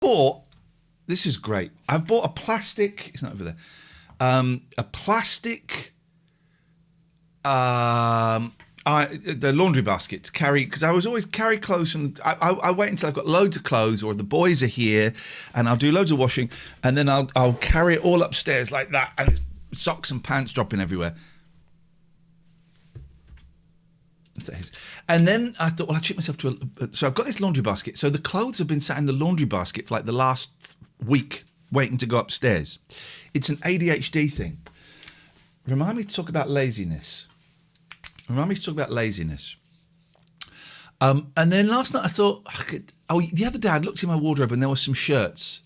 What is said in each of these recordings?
bought, this is great. I've bought a plastic, it's not over there, a plastic, the laundry basket to carry, because I was always carry clothes from, I wait until I've got loads of clothes or the boys are here and I'll do loads of washing and then I'll carry it all upstairs like that and it's socks and pants dropping everywhere. And then I thought, well, I treat myself to so I've got this laundry basket. So the clothes have been sat in the laundry basket for like the last week, waiting to go upstairs. It's an ADHD thing. Remind me to talk about laziness. And then last night I thought, the other day I looked in my wardrobe and there were some shirts.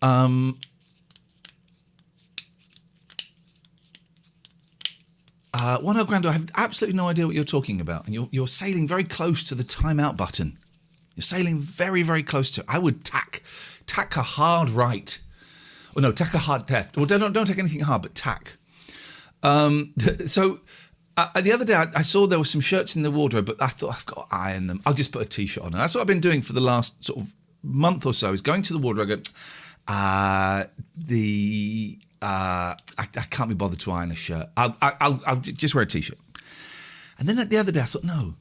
Grando, I have absolutely no idea what you're talking about. And you're sailing very close to the timeout button. You're sailing very, very close to it. I would tack a hard right. Or no, tack a hard left. Well, don't take anything hard, but tack. The other day I saw there were some shirts in the wardrobe, but I thought I've got to iron them. I'll just put a T-shirt on. And that's what I've been doing for the last sort of month or so, is going to the wardrobe and go, I can't be bothered to iron a shirt. I'll just wear a T-shirt. And then the other day I thought, no.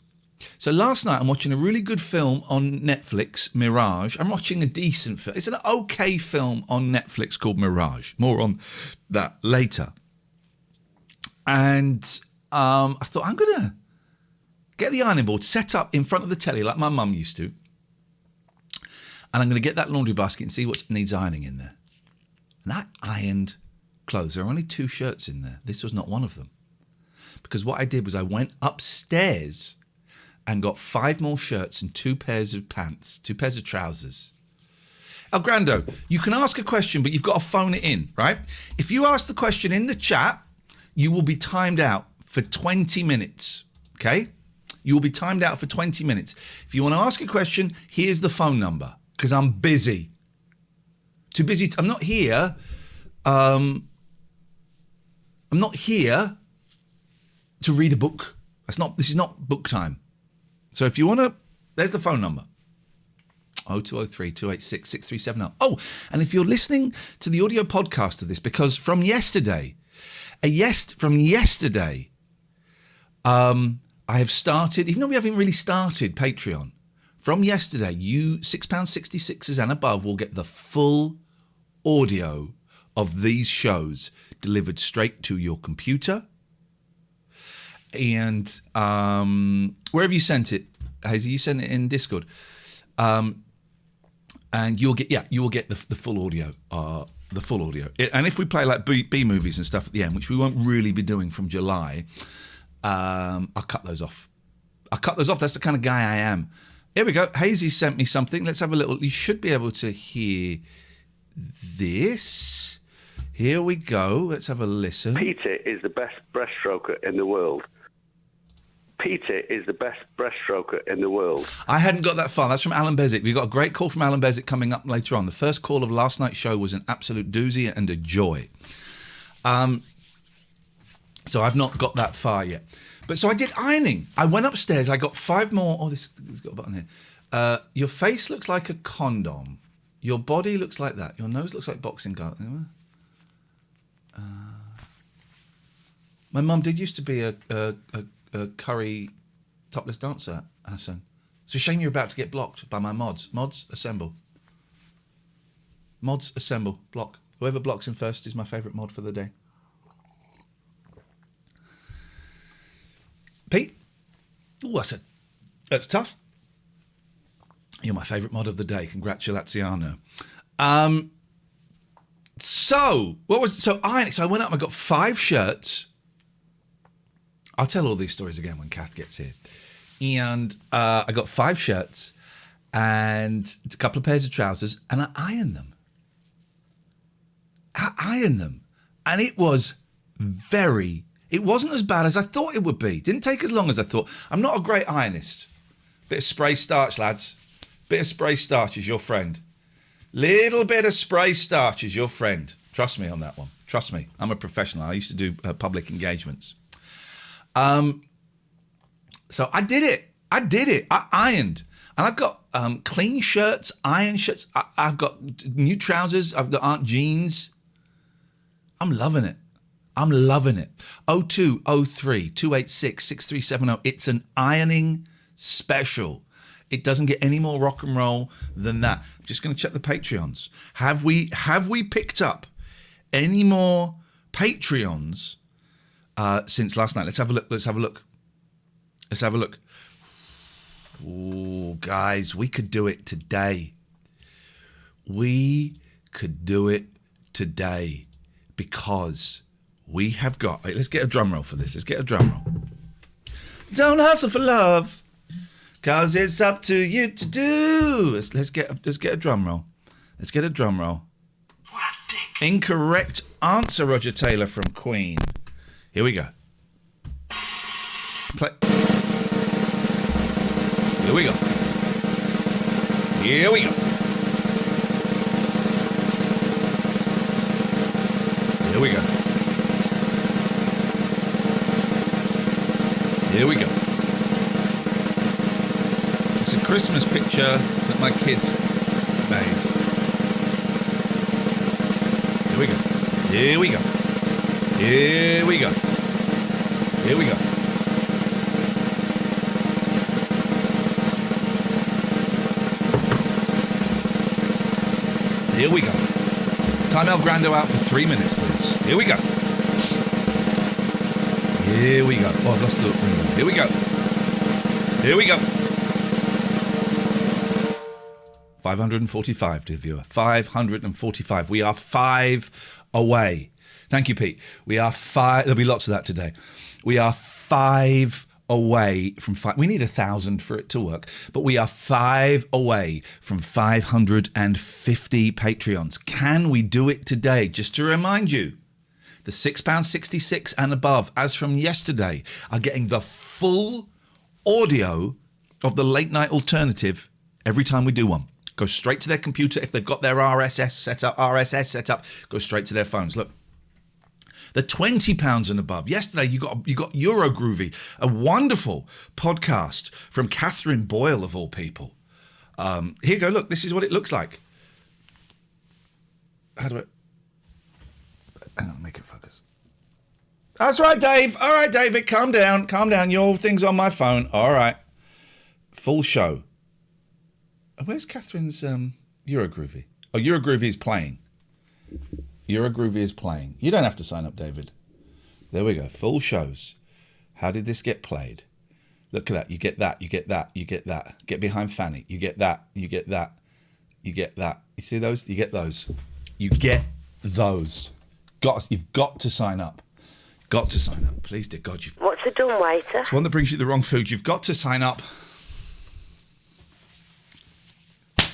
So last night I'm watching a really good film on Netflix, Mirage. I'm watching a decent film. It's an okay film on Netflix called Mirage. More on that later. And I thought, I'm going to get the ironing board set up in front of the telly like my mum used to. And I'm going to get that laundry basket and see what needs ironing in there. And I ironed clothes. There are only 2 shirts in there. This was not one of them. Because what I did was I went upstairs and got 5 more shirts and 2 pairs of pants, 2 pairs of trousers. El Grando, you can ask a question, but you've got to phone it in, right? If you ask the question in the chat, you will be timed out for 20 minutes, okay? You will be timed out for 20 minutes. If you want to ask a question, here's the phone number, because I'm busy. Too busy. I'm not here. I'm not here to read a book. This is not book time. So if you want to, there's the phone number. 0203 286 6370. Oh, and if you're listening to the audio podcast of this, because from yesterday, I have started, even though we haven't really started Patreon, from yesterday, you £6.66 and above will get the full audio of these shows delivered straight to your computer. And wherever you sent it, Hazy, you sent it in Discord. And you will get the full audio. And if we play like B movies and stuff at the end, which we won't really be doing from July, I'll cut those off. That's the kind of guy I am. Here we go. Hazy sent me something. Let's have a little. You should be able to hear this. Here we go. Let's have a listen. Peter is the best breaststroker in the world. Peter is the best breaststroker in the world. I hadn't got that far. That's from Alan Bezic. We've got a great call from Alan Bezic coming up later on. The first call of last night's show was an absolute doozy and a joy. So I've not got that far yet. But so I did ironing. I went upstairs. I got 5 more. Oh, this has got a button here. Your face looks like a condom. Your body looks like that. Your nose looks like boxing gloves. My mum did used to be a curry topless dancer, Hassan. It's a shame you're about to get blocked by my mods. Mods, assemble. Mods, assemble. Block. Whoever blocks him first is my favourite mod for the day. Pete? Oh, that's tough. You're my favourite mod of the day. Congratulaziano. So I went up and I got 5 shirts. I'll tell all these stories again when Kath gets here. And I got 5 shirts and a couple of pairs of trousers, and I ironed them. And it wasn't as bad as I thought it would be. Didn't take as long as I thought. I'm not a great ironist. Bit of spray starch, lads. Bit of spray starch is your friend. Little bit of spray starch is your friend. Trust me on that one. Trust me. I'm a professional. I used to do public engagements. So I did it. I ironed. And I've got clean shirts, iron shirts. I've got new trousers. I've got Aunt jeans. I'm loving it. I'm loving it. 0203 286 6370. It's an ironing special. It doesn't get any more rock and roll than that. I'm just going to check the Patreons. Have we picked up any more Patreons since last night? Let's have a look. Let's have a look. Oh, guys, we could do it today. We could do it today because we have got... Wait, let's get a drum roll for this. Let's get a drum roll. Don't hustle for love, cause it's up to you to do. Let's get a drum roll. Let's get a drum roll. What a dick. Incorrect answer, Roger Taylor from Queen. Here we go. Play. Here we go. Here we go. Here we go. Here we go. It's a Christmas picture that my kid made. Here we go. Here we go. Here we go. Here we go. Here we go. Time El Grando out for 3 minutes, please. Here we go. Here we go. Oh, I've lost the... Here we go. Here we go. 545, dear viewer. 545. We are 5 away. Thank you, Pete. We are 5... There'll be lots of that today. We are 5 away from 5... We need 1,000 for it to work. But we are 5 away from 550 Patreons. Can we do it today? Just to remind you, the £6.66 and above, as from yesterday, are getting the full audio of the late night alternative every time we do one. Go straight to their computer. If they've got their RSS set up, go straight to their phones. Look, the £20 and above. Yesterday, you got Eurogroovy, a wonderful podcast from Catherine Boyle, of all people. Here you go. Look, this is what it looks like. How do I... Hang on, make it focus. That's right, Dave. All right, David, calm down. Calm down. Your thing's on my phone. All right. Full show. Where's Catherine's Eurogroovy? Oh, Eurogroovy is playing. Eurogroovy is playing. You don't have to sign up, David. There we go. Full shows. How did this get played? Look at that. You get that. You get that. You get that. Get behind Fanny. You get that. You get that. You get that. You see those? You get those. You get those. You've got to sign up. Got to sign up. Please, dear God. What's the dumb waiter? It's one that brings you the wrong food. You've got to sign up.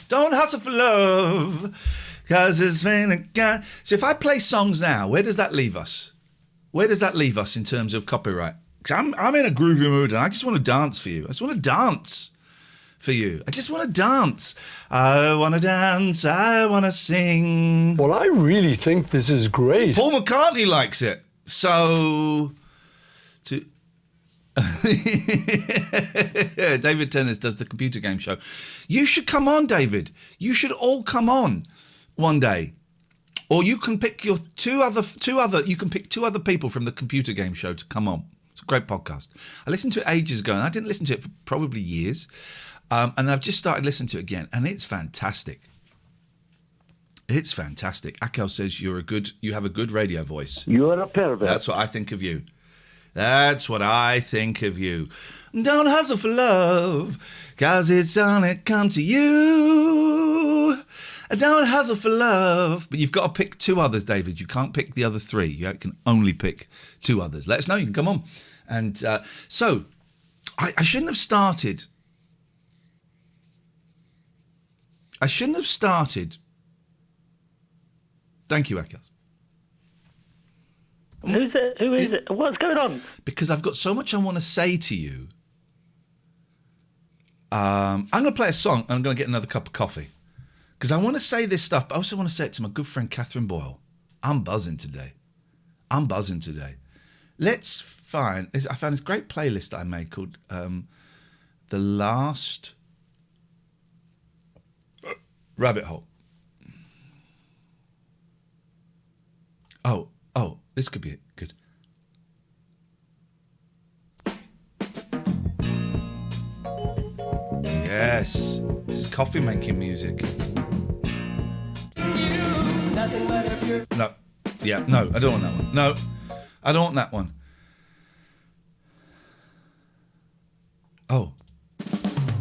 Don't hustle for love, cause it's been a guy. So if I play songs now, where does that leave us? Where does that leave us in terms of copyright? Because I'm in a groovy mood and I just want to dance for you. I just want to dance for you. I just want to dance. I want to dance. I want to sing. Well, I really think this is great. Paul McCartney likes it. So... David Tennant does the computer game show. You should come on, David. You should all come on one day, or you can pick your two other. You can pick 2 other people from the computer game show to come on. It's a great podcast. I listened to it ages ago, and I didn't listen to it for probably years, and I've just started listening to it again, and it's fantastic. It's fantastic. Akel says you have a good radio voice. You're a pervert. That's what I think of you. That's what I think of you. Don't hustle for love, cause it's only come to you. Don't hustle for love. But you've got to pick 2 others, David. You can't pick the other 3. You can only pick 2 others. Let us know. You can come on. And so, I shouldn't have started. Thank you, Akels. Who's it? Who is it? What's going on? Because I've got so much I want to say to you. I'm going to play a song and I'm going to get another cup of coffee. Because I want to say this stuff, but I also want to say it to my good friend Catherine Boyle. I'm buzzing today. Let's find... I found this great playlist that I made called The Last Rabbit hole. Oh, this could be it. Good. Yes, this is coffee making music. No, yeah, no, I don't want that one. No, I don't want that one. Oh,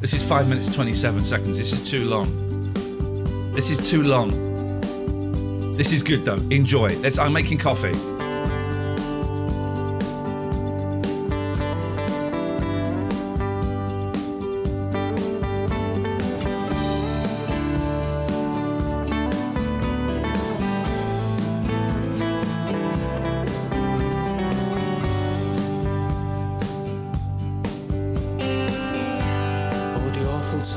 this is 5 minutes 27 seconds. This is too long. This is too long. This is good though. Enjoy. I'm making coffee.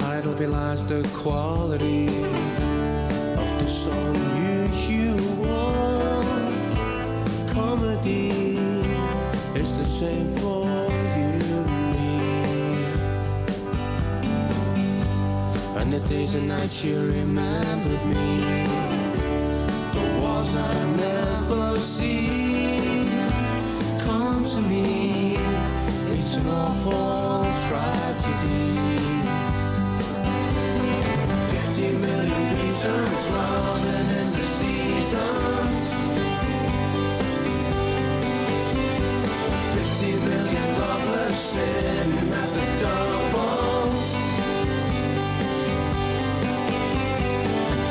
Title belies the quality of the song you want. Comedy is the same for you and me. And the days and nights you remembered me, the walls I never see. Come to me, it's an awful tragedy. 50 million reasons, loving in the seasons. 50 million lovers sitting at the doubles.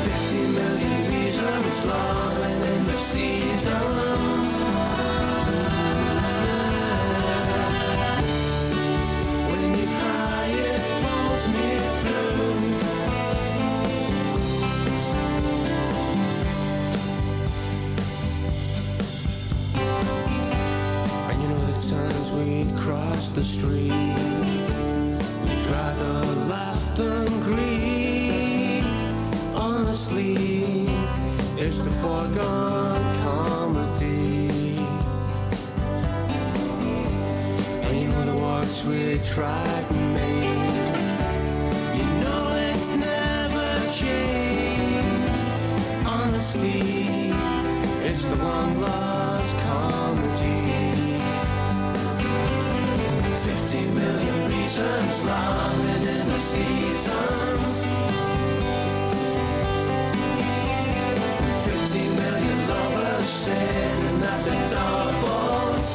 50 million reasons, loving in the seasons. When you cry, it pulls me through. Times we'd cross the street, we'd rather laugh than grieve. Honestly, it's the foregone comedy. And you know the walks we tried and made, you know it's never changed. Honestly, it's the long lost comedy. 50 million reasons, loving in the seasons. 50 million lovers sitting at the doubles.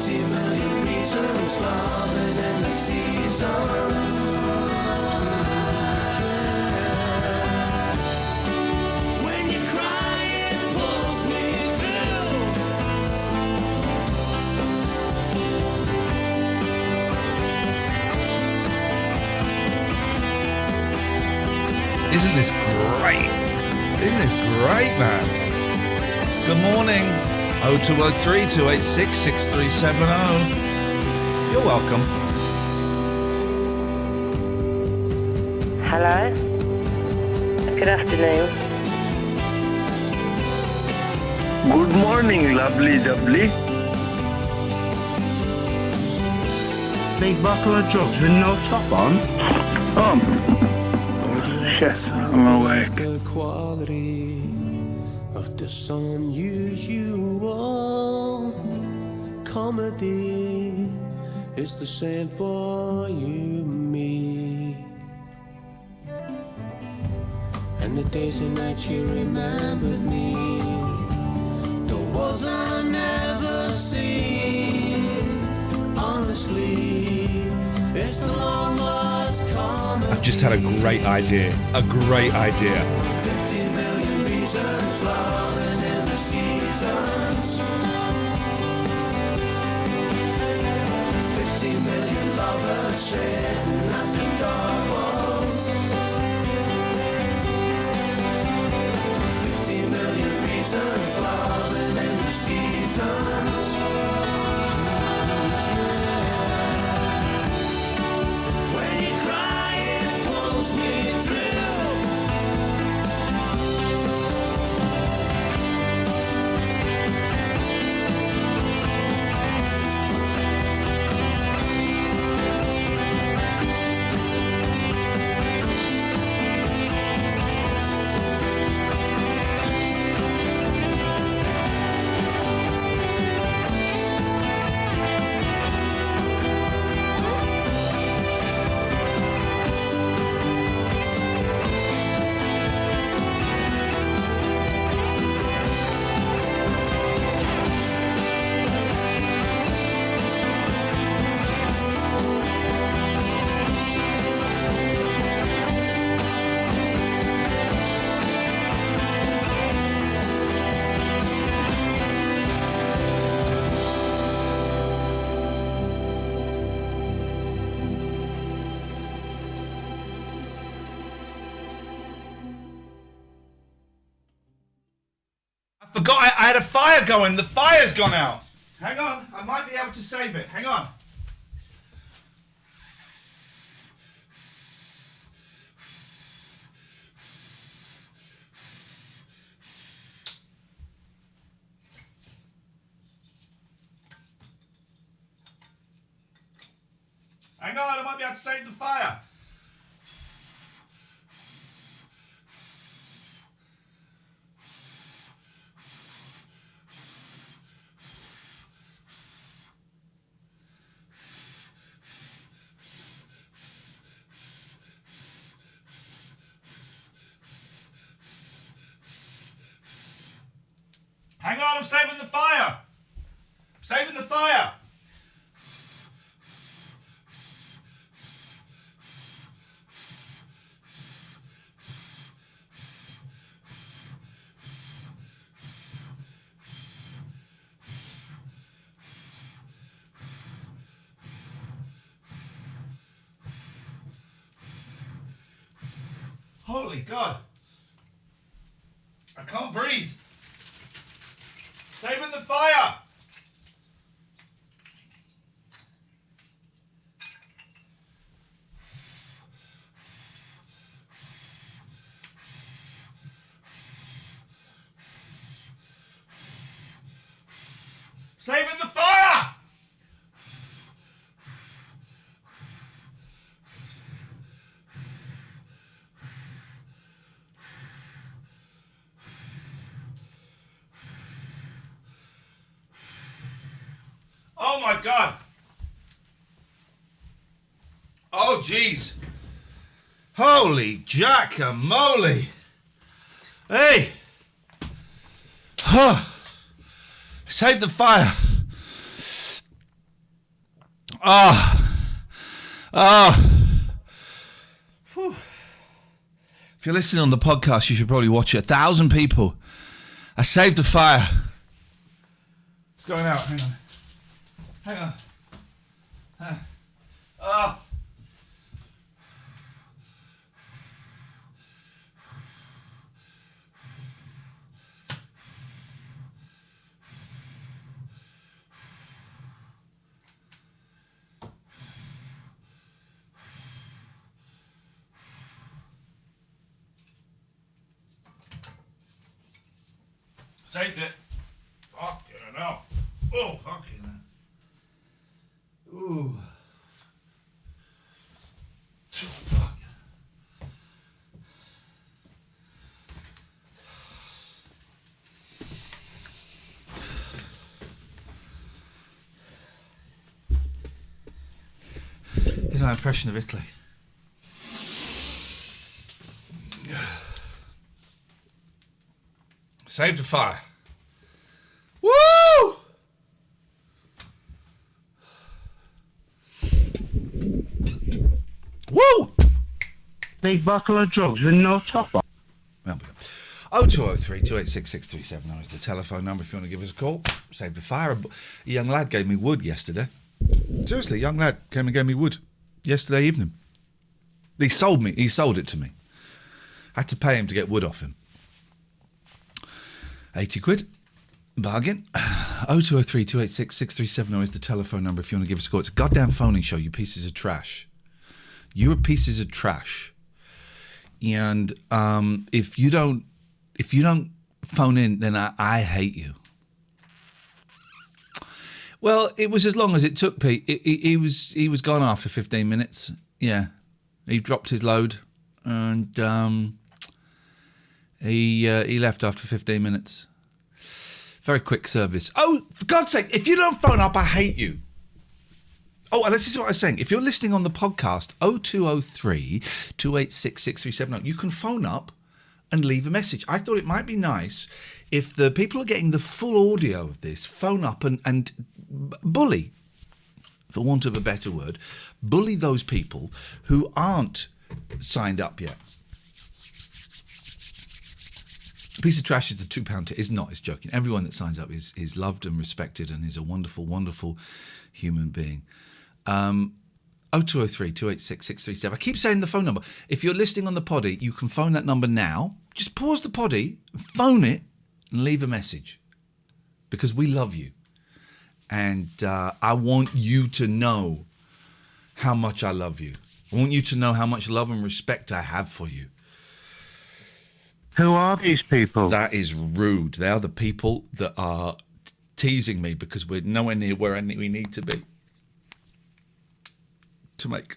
50 million reasons, loving in the seasons. When you cry, it pulls me through. Isn't this great? Isn't this great, man? Good morning. 0203 286 6370. You're welcome. Hello. Good afternoon. Good morning, lovely. Big bottle of drugs with no top on? Shit, I'm awake. The quality of the unusual comedy is the same for you and me. And the days and nights you remembered me, the walls I never seen. Honestly, it's the long lost comedy. I've just had a great idea. A great idea. 50 million reasons, loving in the seasons. 50 million lovers sitting at the doubles. 50 million reasons, loving in the seasons. When you cry, it pulls me through. I had a fire going. The fire's gone out. Hang on. I might be able to save it. Hang on. Hang on. I might be able to save the fire. Hang on, I'm saving the fire. I'm saving the fire. Holy God. I can't breathe. Saving the fire! Saving the fire! Oh my God. Oh jeez. Holy jackamole. Hey. Huh. Save the fire. Whew. If you're listening on the podcast, you should probably watch it. 1,000 people. I saved the fire. It's going out. Hang on. Hang on. Saved it. Fucking hell. Oh, fucking hell. Ooh. Fuck. Here's my impression of Italy. Saved a fire. Woo! Woo! Big bottle of drugs with no top on. 0203 286 6370 is the telephone number if you want to give us a call. Saved a fire. A young lad gave me wood yesterday. Seriously, a young lad came and gave me wood yesterday evening. He sold it to me. I had to pay him to get wood off him. 80 quid. Bargain. 0203 286 6370 is the telephone number if you want to give us a call. It's a goddamn phoning show, you pieces of trash. You are pieces of trash. And if you don't phone in, then I hate you. Well, it was as long as it took, Pete. He was gone after 15 minutes. Yeah. He dropped his load and he left after 15 minutes. Very quick service. Oh, for God's sake, if you don't phone up, I hate you. Oh, and this is what I was saying. If you're listening on the podcast, 0203 286 6370, you can phone up and leave a message. I thought it might be nice if the people are getting the full audio of this, phone up and bully, for want of a better word, bully those people who aren't signed up yet. A piece of trash is the £2 It's not, it's joking. Everyone that signs up is loved and respected and is a wonderful, wonderful human being. 0203 286 637. I keep saying the phone number. If you're listening on the poddy, you can phone that number now. Just pause the poddy, phone it, and leave a message because we love you. And I want you to know how much I love you. I want you to know how much love and respect I have for you. Who are these people? That is rude. They are the people that are teasing me because we're nowhere near where we need to be to make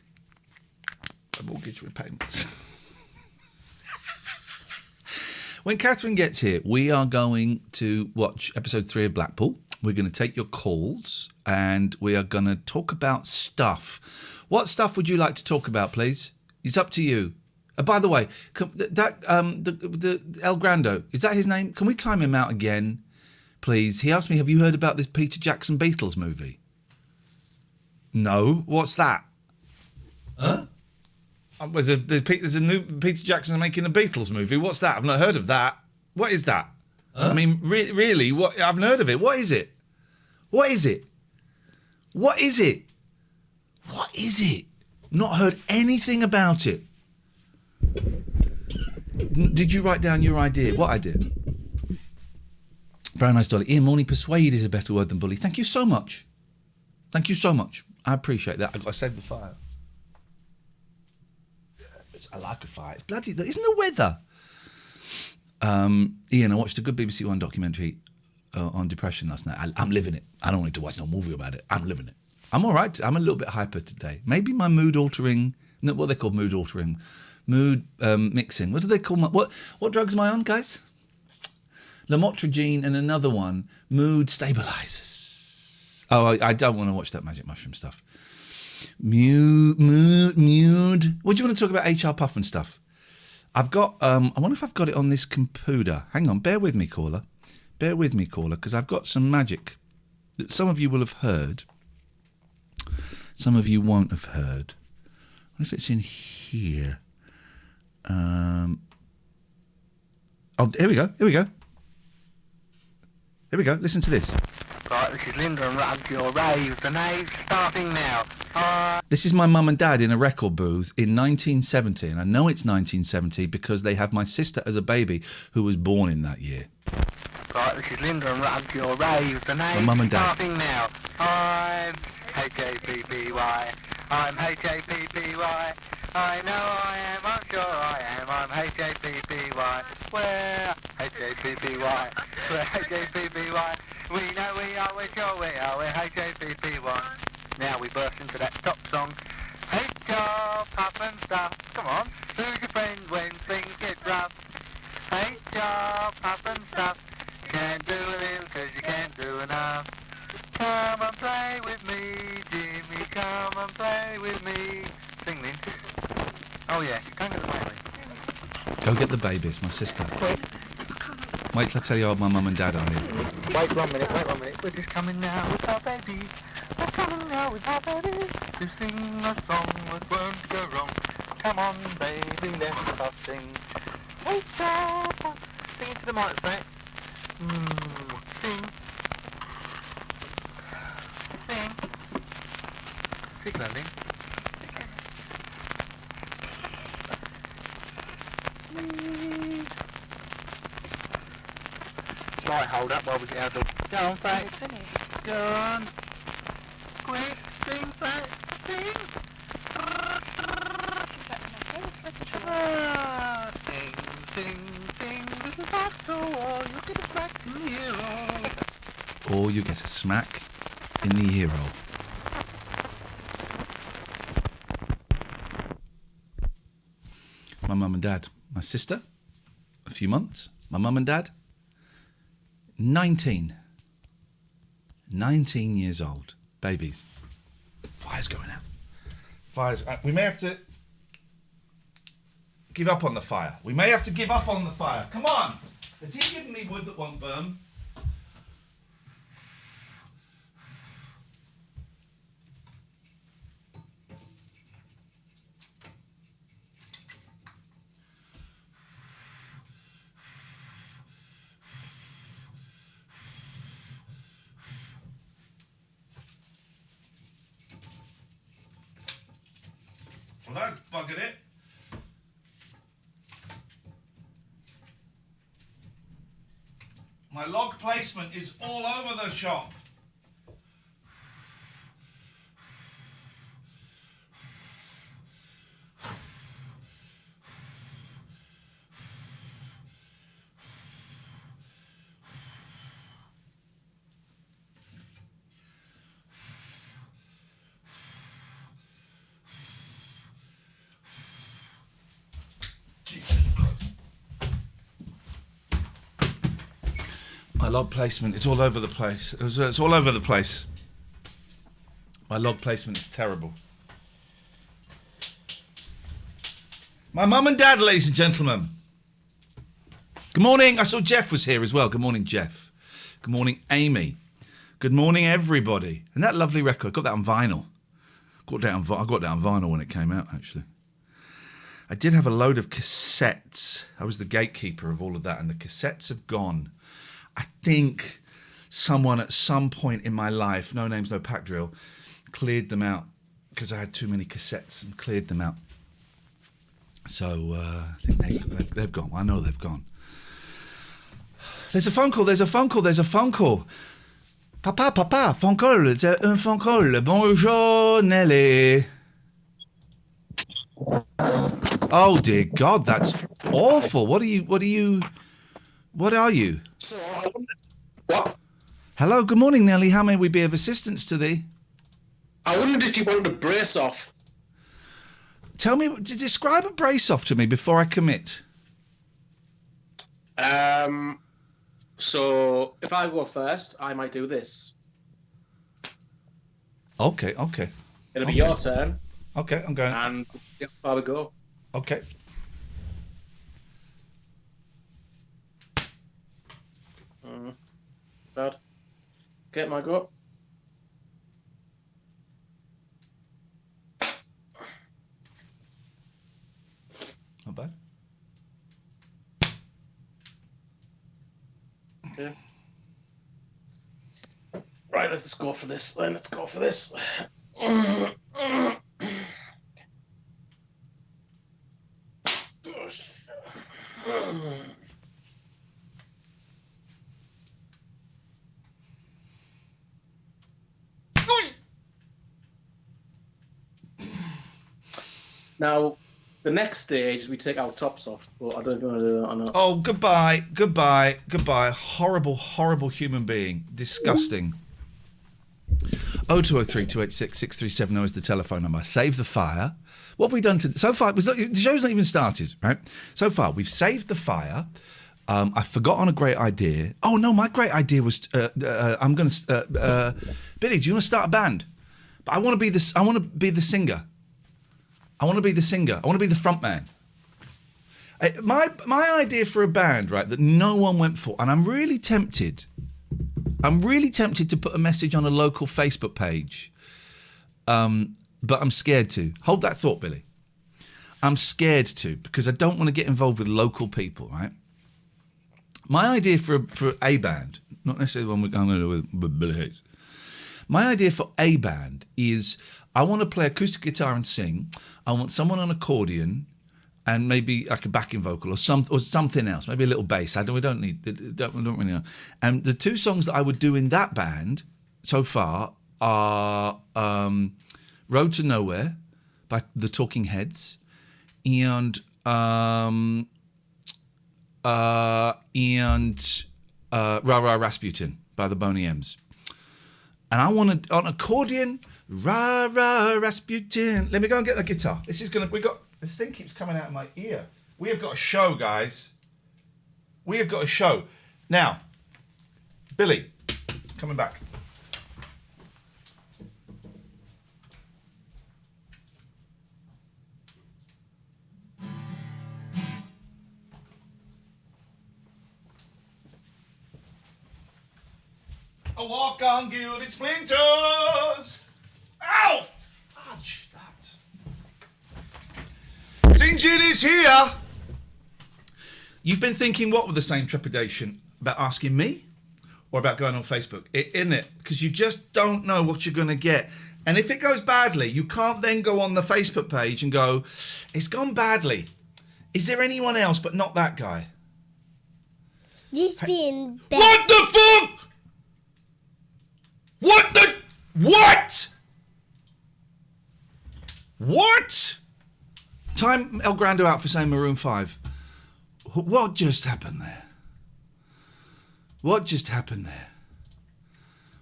a mortgage repayments. When Catherine gets here, we are going to watch episode 3 of Blackpool. We're going to take your calls and we are going to talk about stuff. What stuff would you like to talk about, please? It's up to you. By the way, the El Grando, is that his name? Can we time him out again, please? He asked me, have you heard about this Peter Jackson Beatles movie? No. What's that? Huh? There's a new Peter Jackson making a Beatles movie. What's that? I've not heard of that. What is that? Huh? I mean, really? What? I haven't heard of it. What is it? What is it? What is it? What is it? Not heard anything about it. Did you write down your idea? What idea? Very nice, Dolly. Ian Morney, persuade is a better word than bully. Thank you so much. Thank you so much. I appreciate that. I've got to save the fire. I like a fire. It's bloody... Isn't the weather? Ian, I watched a good BBC One documentary on depression last night. I'm living it. I don't need to watch no movie about it. I'm living it. I'm all right. I'm a little bit hyper today. Maybe my mood altering... No, what they call mood altering... Mood mixing. What do they call what drugs am I on, guys? Lamotrigine and another one, mood stabilizers. Oh, I don't want to watch that magic mushroom stuff. Mood. What do you want to talk about HR puff and stuff? I've got, I wonder if I've got it on this computer. Hang on, bear with me, caller. Bear with me, caller, because I've got some magic that some of you will have heard. Some of you won't have heard. I wonder if it's in here. Oh, here we go. Listen to this. Right, this is Linda and Rugby or Rave. The name's starting now. This is my mum and dad in a record booth in 1970, and I know it's 1970 because they have my sister as a baby who was born in that year. Right, this is Linda and Rugby or Rave. The name's mum and dad. starting now. I'm H-A-P-P-Y. I'm H-A-P-P-Y. I know I am, I'm sure I am, I'm H-A-P-P-Y. Where? H-A-P-P-Y. We're H-A-P-P-Y. We know we are, we're sure we are, we're H-A-P-P-Y. Now we burst into that top song. H-R, puff and stuff. Come on, who's your friend when things get rough? H-R, puff and stuff. Can't do a little cause you can't do enough. Come and play with me, Jimmy, come and play with me. Sing, Lynn. Oh yeah, go and get the baby. Go get the baby, it's my sister. Wait till I tell you how my mum and dad are here. Wait 1 minute. We're just coming now with our baby. We're coming now with our baby. To sing a song that won't go wrong. Come on, baby, let us sing. Hey, Papa. Sing into the mic, Frank. Sing. Sing, Lynn. Right, hold up while we get out the... Go on, Frank. Go on. Quick, sing, Frank. Sing. Sing. This is after all. You get a smack in the ear roll. Or you get a smack in the ear roll. My mum and dad. My sister, a few months. My mum and dad, 19 years old. Babies. Fire's going out. We may have to give up on the fire. Come on. Has he given me wood that won't burn? Well, that's buggered it. My log placement is all over the shop. My log placement is all over the place. It's all over the place. My log placement is terrible. My mum and dad, ladies and gentlemen. Good morning. I saw Jeff was here as well. Good morning, Jeff. Good morning, Amy. Good morning, everybody. And that lovely record, got that on vinyl. I got that on vinyl when it came out, actually. I did have a load of cassettes. I was the gatekeeper of all of that, and the cassettes have gone. I think someone at some point in my life, no names, no pack drill, cleared them out because I had too many cassettes and cleared them out. So I think they've gone. I know they've gone. There's a phone call. Papa, phone call. C'est un phone call. Bonjour, Nelly. Oh dear God, that's awful. What are you? What? Hello, good morning, Nelly. How may we be of assistance to thee? I wondered if you wanted to brace off. Tell me, describe a brace off to me before I commit. So if I go first, I might do this. Okay. It'll be your turn. Okay, I'm going. And see how far we go. Okay. Bad. Get my go. Not bad. Okay. Right, let's go for this. Let's go for this. Now, the next stage, we take our tops off, but I don't know if you want to do that or not. Oh, goodbye. Horrible human being. Disgusting. 0203 286 6370 is the telephone number. Save the fire. What have we done so far? The show's not even started, right? So far, we've saved the fire. I forgot on a great idea. Oh no, my great idea was I'm going to Billy. Do you want to start a band? But I want to be this. I want to be the singer. I want to be the front man. My idea for a band, right, that no one went for, and I'm really tempted to put a message on a local Facebook page, but I'm scared to. Hold that thought, Billy. I'm scared to, because I don't want to get involved with local people, right? My idea for a band, not necessarily the one I'm going to do with Billy Hayes. My idea for a band is I want to play acoustic guitar and sing. I want someone on accordion and maybe like a backing vocal or something else, maybe a little bass. We don't really know. And the two songs that I would do in that band so far are Road to Nowhere by the Talking Heads and Ra Ra Rasputin by the Boney M's. And I want to, on accordion, Ra Ra Rasputin. Let me go and get the guitar. This thing keeps coming out of my ear. We have got a show, guys. We have got a show. Now, Billy, coming back. I walk on gilded splinters. Ow! Fudge that. St. is here. You've been thinking what with the same trepidation about asking me or about going on Facebook, isn't it? Because you just don't know what you're going to get. And if it goes badly, you can't then go on the Facebook page and go, it's gone badly. Is there anyone else but not that guy? Used to be in bed. What the fuck? What the... What? What? Time El Grando out for saying Maroon 5. What just happened there? What just happened there?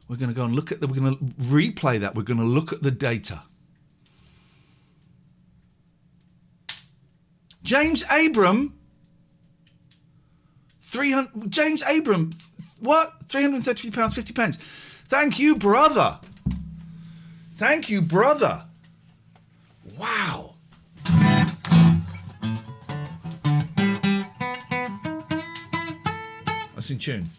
We're going to go and look at we're going to replay that. We're going to look at the data. James Abram. James Abram. What? £333, 50 pence. Thank you, brother. Thank you, brother. Wow. That's in tune.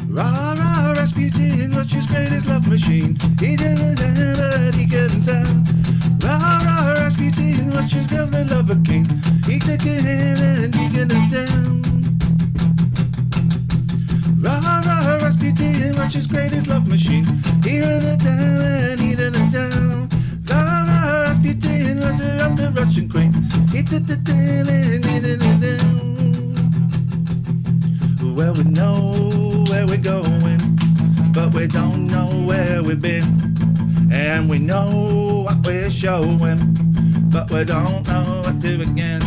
Rah, rah, Rasputin, Russia's greatest love machine. He didn't tell, but he couldn't tell. Rah, rah, Rasputin, Russia's government lover king. He took a hand and he couldn't tell. Rah, rah, Rasputin, Russia's greatest love machine. He didn't tell and he didn't tell. Rah, rah, Rasputin, Russia of the Russian queen. He took the tell and he didn't tell. Well, we know where we're going, but we don't know where we've been. And we know what we're showing, but we don't know what to begin.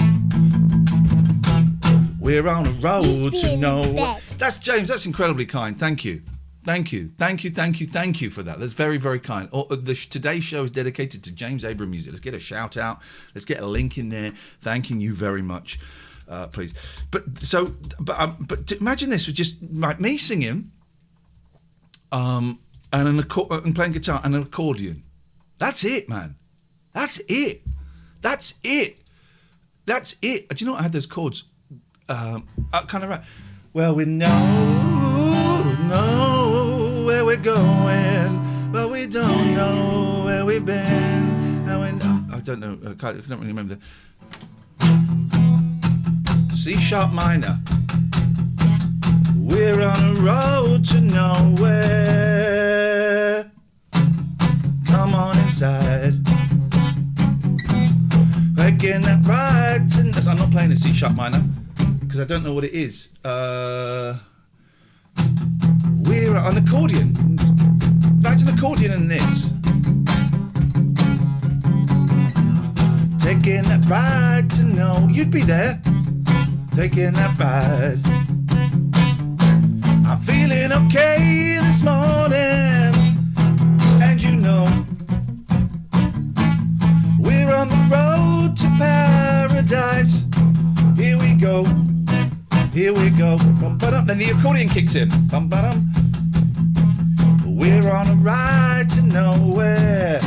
We're on a road to nowhere. That's James, that's incredibly kind. Thank you. Thank you. Thank you, thank you, thank you for that. That's very, very kind. Today's show is dedicated to James Abram music. Let's get a shout out. Let's get a link in there. Thanking you very much. Please, but imagine this with just like me singing, and playing guitar and an accordion. That's it, man. That's it. That's it. That's it. Do you know what? I had those chords, kind of right. Well, we know where we're going, but we don't know where we've been. And I don't know. I don't really remember the. C sharp minor. We're on a road to nowhere. Come on inside. Making that right to... I'm not playing the C sharp minor because I don't know what it is. We're on accordion. Imagine accordion in this. Taking that ride to know you'd be there. Taking that ride. I'm feeling okay this morning, and you know we're on the road to paradise. Here we go, here we go. Then the accordion kicks in. We're on a ride to nowhere.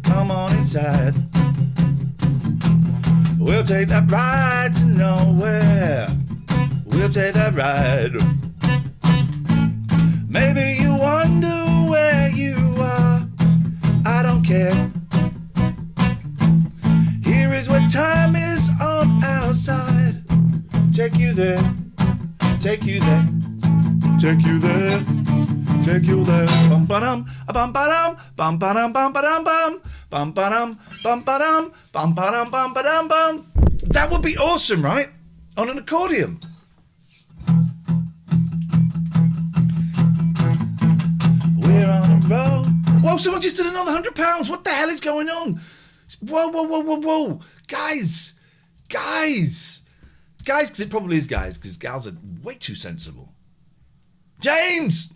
Come on inside. We'll take that ride to nowhere. We'll take that ride. Maybe you wonder where you are. I don't care. Here is what time is on our side. Take you there. Take you there. Take you there. Take you there. Bum ba-dum, bum ba-dum, bum ba-dum, bum ba-dum, bum ba-dum, bum ba-dum, bum ba-dum, bum ba-dum, bum. That would be awesome, right? On an accordion. We're on a road. Whoa, someone just did another £100. What the hell is going on? Whoa, whoa, whoa, whoa, whoa. Guys, because it probably is guys, because gals are way too sensible. James,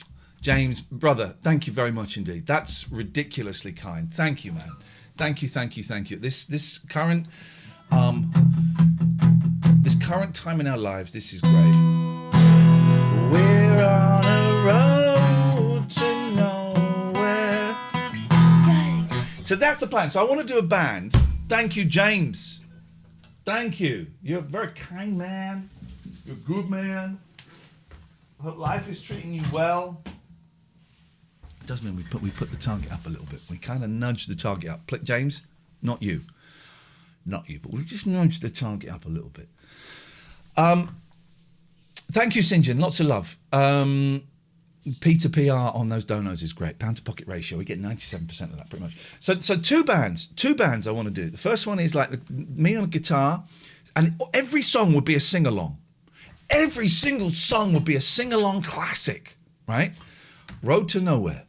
brother, thank you very much indeed. That's ridiculously kind. Thank you, man. Thank you. This current time in our lives, this is great. We're on a road to nowhere. So that's the plan. So I want to do a band. Thank you, James. Thank you. You're a very kind man. You're a good man. I hope life is treating you well. It does mean we put the target up a little bit. We kind of nudge the target up. James, not you, but we just nudge the target up a little bit. Thank you, St. John. Lots of love. P to PR on those donos is great. Pound to pocket ratio. We get 97% of that pretty much. So two bands I want to do. The first one is like me on a guitar, and every song would be a sing along. every single song would be a sing-along classic, right? Road to Nowhere.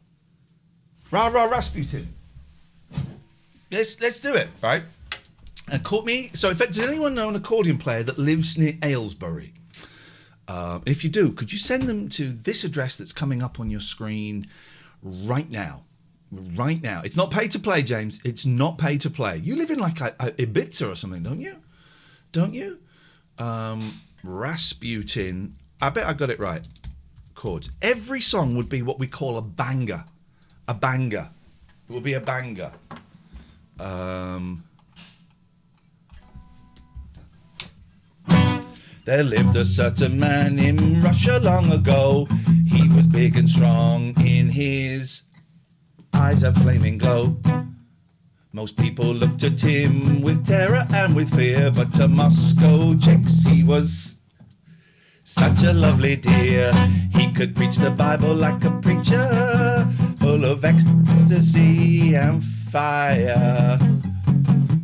Rah Rah Rasputin. Let's do it, right? And caught me. So, does anyone know an accordion player that lives near Aylesbury? If you do, could you send them to this address that's coming up on your screen right now? Right now. It's not paid to play, James. It's not paid to play. You live in like Ibiza or something, don't you? Don't you? Rasputin. I bet I got it right. Chords. Every song would be what we call a banger. A banger. It would be a banger. There lived a certain man in Russia long ago. He was big and strong, in his eyes a flaming glow. Most people looked at him with terror and with fear, but to Moscow chicks he was such a lovely dear. He could preach the Bible like a preacher, full of ecstasy and fire.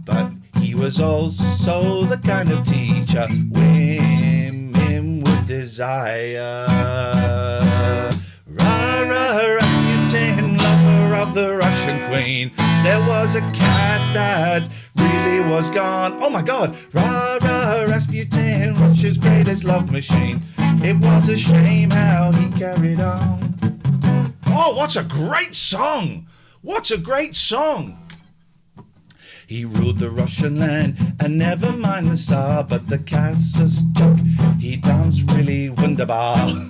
But he was also the kind of teacher women would desire. Rah, rah, Rasputin, lover of the Russian queen. There was a cat that really was gone. Oh my God! Rah, rah, Rasputin, Russia's greatest love machine. It was a shame how he carried on. Oh, what a great song! What a great song! He ruled the Russian land, and never mind the Tsar, but the Casus Chuck, he danced really wunderbar.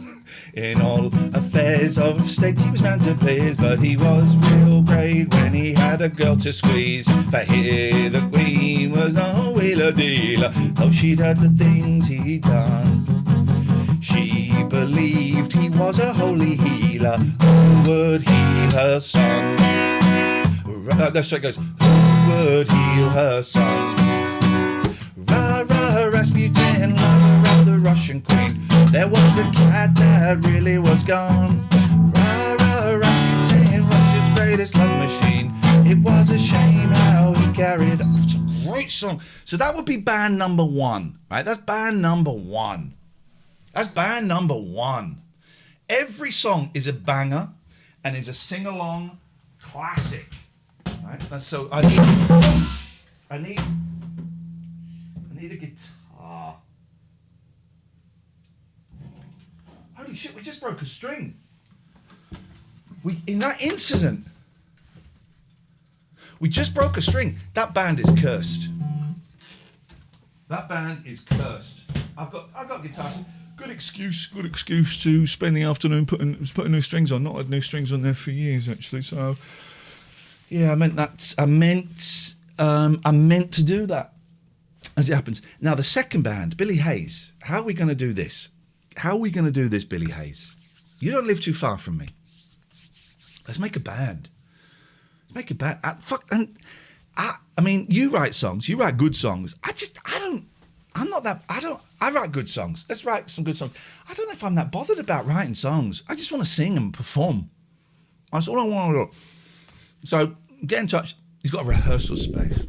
In all affairs of state he was man to please, but he was real great when he had a girl to squeeze. For here the queen was no wheeler dealer, though she'd heard the things he'd done. She believed he was a holy healer who would heal her son. That's what it goes. Who would heal her son? Rah, rah, Rasputin, lover of the Russian queen. There was a cat that really was gone. Rah, rah, Rasputin, Russia's greatest love machine. It was a shame how he carried on. It's a great song. So that would be band number one, right? That's band number one. That's band number one. Every song is a banger and is a sing-along classic. Right? So I need a guitar. Holy shit, we just broke a string. In that incident, we just broke a string. That band is cursed. That band is cursed. I've got guitars. Good excuse to spend the afternoon putting new strings on. Not had new strings on there for years actually. So yeah, I meant to do that. As it happens. Now the second band, Billy Hayes. How are we going to do this? Billy Hayes? You don't live too far from me. Let's make a band. I mean, you write songs. You write good songs. I write good songs. Let's write some good songs. I don't know if I'm that bothered about writing songs. I just want to sing and perform. That's all I want to do. So get in touch. He's got a rehearsal space.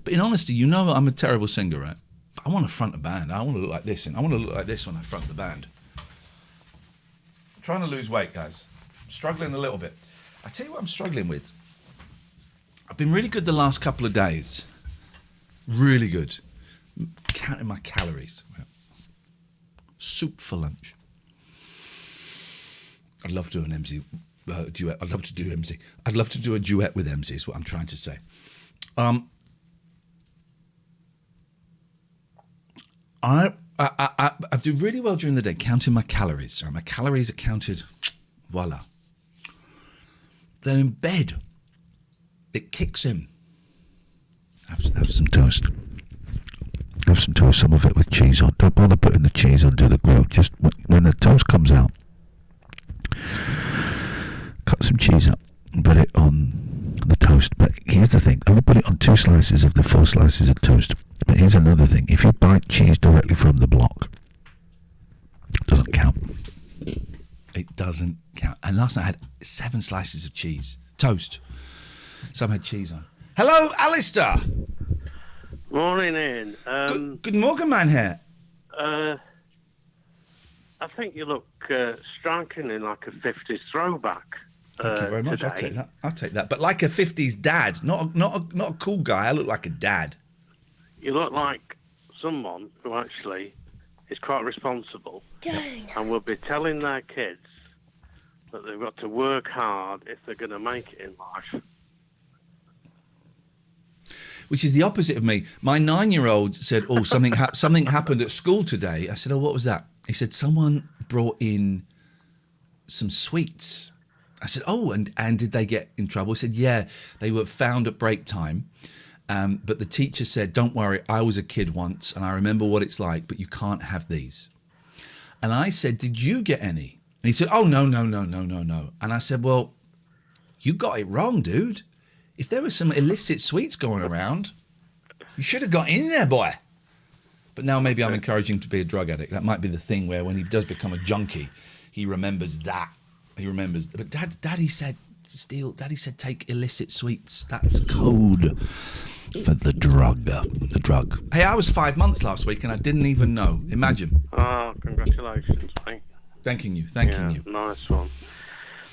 But in honesty, you know I'm a terrible singer, right? I want to front a band. I want to look like this, and I want to look like this when I front the band. I'm trying to lose weight, guys. I'm struggling a little bit. I tell you what I'm struggling with. I've been really good the last couple of days. Really good. Counting my calories. Soup for lunch. I'd love to do an MC duet. I'd love to do MC. I'd love to do a duet with MC is what I'm trying to say. I do really well during the day counting my calories. So my calories are counted. Voila. Then in bed, it kicks in. Have some toast. Have some toast, some of it with cheese on. Don't bother putting the cheese onto the grill. Just when the toast comes out, cut some cheese up and put it on the toast. But here's the thing. Only put it on 2 slices of the 4 slices of toast. But here's another thing. If you bite cheese directly from the block, it doesn't count. It doesn't count. And last night I had 7 slices of cheese. Toast. Some had cheese on. Hello, Alistair. Morning, Ian. Good morning, man here. I think you look strikingly like a 50s throwback. Thank you very much. Today. I'll take that. I'll take that. But like a 50s dad, not a cool guy. I look like a dad. You look like someone who actually is quite responsible and will be telling their kids that they've got to work hard if they're going to make it in life. Which is the opposite of me. My 9-year-old said, "Oh, something happened at school today." I said, "Oh, what was that?" He said, "Someone brought in some sweets." I said, "Oh, and did they get in trouble?" He said, "Yeah, they were found at break time, but the teacher said, 'Don't worry, I was a kid once, and I remember what it's like, but you can't have these.'" And I said, "Did you get any?" And he said, "Oh, no. And I said, "Well, you got it wrong, dude. If there was some illicit sweets going around, you should have got in there, boy." But now maybe I'm encouraging him to be a drug addict. That might be the thing where when he does become a junkie, he remembers that. He remembers. But Daddy said, Daddy said, take illicit sweets. That's code for the drug. The drug. Hey, I was 5 months last week and I didn't even know. Imagine. Oh, congratulations, mate. Thanking you. Nice one.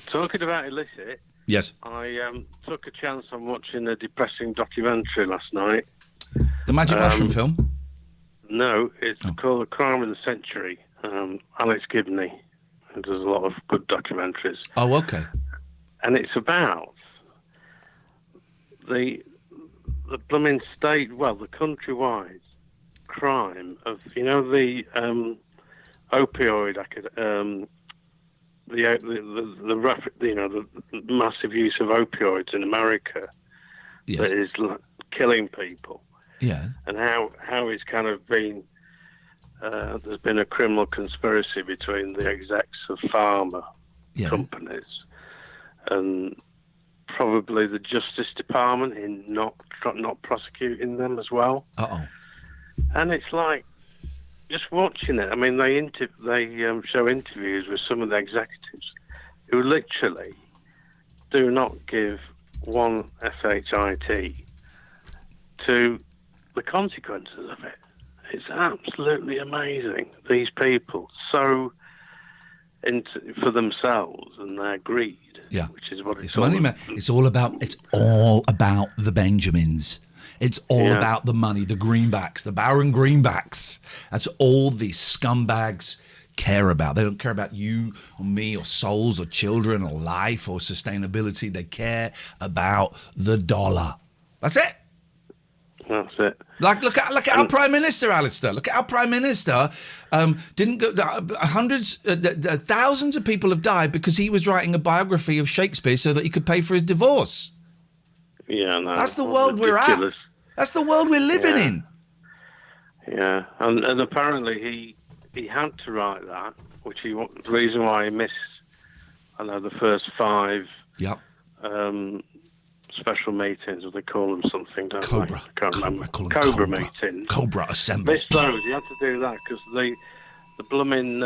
Talking about illicit, Yes. I took a chance on watching a depressing documentary last night. The Magic Mushroom film? No, it's called The Crime of the Century. Alex Gibney, who does a lot of good documentaries. Oh, okay. And it's about the blooming state, well, the countrywide crime of, the opioid, the massive use of opioids in America that is killing people. Yeah. And how it's kind of been, there's been a criminal conspiracy between the execs of pharma companies and probably the Justice Department in not prosecuting them as well. Uh-oh. And it's like, just watching it, I mean, they show interviews with some of the executives who literally do not give one shit to the consequences of it. It's absolutely amazing. These people so for themselves and their greed, which is what it's all money, man. It's all about the Benjamins. It's all about the money, the greenbacks, the Baron Greenbacks. That's all these scumbags care about. They don't care about you or me or souls or children or life or sustainability. They care about the dollar. That's it. That's it. Like, look at our Prime Minister, Alistair. Look at our Prime Minister. Didn't go. Thousands of people have died because he was writing a biography of Shakespeare so that he could pay for his divorce. Yeah, no. That's the world we're at. That's the world we're living in. Yeah, and apparently he had to write that, which the reason why he missed, the first 5. Yep. Special meetings, or they call them something, don't Cobra. they? I can't remember. I call them Cobra meetings. Cobra Assembly. Missed those. He had to do that because the blooming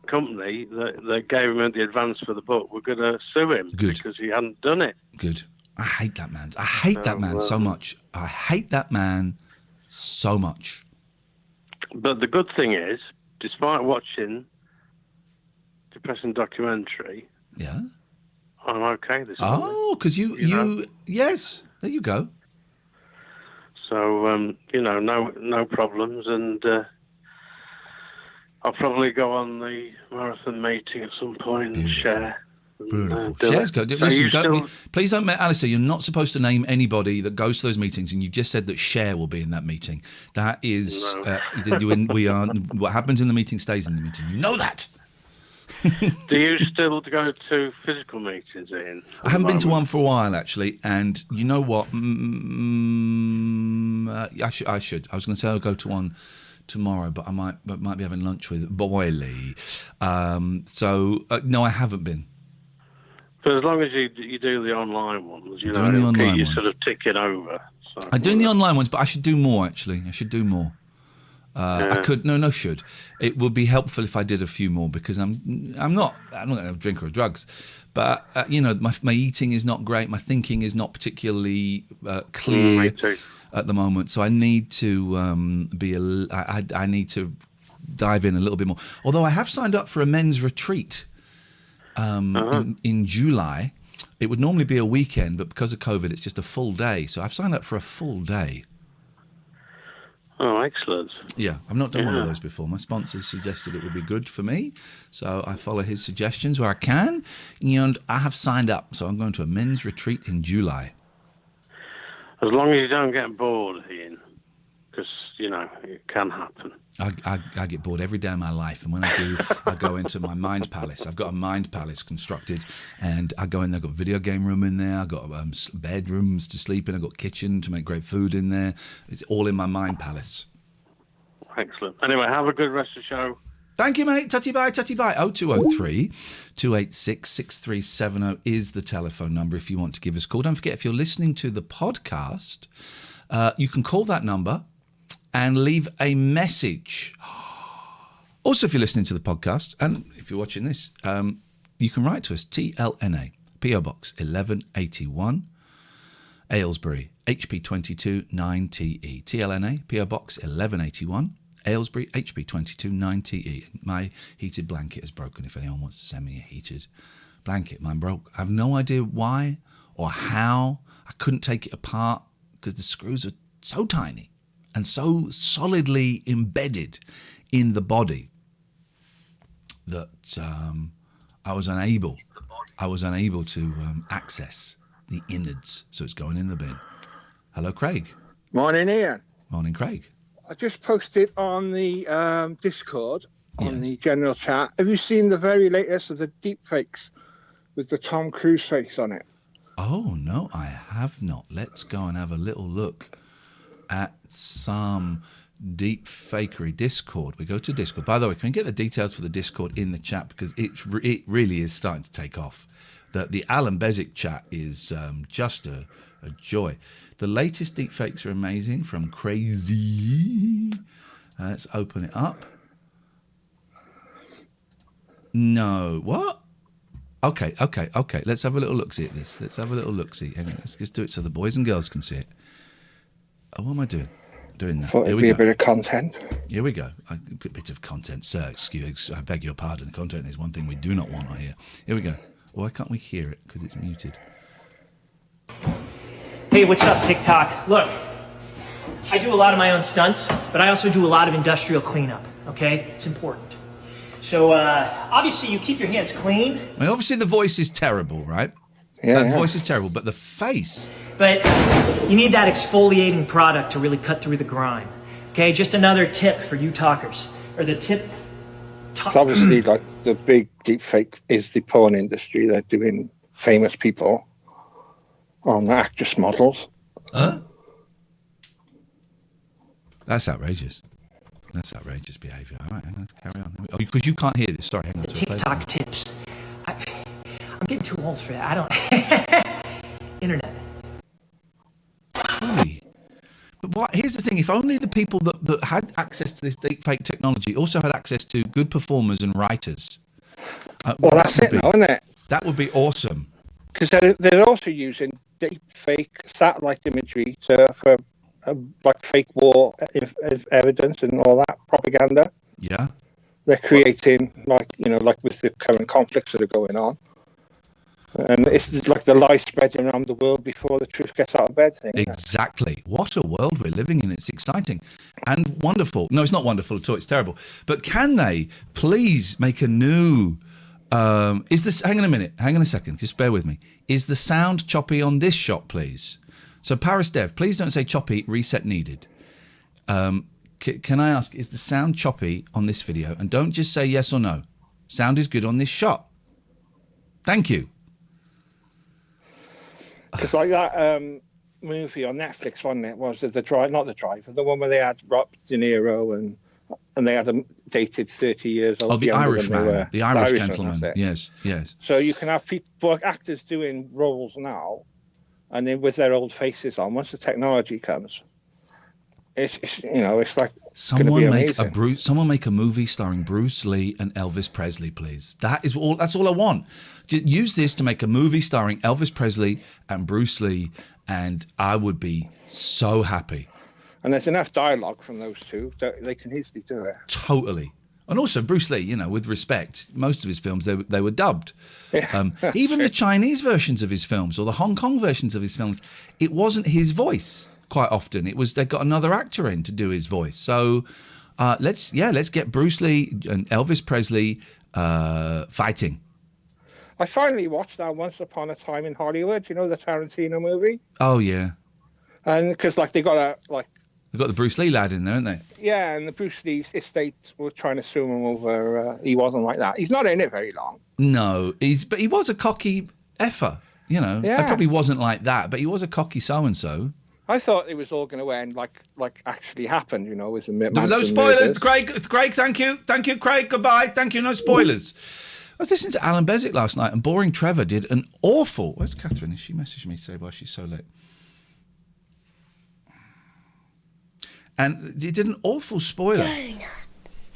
company that gave him the advance for the book were going to sue him because he hadn't done it. Good. I hate that man. I hate that man so much. I hate that man so much. But the good thing is, despite watching depressing documentary, I'm okay this morning. Oh, because you yes, there you go. So no problems, and I'll probably go on the marathon meeting at some point and share. Beautiful. Shares go. Listen, please don't, Alistair. You're not supposed to name anybody that goes to those meetings, and you just said that Cher will be in that meeting. That is, we are. What happens in the meeting stays in the meeting. You know that. Do you still go to physical meetings, Ian? I haven't been to one for a while, actually, and you know what? I should. I was going to say I'll go to one tomorrow, but I might be having lunch with Boyley. No, I haven't been. But as long as you do the online ones, you sort of ticking over. So, I'm doing the online ones, but I should do more, actually. I should do more. I could should. It would be helpful if I did a few more because I'm not a drinker of drugs, but my eating is not great. My thinking is not particularly clear Me too. at the moment, so I need to I need to dive in a little bit more. Although I have signed up for a men's retreat in July. It would normally be a weekend, but because of COVID, it's just a full day. So I've signed up for a full day. Oh, excellent. Yeah, I've not done one of those before. My sponsor suggested it would be good for me, so I follow his suggestions where I can, and I have signed up. So I'm going to a men's retreat in July. As long as you don't get bored, Ian, because, it can happen. I get bored every day of my life, and when I do, I go into my mind palace. I've got a mind palace constructed, and I go in there. I've got a video game room in there. I've got bedrooms to sleep in. I've got a kitchen to make great food in there. It's all in my mind palace. Excellent. Anyway, have a good rest of the show. Thank you, mate. Tutty bye, tutty bye. 0203 286 6370 is the telephone number if you want to give us a call. Don't forget, if you're listening to the podcast, you can call that number and leave a message. Also, if you're listening to the podcast, and if you're watching this, you can write to us, TLNA, PO Box 1181, Aylesbury, HP 22 9TE. TLNA, PO Box 1181, Aylesbury, HP 22 9TE. My heated blanket is broken. If anyone wants to send me a heated blanket, mine broke. I have no idea why or how. I couldn't take it apart because the screws are so tiny and so solidly embedded in the body that I was unable to access the innards. So it's going in the bin. Hello, Craig. Morning, Ian. Morning, Craig. I just posted on the Discord, on the general chat. Have you seen the very latest of the deepfakes with the Tom Cruise face on it? Oh, no, I have not. Let's go and have a little look at some deep fakery. Discord. We go to Discord. By the way, can we get the details for the Discord in the chat, because it really is starting to take off. The Alan Bezic chat is just a joy. The latest deep fakes are amazing from Crazy. Let's open it up. No, what? Okay. Let's have a little look-see at this. Let's have a little look-see. Hang on, let's just do it so the boys and girls can see it. Oh, what am I doing? Doing that. Thought it'd be a bit of content. Here we go. A bit of content, sir. Excuse, I beg your pardon. Content is one thing we do not want on here. Here we go. Why can't we hear it? Because it's muted. Hey, what's up, TikTok? Look, I do a lot of my own stunts, but I also do a lot of industrial cleanup, okay? It's important. So, obviously, you keep your hands clean. I mean, obviously, the voice is terrible, right? Yeah, That voice is terrible, but the face... But you need that exfoliating product to really cut through the grime. Okay, just another tip for you talkers. Or the tip... It's obviously, like, the big deep fake is the porn industry. They're doing famous people on actress models. Huh? That's outrageous. That's outrageous behaviour. All right, let's carry on. Oh, because you can't hear this. Sorry, hang on. TikTok tips. I'm getting too old for that. I don't... Internet. Really? But what? Here's the thing. If only the people that had access to this deepfake technology also had access to good performers and writers. Well, that's it now, isn't it? That would be awesome. Because they're also using deepfake satellite imagery for like fake war evidence and all that propaganda. Yeah. They're creating, like with the current conflicts that are going on. And it's like the lie spreading around the world before the truth gets out of bed thing. Exactly. What a world we're living in. It's exciting and wonderful. No, it's not wonderful at all. It's terrible. But can they please make a new... is this... Hang on a minute. Hang on a second. Just bear with me. Is the sound choppy on this shot, please? So Paris Dev, please don't say choppy, reset needed. Can I ask, is the sound choppy on this video? And don't just say yes or no. Sound is good on this shot. Thank you. It's like that movie on Netflix, wasn't it? Was it the one where they had Robert De Niro and they had them dated 30 years old. Oh, the Irishman, the Irish gentleman. Yes. So you can have people, actors doing roles now, and then with their old faces on. Once the technology comes, it's like Someone gonna be make amazing. someone make a movie starring Bruce Lee and Elvis Presley, please. That's all I want. Just use this to make a movie starring Elvis Presley and Bruce Lee, and I would be so happy. And there's enough dialogue from those two that they can easily do it. Totally. And also Bruce Lee, with respect, most of his films they were dubbed. Yeah, Even the Chinese versions of his films or the Hong Kong versions of his films, it wasn't his voice quite often. It was they got another actor in to do his voice. So let's get Bruce Lee and Elvis Presley fighting. I finally watched that Once Upon a Time in Hollywood. The Tarantino movie. Oh yeah. And because they got They've got the Bruce Lee lad in there, haven't they? Yeah, and the Bruce Lee estate were trying to sue him over. He wasn't like that. He's not in it very long. No, but he was a cocky effer. Yeah. I probably wasn't like that, but he was a cocky so and so. I thought it was all going to end like actually happened. With the No spoilers, Craig. Thank you, Craig. Goodbye. Thank you. No spoilers. I was listening to Alan Bezic last night, and Boring Trevor did an awful. Where's Catherine? Has she messaged me to say why she's so late? And he did an awful spoiler. Donuts.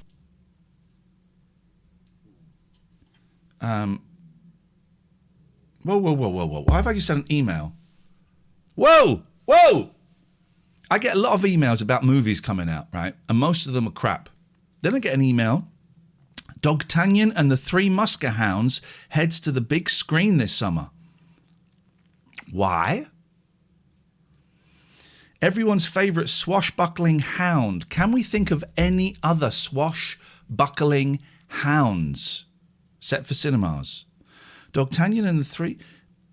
Whoa. Why have I just had an email? Whoa! I get a lot of emails about movies coming out, right? And most of them are crap. Then I get an email. D'Artagnan and the Three Muskehounds heads to the big screen this summer. Why? Everyone's favourite swashbuckling hound. Can we think of any other swashbuckling hounds set for cinemas? D'Artagnan and the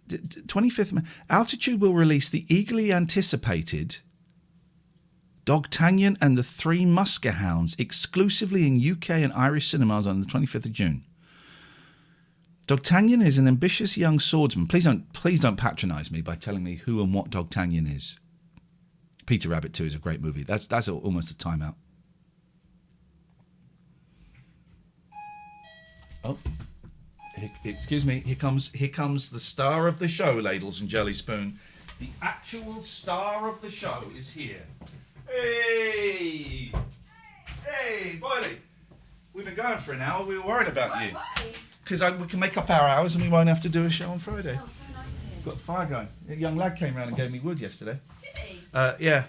25th... Altitude will release the eagerly anticipated D'Artagnan and the Three Muskehounds exclusively in UK and Irish cinemas on the 25th of June. D'Artagnan is an ambitious young swordsman. Please don't patronise me by telling me who and what D'Artagnan is. Peter Rabbit 2 is a great movie. That's almost a timeout. Oh, excuse me. Here comes the star of the show, Ladles and Jelly Spoon. The actual star of the show is here. Hey, Boyley. We've been going for an hour. We were worried about you because we can make up our hours and we won't have to do a show on Friday. Smells so nice here. Got the fire going. A young lad came round and gave me wood yesterday. Did he? Yeah.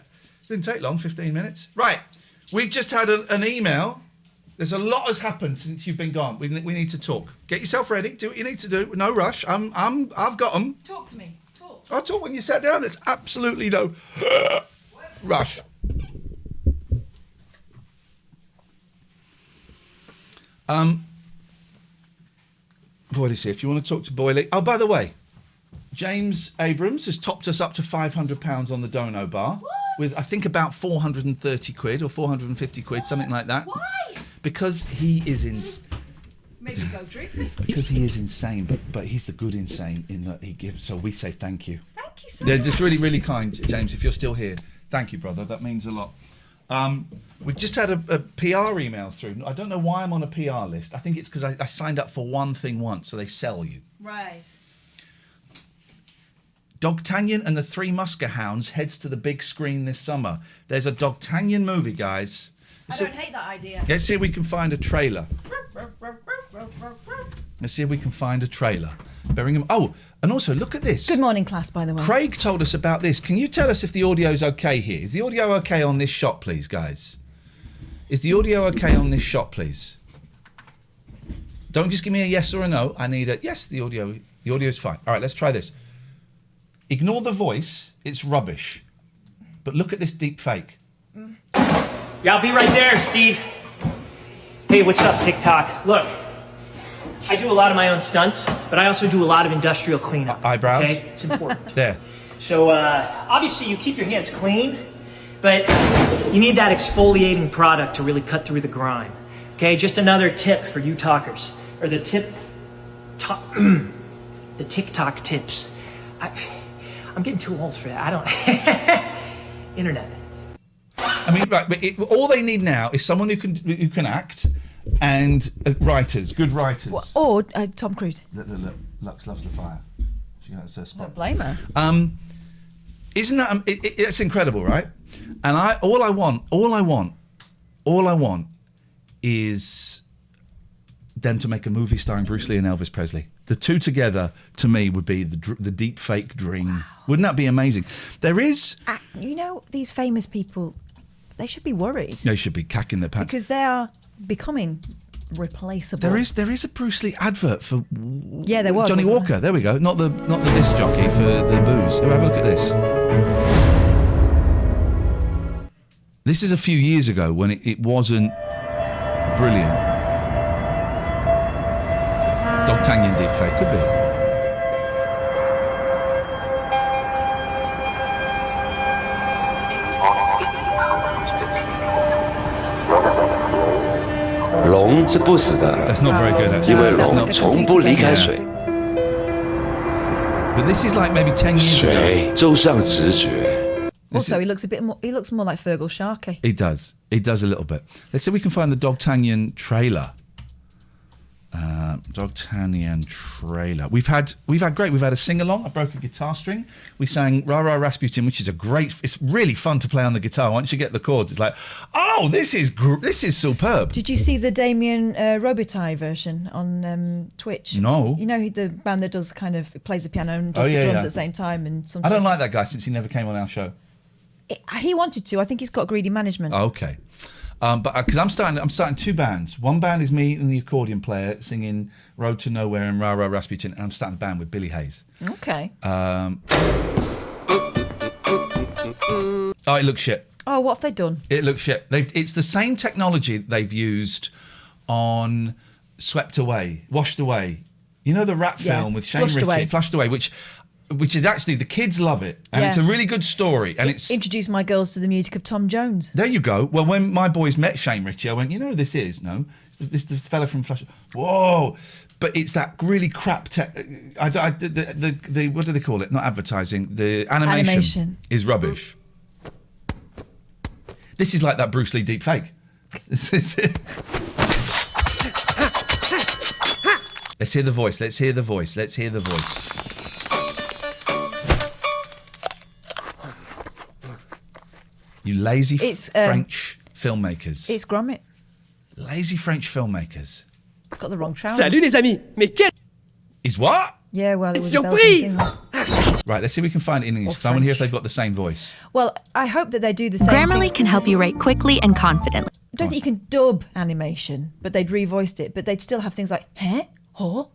Didn't take long, 15 minutes. Right. We've just had an email. There's a lot has happened since you've been gone. We need to talk. Get yourself ready. Do what you need to do. No rush. I've got them. Talk to me. Talk. I'll talk when you sat down. There's absolutely no rush. Boyley's here. If you want to talk to Boyley. Oh, by the way, James Abrams has topped us up to £500 on the Dono Bar. What? With, I think, about 430 quid or 450 quid, something like that. Why? Because he is Maybe go drink. because he is insane, but he's the good insane in that he gives. So we say thank you. Thank you so They're much. just really, really kind, James. If you're still here, thank you, brother. That means a lot. We've just had a PR email through. I don't know why I'm on a PR list. I think it's because I signed up for one thing once, so they sell you. Right. D'Artagnan and the Three Muskehounds heads to the big screen this summer. There's a D'Artagnan movie, guys. I don't hate that idea. Let's see if we can find a trailer. Let's see if we can find a trailer. Berringham. Oh, and also look at this. Good morning, class, by the way. Craig told us about this. Can you tell us if the audio's okay here? Is the audio okay on this shot, please, guys? Is the audio okay on this shot, please? Don't just give me a yes or a no. I need a yes. The audio's fine. All right, let's try this. Ignore the voice. It's rubbish. But look at this deep fake. Yeah, I'll be right there, Steve. Hey, what's up, TikTok? Look, I do a lot of my own stunts, but I also do a lot of industrial cleanup. Eyebrows. Okay, it's important. There. So, obviously you keep your hands clean, but you need that exfoliating product to really cut through the grime. Okay, just another tip for you talkers, or the TikTok tips. I'm getting too old for that. I don't. Internet. I mean, right, but all they need now is someone who can act and writers, good writers. Or Tom Cruise. Look, Lux loves the fire. She has her spot. Don't blame her. Isn't that it's incredible, right? And all I want is them to make a movie starring Bruce Lee and Elvis Presley. The two together, to me, would be the deep fake dream. Wow. Wouldn't that be amazing? There is... You know, these famous people, they should be worried. They should be cacking their pants. Because they are becoming replaceable. There is a Bruce Lee advert for there was Johnny Walker. There we go. Not the disc jockey for the booze. Have a look at this. This is a few years ago when it wasn't brilliant. D'Artagnan deepfake, could be. That's not very good, actually. But this is like maybe 10 years ago. Also, he looks more like Fergal Sharkey. He does a little bit. Let's see if we can find the D'Artagnan trailer. D'Artagnan trailer. We've had a sing-along. I broke a guitar string. We sang Ra Ra Rasputin, which is it's really fun to play on the guitar. Once you get the chords, it's like, oh, this is superb. Did you see the Damien Robitaille version on Twitch? No. You know the band that does plays the piano and does the drums at the same time, and sometimes I don't like that guy since he never came on our show. He wanted to. I think he's got greedy management. Okay. But because I'm starting two bands. One band is me and the accordion player singing Road to Nowhere and Ra Ra Rasputin, and I'm starting a band with Billy Hayes. Okay. Oh, it looks shit. Oh, what have they done? It looks shit. It's the same technology they've used on Washed Away. You know the rap film with Shane Ritchie? Flushed Away, which is actually, the kids love it. And it's a really good story. And it's introduced my girls to the music of Tom Jones. There you go. Well, when my boys met Shane Ritchie, I went, you know who this is? No. It's the fella from Flush. Whoa. But it's that really crap tech. The what do they call it? Not advertising. The animation is rubbish. This is like that Bruce Lee deep fake. This is it. Let's hear the voice. Let's hear the voice. Let's hear the voice. You lazy French filmmakers. It's Gromit. Lazy French filmmakers. Got the wrong trousers. Salut les amis. Mais quel... Is what? Yeah, well, it was surprise. Right, let's see if we can find it in English. Because I want to hear if they've got the same voice. Well, I hope that they do the same. Grammarly can help you write quickly and confidently. I don't think you can dub animation, but they'd revoiced it. But they'd still have things like "Huh? Oh?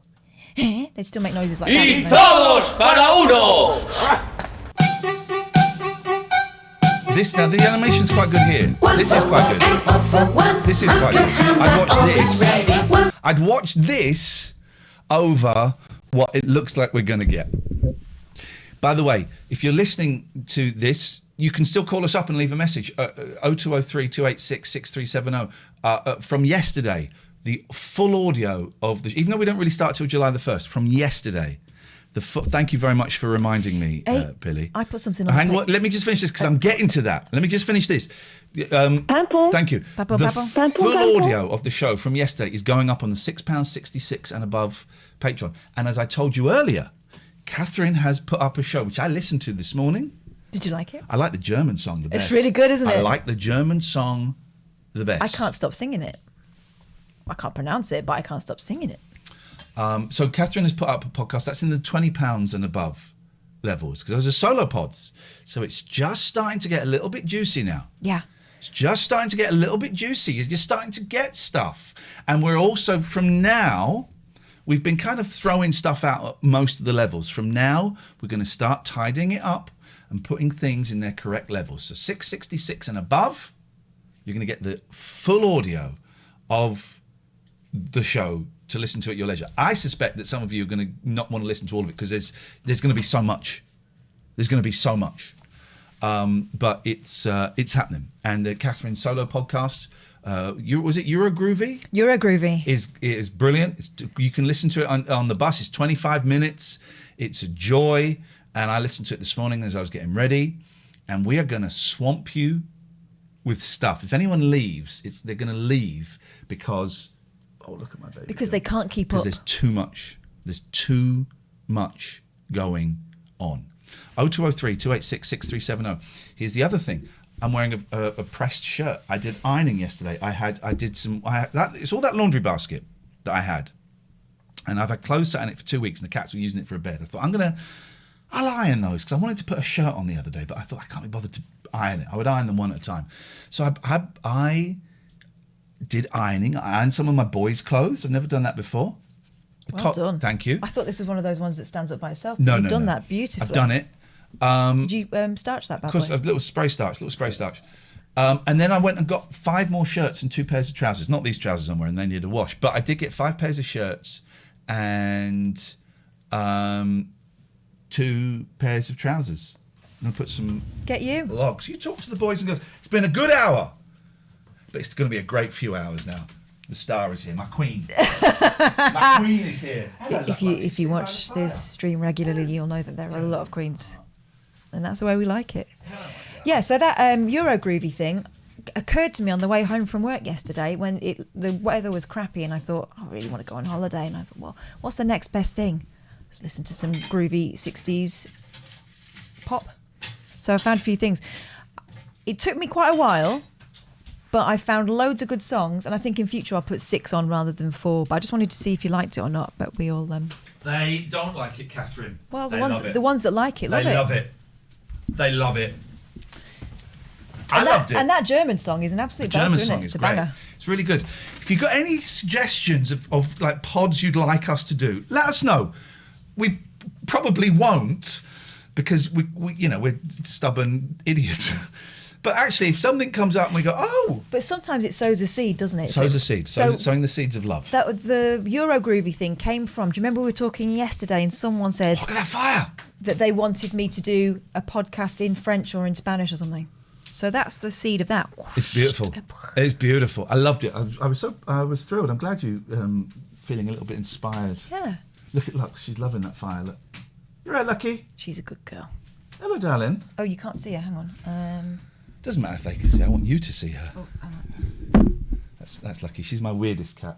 Huh?" They'd still make noises like that. Y todos para uno. The animation's quite good here. This is quite good. This is quite good. I'd watch this over what it looks like we're going to get. By the way, if you're listening to this, you can still call us up and leave a message. 0203 286 6370. From yesterday, the full audio of the... Even though we don't really start till July the 1st, from yesterday... Thank you very much for reminding me, Billy. I put something on. Hang on, let me just finish this because I'm getting to that. Let me just finish this. Thank you. The full audio of the show from yesterday is going up on the £6.66 and above Patreon. And as I told you earlier, Catherine has put up a show which I listened to this morning. Did you like it? I like the German song the best. It's really good, isn't it? I like the German song the best. I can't stop singing it. I can't pronounce it, but I can't stop singing it. So Catherine has put up a podcast that's in the £20 and above levels because those are solo pods. So it's just starting to get a little bit juicy now. Yeah. It's just starting to get a little bit juicy. You're starting to get stuff. And we're also, from now, we've been kind of throwing stuff out at most of the levels. From now, we're going to start tidying it up and putting things in their correct levels. So 666 and above, you're going to get the full audio of the show to listen to at your leisure. I suspect that some of you are going to not want to listen to all of it because there's going to be so much. There's going to be so much. But it's happening. And the Catherine solo podcast, was it Eurogroovy? Eurogroovy. Is brilliant. You can listen to it on the bus. It's 25 minutes. It's a joy. And I listened to it this morning as I was getting ready. And we are going to swamp you with stuff. If anyone leaves, they're going to leave because... Oh, look at my baby. Because they can't keep up. Because there's too much. There's too much going on. 0203 286 6370. Here's the other thing. I'm wearing a pressed shirt. I did ironing yesterday. It's all that laundry basket that I had. And I've had clothes sat in it for 2 weeks and the cats were using it for a bed. I thought, I'll iron those because I wanted to put a shirt on the other day, but I thought I can't be bothered to iron it. I would iron them one at a time. So I did ironing. I ironed some of my boys' clothes. I've never done that before. Well done. Thank you. I thought this was one of those ones that stands up by itself. No, You've done that beautifully. I've done it. Did you starch that bad Of course, boy? a little spray starch. And then I went and got 5 more shirts and 2 pairs of trousers. Not these trousers I'm wearing, they need a wash. But I did get 5 pairs of shirts and 2 pairs of trousers. I'm going to put some Get you. logs. You talk to the boys and girls. It's been a good hour. But it's going to be a great few hours now. The star is here. My queen. My queen is here. Hello, If you watch this stream regularly, you'll know that there are a lot of queens. And that's the way we like it. Yeah, so that Euro Groovy thing occurred to me on the way home from work yesterday when the weather was crappy and I thought, I really want to go on holiday. And I thought, well, what's the next best thing? Just listen to some groovy 60s pop. So I found a few things. It took me quite a while, but I found loads of good songs. And I think in future I'll put 6 on rather than 4. But I just wanted to see if you liked it or not. But we all... They don't like it, Catherine. Well, the ones that like it love it. They love it. They love it. I loved it. And that German song is an absolute The German belter, isn't song it? is It's a great. banger. It's really good. If you've got any suggestions of like pods you'd like us to do, let us know. We probably won't because we're stubborn idiots. But actually, if something comes up and we go, oh, But sometimes it sows a seed, doesn't it? sows a seed, sowing the seeds of love. The Euro Groovy thing came from. Do you remember we were talking yesterday and someone said, look at that fire, that they wanted me to do a podcast in French or in Spanish or something. So that's the seed of that. It's beautiful. It's beautiful. I loved it. I was thrilled. I'm glad you feeling a little bit inspired. Yeah. Look at Lux. She's loving that fire. Look. You're right, Lucky. She's a good girl. Hello, darling. Oh, you can't see her. Hang on. Doesn't matter if they can see her. I want you to see her. Oh, hang on. That's Lucky. She's my weirdest cat.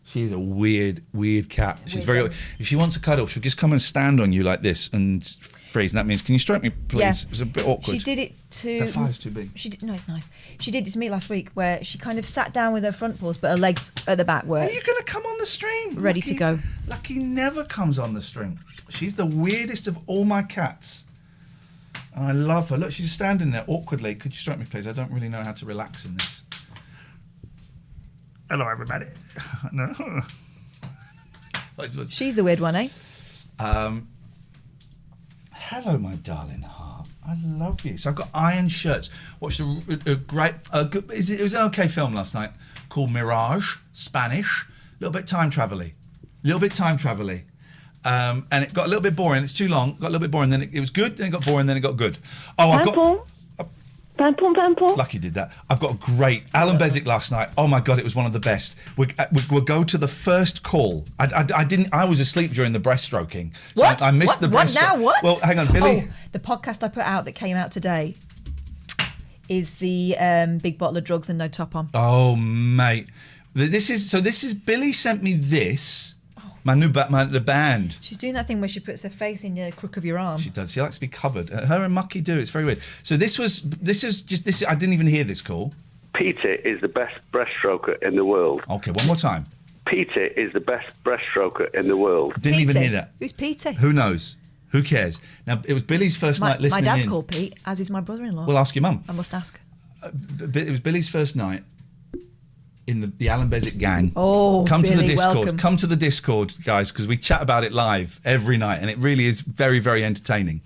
She is a weird cat. She's Weird very. If she wants a cuddle, she'll just come and stand on you like this and freeze. And that means, can you stroke me, please? Yeah. It's a bit awkward. She did it to... That fire's too big. No, it's nice. She did it to me last week where she kind of sat down with her front paws, but her legs at the back were... Are you going to come on the stream? Ready to go. Lucky never comes on the stream. She's the weirdest of all my cats. I love her. Look, she's standing there awkwardly. Could you stroke me, please? I don't really know how to relax in this. Hello, everybody. No. She's the weird one, eh? Hello, my darling heart. I love you. So I've got iron shirts. Watched a great... it was an okay film last night called Mirage, Spanish. A little bit time travel-y. And it got a little bit boring. It's too long. Got a little bit boring. Then it was good. Then it got boring. Then it got good. Oh, I've got... Lucky did that. I've got a great Alan Bezic last night. Oh my God, it was one of the best. We'll go to the first call. I didn't. I was asleep during the breaststroking. So What? I missed the breaststroke. What now? What? Well, hang on, Billy. Oh, the podcast I put out that came out today is the Big Bottle of Drugs and No Top On. Oh mate, this is Billy sent me this. The band. She's doing that thing where she puts her face in the crook of your arm. She does. She likes to be covered. Her and Mucky do. It's very weird. So this is just this. I didn't even hear this call. Peter is the best breaststroker in the world. Okay, one more time. Peter is the best breaststroker in the world. Didn't even hear that. Who's Peter? Who knows? Who cares? Now, it was Billy's first night listening in. My dad's called Pete, as is my brother-in-law. Well, ask your mum. I must ask. It was Billy's first night in the Alan Bezic gang. Oh, come to the Billy, Discord. welcome. Come to the Discord, guys, because we chat about it live every night, and it really is very, very entertaining.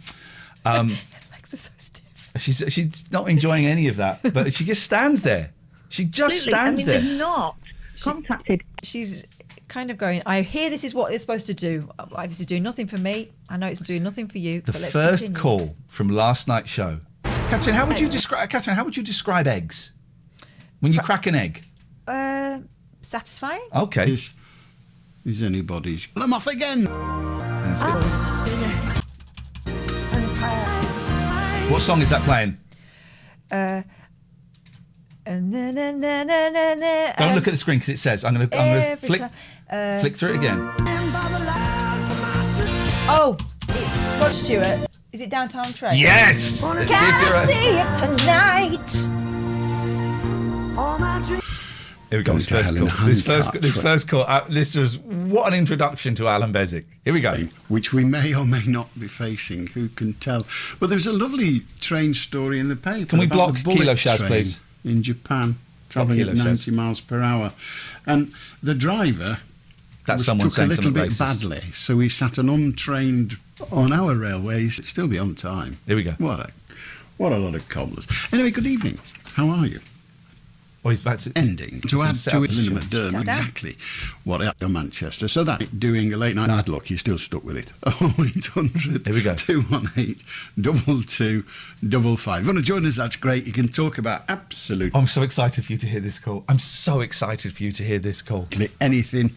Legs are so stiff. She's not enjoying any of that, but she just stands there. She just stands there. They've not contacted. She's kind of going, I hear this is what it's supposed to do. This is doing nothing for me. I know it's doing nothing for you. The but let's first continue. call from last night's show. Catherine, how would you describe eggs? When you crack an egg? Satisfying. Okay. Is anybody's? I'm off again. What song is that playing? Don't look at the screen because it says I'm going to flick through it again. Oh, it's Rod Stewart. Is it Downtown Train? Yes! Can Let's see if you're right. see it tonight? Here we go. This first call. This was what an introduction to Alan Bezic. Here we go. Which we may or may not be facing. Who can tell? But there's a lovely train story in the paper. Can we about block the bullet Kilo Shaz, train please? In Japan, travelling at 90 miles per hour, and the driver someone took a saying little something bit racist. badly, so he sat an untrained on our railways. It'd still be on time. Here we go. What a lot of cobblers. Anyway, good evening. How are you? Oh, he's about to ending to add to it, Linda McDermott, exactly what happened in Manchester. So that doing a late night ad look, you're still stuck with it. 0800 Here we go. 218 2255. If you want to join us, that's great. You can talk about absolutely. I'm so excited for you to hear this call. Anything,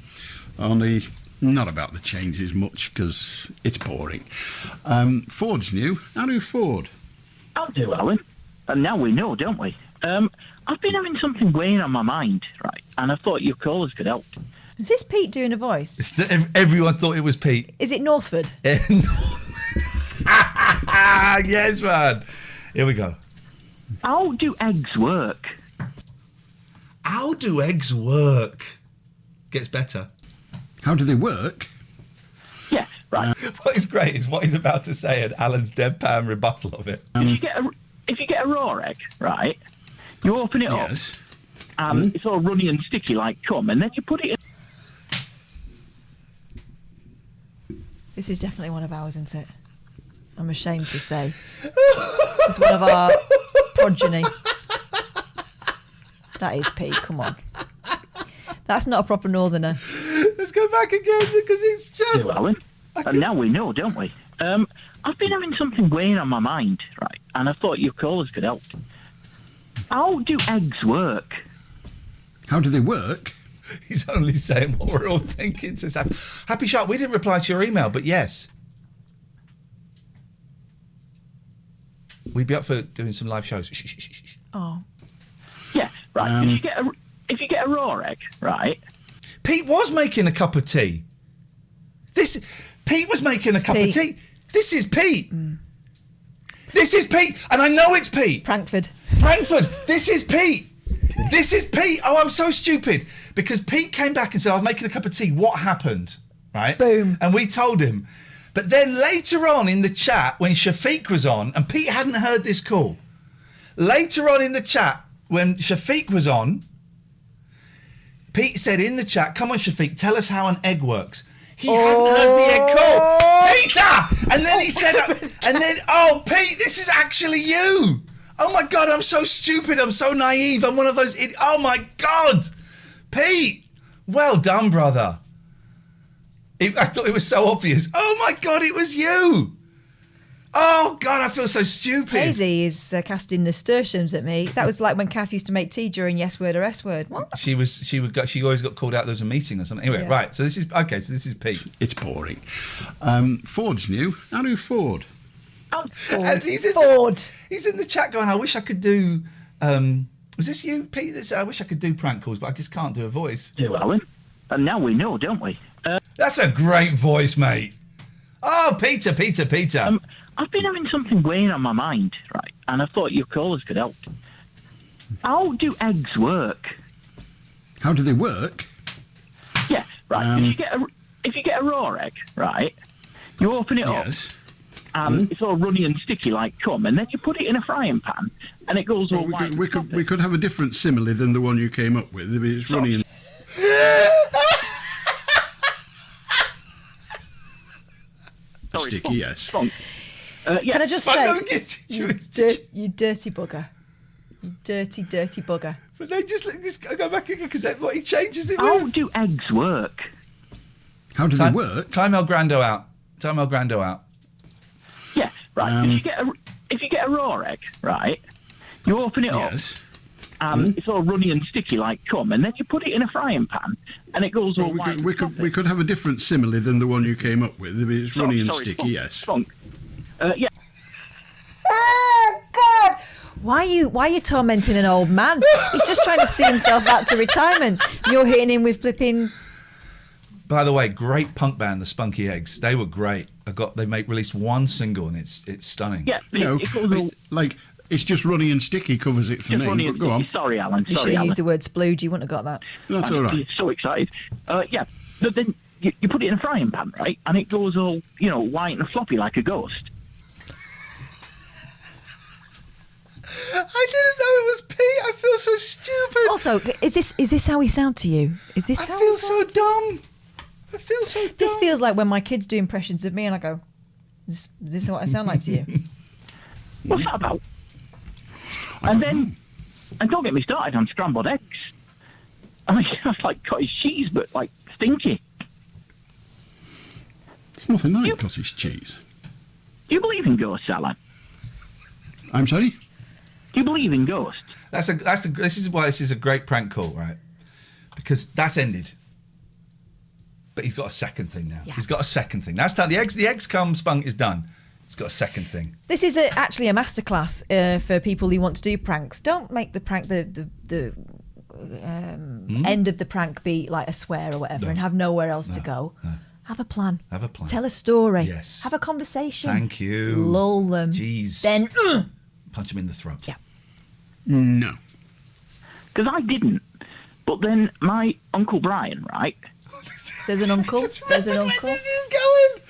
only not about the changes much because it's boring. Ford's new. How do Ford? I'll do, Alan. And now we know, don't we? I've been having something weighing on my mind, right? And I thought your callers could help. Is this Pete doing a voice? Everyone thought it was Pete. Is it Northford? Yes, man. Here we go. How do eggs work? How do eggs work? Gets better. How do they work? Yes, right. What is great is what he's about to say and Alan's deadpan rebuttal of it. If you get a raw egg, right, you open it up, and it's all runny and sticky like cum, and then you put it in. This is definitely one of ours, isn't it? I'm ashamed to say. This is one of our progeny. That is Pete, come on. That's not a proper northerner. Let's go back again because it's just... Alan. And now we know, don't we? I've been having something weighing on my mind, right? And I thought your callers could help. How do eggs work? How do they work? He's only saying what we're all thinking. Says Happy Shark, we didn't reply to your email, but yes. We'd be up for doing some live shows. Shh, shh, shh, shh. Oh. Yeah, right. If you get a raw egg, right? Pete was making a cup of tea. Pete was making a cup of tea. This is Pete. This is Pete, and I know it's Pete. Prankford. This is Pete. This is Pete. Oh, I'm so stupid because Pete came back and said, "I was making a cup of tea. What happened?" Right? Boom. And we told him. But then later on in the chat, when Shafiq was on, and Pete hadn't heard this call. Later on in the chat, when Shafiq was on, Pete said in the chat, "Come on, Shafiq, tell us how an egg works." He hadn't heard the egg call. Peter! And then he said, Pete, this is actually you. Oh my God, I'm so stupid. I'm so naive. I'm one of those oh my God. Pete, well done, brother. I thought it was so obvious. Oh my God, it was you. Oh God, I feel so stupid. Hazy is casting nasturtiums at me. That was like when Kath used to make tea during Yes Word or S Word. What? She always got called out. There was a meeting or something. Anyway, Yeah. right. So this is Pete. It's boring. Ford's new. How do Ford? And he's in the chat going, I wish I could do. Was this you, Pete? I wish I could do prank calls, but I just can't do a voice. Do, Alan. And now we know, don't we? That's a great voice, mate. Oh, Peter. I've been having something weighing on my mind, right? And I thought your callers could help. How do eggs work? How do they work? Yeah, right. If you get a raw egg, right, you open it up, and it's all runny and sticky like cum, and then you put it in a frying pan, and it goes all white. We could have a different simile than the one you came up with. It's runny and... sticky, yes. Can I just say, you dirty bugger. You dirty bugger. But they just go back again because what he changes it How with. do eggs work? How do they work? Time El Grando out. Yeah, right. If you get a raw egg, right, you open it up, and it's all runny and sticky like cum, and then you put it in a frying pan, and it goes all white. We could have a different simile than the one you came up with. It's runny and sticky, yes. Yeah. Oh God! Why are you tormenting an old man? He's just trying to see himself out to retirement. You're hitting him with flipping By the way, great punk band, the Spunky Eggs. They were great. They released one single and it's stunning. Yeah, it's just Runny and Sticky covers it for me. But go on. Sorry, Alan. You should have used the word splooge. You wouldn't have got that. That's all right. So excited. Yeah, but then you put it in a frying pan, right? And it goes all, white and floppy like a ghost. I didn't know it was Pete. I feel so stupid. Also, is this how we sound to you? Is this how feel so dumb. I feel so dumb. This feels like when my kids do impressions of me and I go, is this what I sound like to you? What's that about? And don't get me started on scrambled eggs. I mean, that's like cottage cheese, but like stinky. It's nothing like cottage cheese. Do you believe in ghosts, Alan? I'm sorry? Do you believe in ghosts? This is why this is a great prank call, right? Because that's ended. But he's got a second thing now. Yeah. He's got a second thing. That's done. The eggs come, Spunk is done. He's got a second thing. This is actually a masterclass for people who want to do pranks. Don't make the prank the end of the prank be like a swear or whatever and have nowhere else to go. No. Have a plan. Have a plan. Tell a story. Yes. Have a conversation. Thank you. Lull them. Jeez. Then punch him in the throat. Yeah. No. Because I didn't. But then my Uncle Brian, right? There's an uncle. There's an uncle. This is going.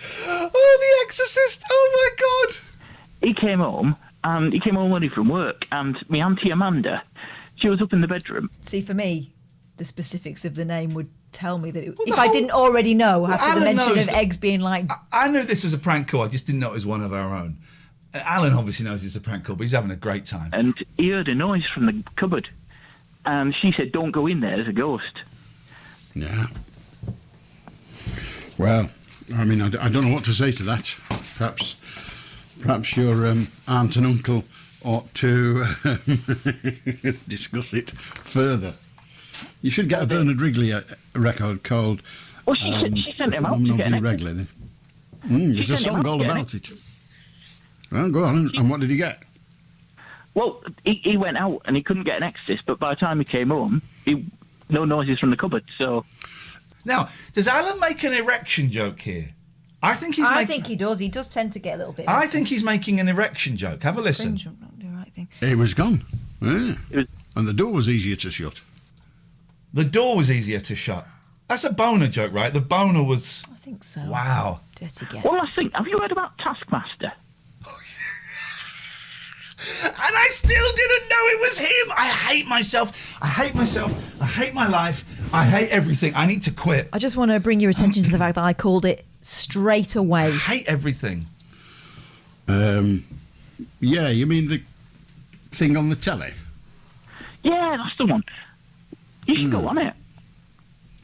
Oh, The Exorcist. Oh, my God. He came home early from work, and my Auntie Amanda, she was up in the bedroom. See, for me, the specifics of the name would tell me that if I didn't already know after the mention of eggs being like... I knew this was a prank call. I just didn't know it was one of our own. Alan obviously knows it's a prank call, but he's having a great time. And he heard a noise from the cupboard, and she said, "Don't go in there, there's a ghost." Yeah. Well, I mean, I don't know what to say to that. Perhaps your aunt and uncle ought to discuss it further. You should get a Bernard Wrigley record called... Well, she sent him out to get an regularly. There's a song all about it. Well, go on. And what did he get? Well, he went out and he couldn't get an exorcist, but by the time he came home, no noises from the cupboard, so... Now, does Alan make an erection joke here? I think he does. He does tend to get a little bit... I think he's making an erection joke. Have a listen. Do the right thing. It was gone. Yeah. And the door was easier to shut. The door was easier to shut. That's a boner joke, right? The boner was... I think so. Wow. Dirty guy. Well, have you heard about Taskmaster? And I still didn't know it was him. I hate myself. I hate my life. I hate everything. I need to quit. I just want to bring your attention to the fact that I called it straight away. I hate everything. Yeah, you mean the thing on the telly? Yeah, that's the one. You should go on it.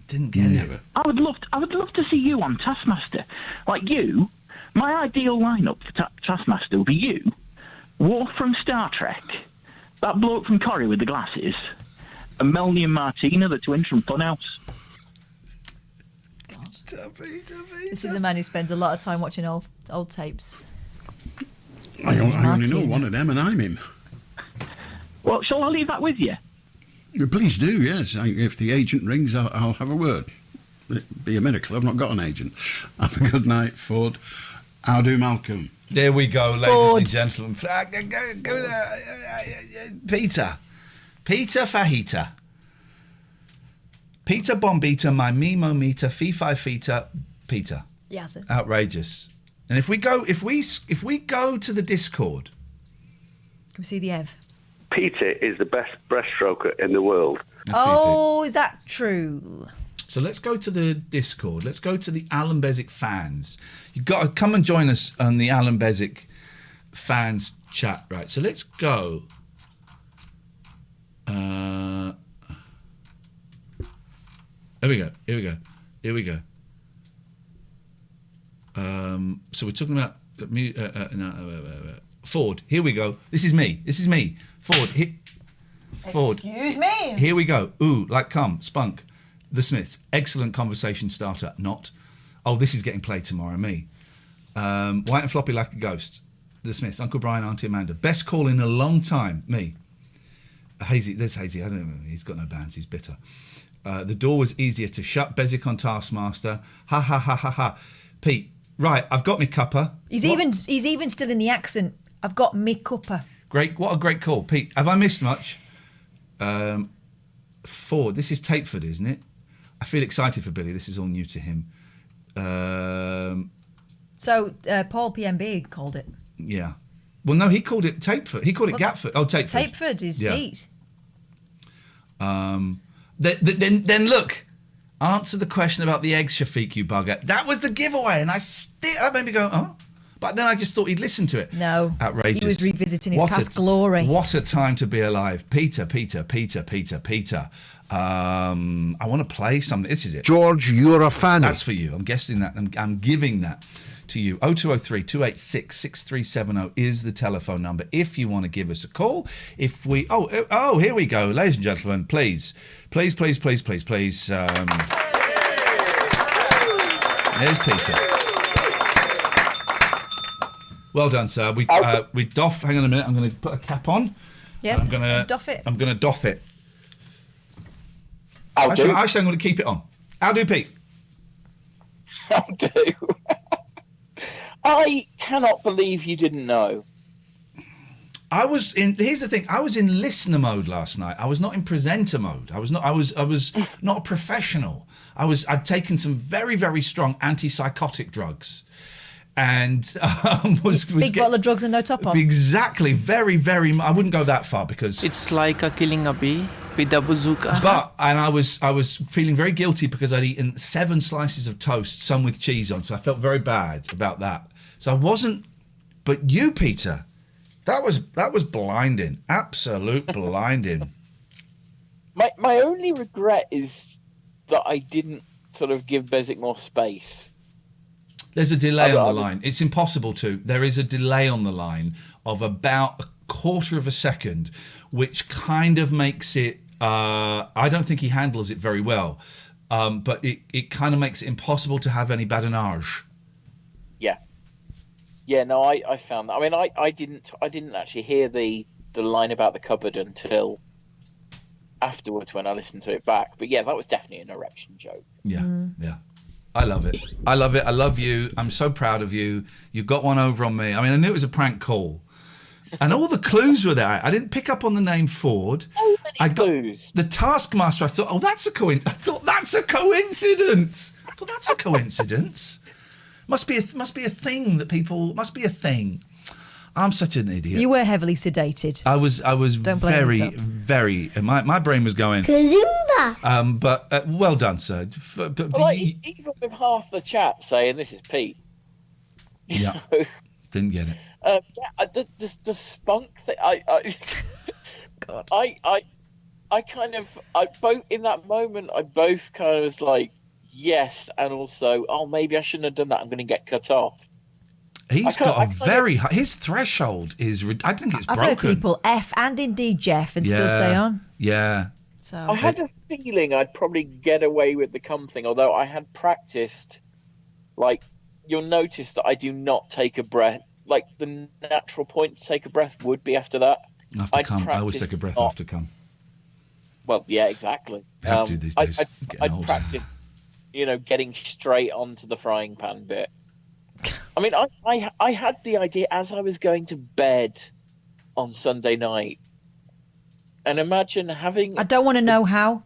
Didn't get it. I would love to see you on Taskmaster. Like you, my ideal lineup for Taskmaster would be you, Worf from Star Trek, that bloke from Corrie with the glasses, and Melanie and Martina, the twins from Funhouse. God. This is a man who spends a lot of time watching old tapes. I only know one of them, and I'm him. Well, shall I leave that with you? Please do, yes. If the agent rings, I'll have a word. It'd be a miracle. I've not got an agent. Have a good night, Ford. How do, Malcolm? There we go, ladies and gentlemen. Go there. Peter Fajita. Peter Bombita, my Mimo meter, Fee Fi Feta, Peter. Yeah, sir. Outrageous. And if we go to the Discord, can we see the Ev? Peter is the best breaststroker in the world. Oh, is that true? So let's go to the Discord. Let's go to the Alan Bezic fans. You've got to come and join us on the Alan Bezic fans chat, right? So let's go. Here we go. So we're talking about Ford. Here we go. This is me. Ford. Ford. Excuse me. Here we go. Ooh, like come, Spunk. The Smiths. Excellent conversation starter. Not. Oh, this is getting played tomorrow. Me. White and floppy like a ghost. The Smiths. Uncle Brian, Auntie Amanda. Best call in a long time. Me. Hazy, there's Hazy. I don't know. He's got no bands. He's bitter. The door was easier to shut. Bezic on Taskmaster. Ha ha ha ha ha. Pete, right? I've got me cuppa. He's even still in the accent. I've got me cuppa. Great. What a great call, Pete. Have I missed much? Ford. This is Tapeford, isn't it? I feel excited for Billy. This is all new to him. So Paul PMB called it. Yeah. Well, no, he called it Tapeford. He called it Gatford. Oh, Tapeford. Tapeford is Pete. Then look. Answer the question about the eggs, Shafiq, you bugger. That was the giveaway, and that made me go, oh. But then I just thought he'd listen to it. No. Outrageous. He was revisiting his past glory. What a time to be alive. Peter. I want to play something. This is it. George, you're a fan. That's for you. I'm guessing that. I'm giving that to you. 0203 286 6370 is the telephone number if you want to give us a call. If we... Oh, here we go. Ladies and gentlemen, please. There's Peter. Well done, sir. We doff. Hang on a minute. I'm going to put a cap on. Yes, I'm gonna doff it. I'm going to doff it. Actually, I'm going to keep it on. How do, Pete? I'll do. I cannot believe you didn't know. Here's the thing. I was in listener mode last night. I was not in presenter mode. I was not a professional. I'd taken some very, very strong antipsychotic drugs. And was big bottle of drugs and no top on. Exactly. Very, very. I wouldn't go that far because it's like killing a bee with a bazooka. And I was feeling very guilty because I'd eaten 7 slices of toast, some with cheese on. So I felt very bad about that. So I wasn't. But you, Peter, that was blinding. Absolute blinding. My only regret is that I didn't sort of give Bezic more space. There's a delay on the line. It's impossible to. There is a delay on the line of about a quarter of a second, which kind of makes it... I don't think he handles it very well, but it kind of makes it impossible to have any badinage. Yeah. Yeah, no, I found that. I mean, I didn't actually hear the line about the cupboard until afterwards when I listened to it back. But yeah, that was definitely an erection joke. Yeah, yeah. I love it. I love you. I'm so proud of you. You got one over on me. I mean, I knew it was a prank call. And all the clues were there. I didn't pick up on the name Ford. I got clues. The Taskmaster. I thought, that's a coincidence. I thought that's a coincidence. Must be a thing that people... Must be a thing. I'm such an idiot. You were heavily sedated. I was Don't blame very, yourself. very... My brain was going... Kazumba. But well done, sir. Even with half the chat saying, this is Pete. Yeah. Didn't get it. The spunk thing. God. I kind of both in that moment. I both kind of was like yes, and also maybe I shouldn't have done that. I'm going to get cut off. He's got a very high... His threshold is... I think it's broken. I've heard people F and indeed Jeff and still stay on. Yeah. So I had a feeling I'd probably get away with the cum thing, although I had practiced. Like, you'll notice that I do not take a breath. Like, the natural point to take a breath would be after that. After cum. I always take a breath after cum. Well, yeah, exactly. I have to these days. I'd practice, getting straight onto the frying pan bit. I mean, I had the idea as I was going to bed on Sunday night. And imagine having... I don't want to know how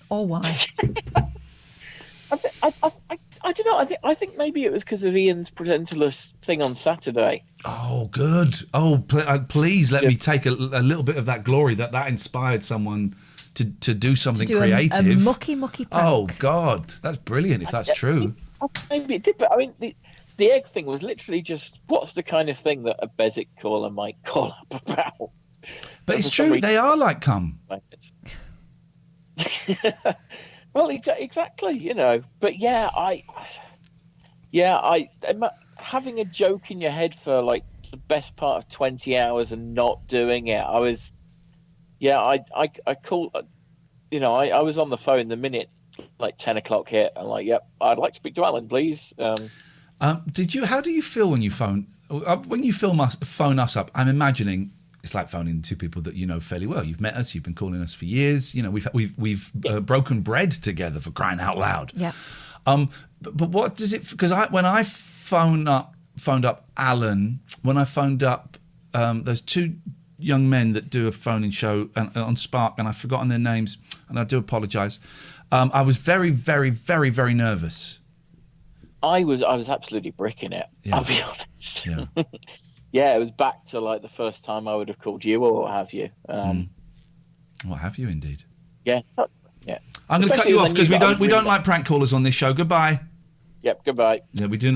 or why. I don't know. I think maybe it was because of Ian's presenterless thing on Saturday. Oh, good. Oh, please let me take a little bit of that glory that inspired someone to do something creative. A mucky prank. Oh, God. That's brilliant if that's true. Maybe it did, but I mean... The egg thing was literally just, what's the kind of thing that a Bezic caller might call up about? But it's true, they are like cum. Well, exactly, But yeah, having a joke in your head for like the best part of 20 hours and not doing it, I was called, I was on the phone the minute like 10 o'clock hit. I'm like, yep, I'd like to speak to Alan, please. How do you feel when you phone us up? I'm imagining It's like phoning two people that you know fairly well. You've met us. You've been calling us for years. You know, we've broken bread together, for crying out loud. Yeah. But what does it? Because when I phoned up Alan, when I phoned up those two young men that do a phoning show on Spark, and I've forgotten their names, and I do apologise. I was very, very, very, very nervous. I was absolutely bricking it. Yeah. I'll be honest. Yeah. Yeah, it was back to like the first time I would have called you, or what have you. What have you, indeed? Yeah, yeah. I'm going to cut you off because we don't like prank callers on this show. Goodbye. Yep. Goodbye. Yeah, we do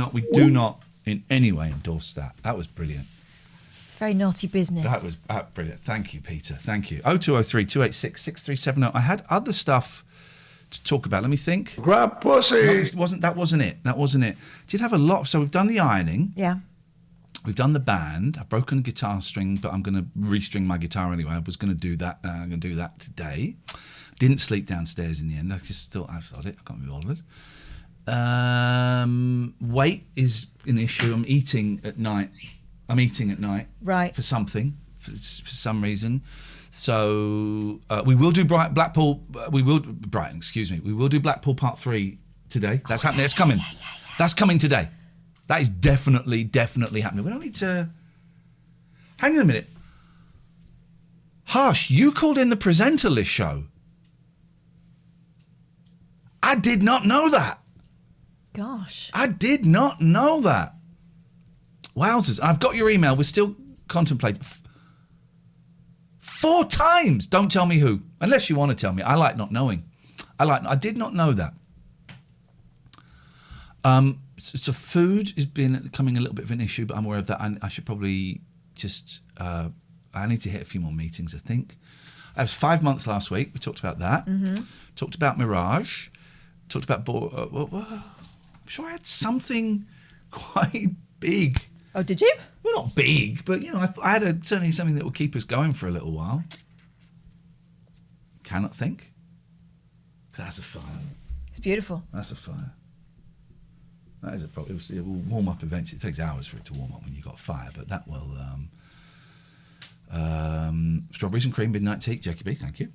not in any way endorse that. That was brilliant. Very naughty business. That was brilliant. Thank you, Peter. Thank you. 0203 286 6370. I had other stuff to talk about. Let me think. Grab pussy. That wasn't it. Did have a lot. So we've done the ironing. Yeah. We've done the band. I've broken a guitar string, but I'm going to restring my guitar anyway. I was going to do that. I'm going to do that today. Didn't sleep downstairs in the end. I just thought I've got it. I can't be bothered. Weight is an issue. I'm eating at night. Right. For something, for some reason. So we will do Blackpool. We will Brighton. Excuse me. We will do Blackpool Part 3 today. That's happening. It's coming. That's coming today. That is definitely happening. We don't need to. Hang on a minute. Harsh, you called in the presenter list show. I did not know that. Gosh. I did not know that. Wowzers. I've got your email. We're still contemplating. 4 times. Don't tell me who. Unless you want to tell me. I like not knowing. I did not know that. So food has been becoming a little bit of an issue, but I'm aware of that. I should probably just... I need to hit a few more meetings, I think. I was 5 months last week. We talked about that. Mm-hmm. Talked about Mirage. Talked about... I'm sure I had something quite big. Oh, did you? Well, not big, but, you know, I had certainly something that will keep us going for a little while. Cannot think. That's a fire. It's beautiful. That's a fire. That is a problem. It will warm up eventually. It takes hours for it to warm up when you've got fire, but that will... strawberries and cream, midnight tea, Jackie B, thank you.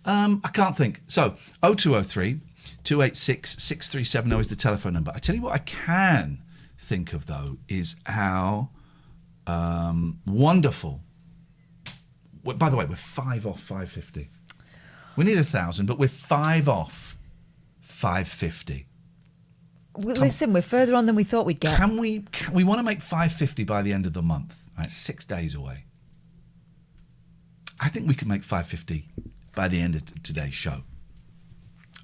I can't think. So, 0203 286 6370 is the telephone number. I tell you what I can think of, though, is how wonderful... By the way, we're 5 off 550. We need 1,000, but we're 5 off 550. Listen, we're further on than we thought we'd get. We want to make 550 by the end of the month. Right, 6 days away. I think we can make 550 by the end of today's show.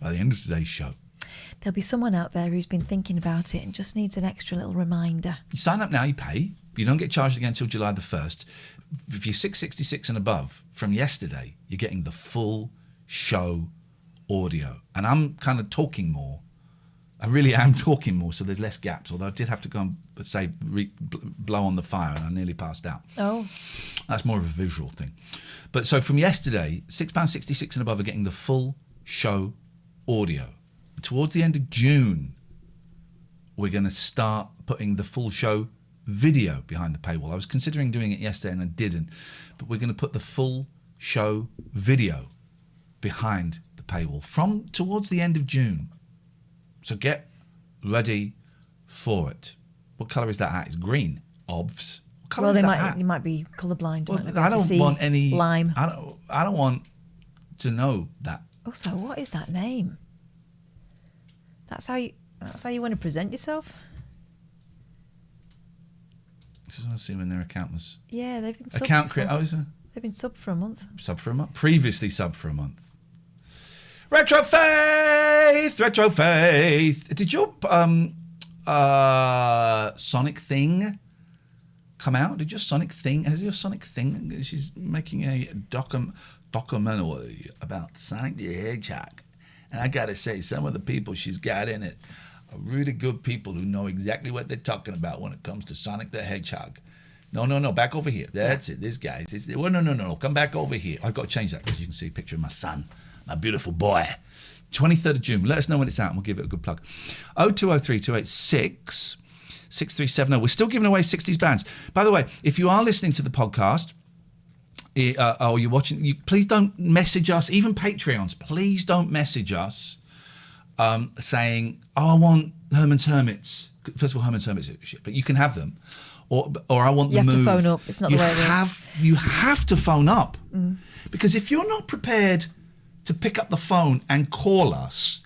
There'll be someone out there who's been thinking about it and just needs an extra little reminder. You sign up now, you pay. You don't get charged again until July the 1st. If you're 666 and above, from yesterday, you're getting the full show audio. And I'm kind of talking more. I really am talking more, so there's less gaps. Although I did have to go and blow on the fire, and I nearly passed out. Oh. That's more of a visual thing. But so from yesterday, £6.66 and above are getting the full show audio. Towards the end of June, we're going to start putting the full show video behind the paywall. I was considering doing it yesterday and I didn't, but we're going to put the full show video behind the paywall from towards the end of June. So get ready for it. What colour is that hat? It's green. Obvs. What colour is that hat? You might be colourblind. Well, I don't want any lime. I don't want to know that. Also, what is that name? That's how you want to present yourself? This is what I see when their account was. Yeah, they've been They've been sub for a month. Previously sub for a month. Retro Faith. Did your Sonic thing come out? Did your Sonic thing? Has your Sonic thing? She's making a documentary about Sonic the Hedgehog, and I gotta say, some of the people she's got in it are really good people who know exactly what they're talking about when it comes to Sonic the Hedgehog. No, back over here. That's it. This guy. No. Come back over here. I've got to change that because you can see a picture of my son, my beautiful boy. 23rd of June. Let us know when it's out and we'll give it a good plug. 0203 286 6370. We're still giving away 60s bands. By the way, if you are listening to the podcast You're watching. Please don't message us, even Patreons. Please don't message us saying, "Oh, I want Herman's Hermits." First of all, Herman's Hermits are shit, but you can have them. Or I want the move. You have to phone up. It's not the way it works. You have to phone up. Because if you're not prepared to pick up the phone and call us,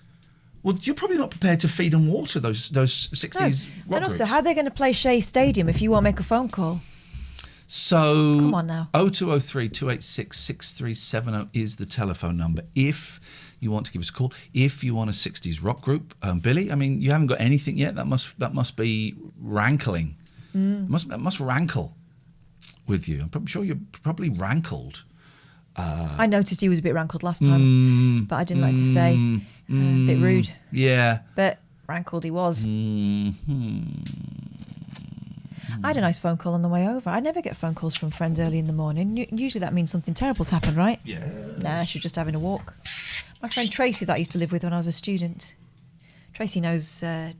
well, you're probably not prepared to feed and water those 60s rock And also, groups. how are they going to play Shea Stadium if you won't make a phone call? So Come on now. 0203 286 6370 is the telephone number. If you want to give us a call, if you want a 60s rock group, Billy, I mean, you haven't got anything yet. That must be rankling. That must rankle with you. I'm sure you're probably rankled. I noticed he was a bit rankled last time, but I didn't like to say. A bit rude. Yeah. But rankled he was. I had a nice phone call on the way over. I never get phone calls from friends early in the morning. Usually that means something terrible's happened, right? Yeah. Nah, she's just having a walk. My friend Tracy that I used to live with when I was a student. Tracy knows all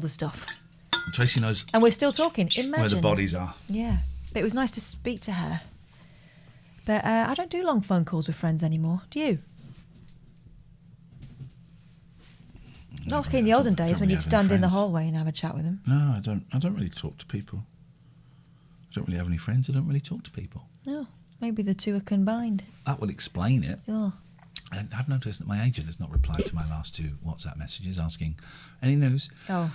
the stuff. Tracy knows. And we're still talking. Imagine. Where the bodies are. Yeah. But it was nice to speak to her. But I don't do long phone calls with friends anymore. Do you? Not like in the olden days when you'd stand in the hallway and have a chat with them. No, I don't. I don't really talk to people. I don't really have any friends. I don't really talk to people. No, maybe the two are combined. That would explain it. Oh. And I've noticed that my agent has not replied to my last 2 WhatsApp messages asking any news. Oh.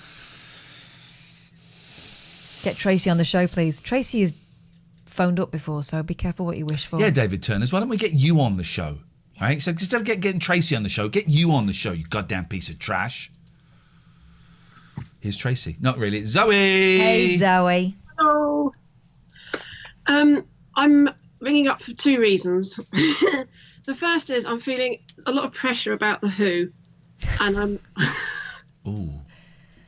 Get Tracy on the show, please. Tracy has phoned up before, so be careful what you wish for. Yeah, David Turners, why don't we get you on the show? Right? So instead of getting Tracy on the show, get you on the show, you goddamn piece of trash. Here's Tracy. Not really. It's Zoe. Hey, Zoe. Hello. I'm ringing up for 2 reasons. The first is I'm feeling a lot of pressure about the Who, and I'm. Ooh.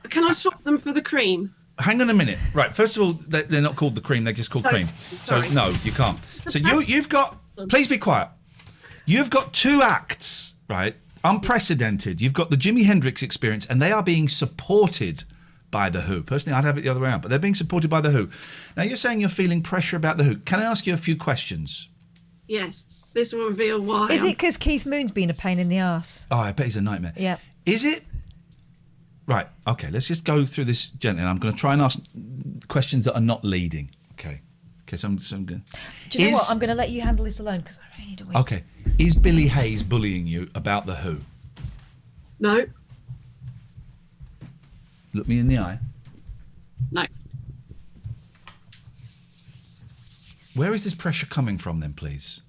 Can I swap them for the Cream? Hang on a minute. Right. First of all, they're not called the Cream. They're just called Cream. Sorry. So no, you can't. So you've got. Please be quiet. You've got 2 acts, right? Unprecedented. You've got the Jimi Hendrix Experience, and they are being supported by the Who. Personally, I'd have it the other way around, but they're being supported by the Who. Now you're saying you're feeling pressure about the Who. Can I ask you a few questions? Yes. This will reveal why. Is it because Keith Moon's been a pain in the arse? Oh, I bet he's a nightmare. Yeah. Is it? Right. Okay. Let's just go through this gently. I'm going to try and ask questions that are not leading. Okay. Okay. So I'm going. Do you know what? I'm going to let you handle this alone because I really need a wee. Okay. Is Billy Hayes bullying you about the Who? No. Look me in the eye. No. Where is this pressure coming from then, please?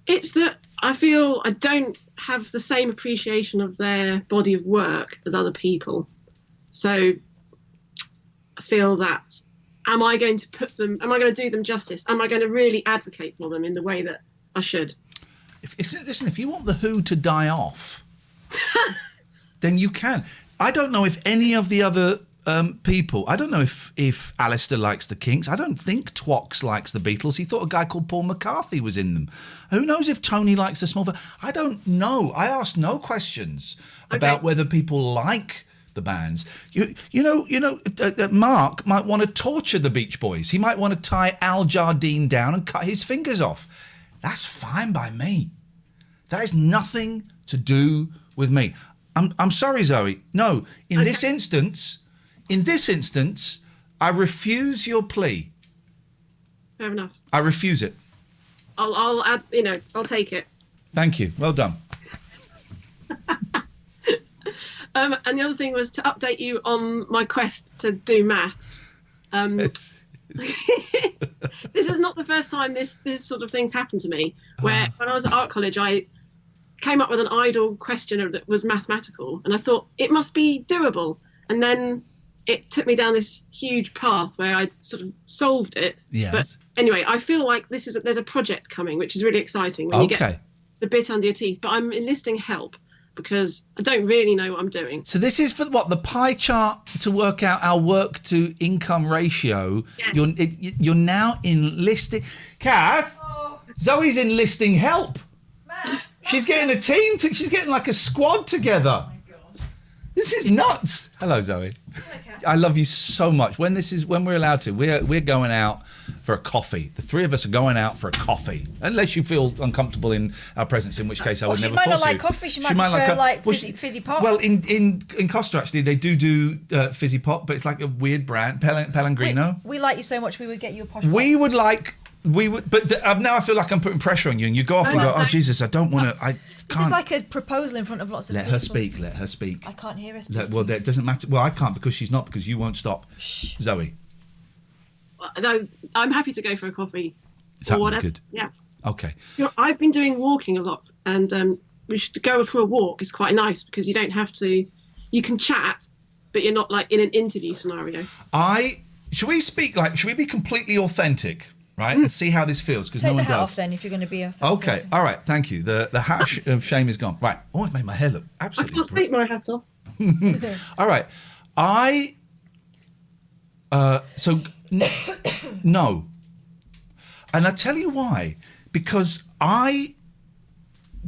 It's that I feel I don't have the same appreciation of their body of work as other people. So I feel that, am I going to do them justice? Am I going to really advocate for them in the way that I should? Listen, if you want the Who to die off, then you can. I don't know if any of the other people, I don't know if Alistair likes the Kinks. I don't think Twox likes the Beatles. He thought a guy called Paul McCarthy was in them. Who knows if Tony likes the Small... I don't know. I asked no questions about whether people like the bands. You know, Mark might want to torture the Beach Boys. He might want to tie Al Jardine down and cut his fingers off. That's fine by me. That has nothing to do with me. I'm sorry, Zoe. No, in this instance, I refuse your plea. Fair enough. I refuse it. I'll add, I'll take it. Thank you. Well done. And the other thing was to update you on my quest to do maths. This is not the first time this sort of thing's happened to me. Where when I was at art college, I came up with an idle question that was mathematical, and I thought it must be doable. And then it took me down this huge path where I'd sort of solved it. Yes. But anyway, I feel like there's a project coming, which is really exciting when you get the bit under your teeth. But I'm enlisting help because I don't really know what I'm doing. So this is for what, the pie chart to work out our work to income ratio. Yes. You're now enlisting. Kath, Zoe's enlisting help. She's getting a team. She's getting like a squad together. Oh my God. This is nuts. Hello, Zoe. I love you so much. When we're allowed to, we're going out for a coffee. The three of us are going out for a coffee, unless you feel uncomfortable in our presence, in which case I would never force you. She might not like coffee. She might prefer fizzy pop. Well, in Costa actually they do fizzy pop, but it's like a weird brand, Pellegrino. We like you so much, we would get you a posh. We would, but now I feel like I'm putting pressure on you, and you go off and go, "Oh Jesus, I don't want to. I can't." This is like a proposal in front of lots of people. Let her speak. I can't hear her speak. Well, that doesn't matter. Well, I can't because she's not, because you won't stop. Shh. Zoe. No, I'm happy to go for a coffee. Is that good? Yeah. Okay. I've been doing walking a lot, and we should go for a walk. It's quite nice because you don't have to. You can chat, but you're not like in an interview scenario. Should we be completely authentic, right, and see how this feels? Because no one Take the hat does. off then, if you're going to be authentic. Okay. All right. Thank you. The hat of shame is gone. Right. Oh, it made my hair look absolutely. I can't take my hat off. All right. No. And I tell you why. Because I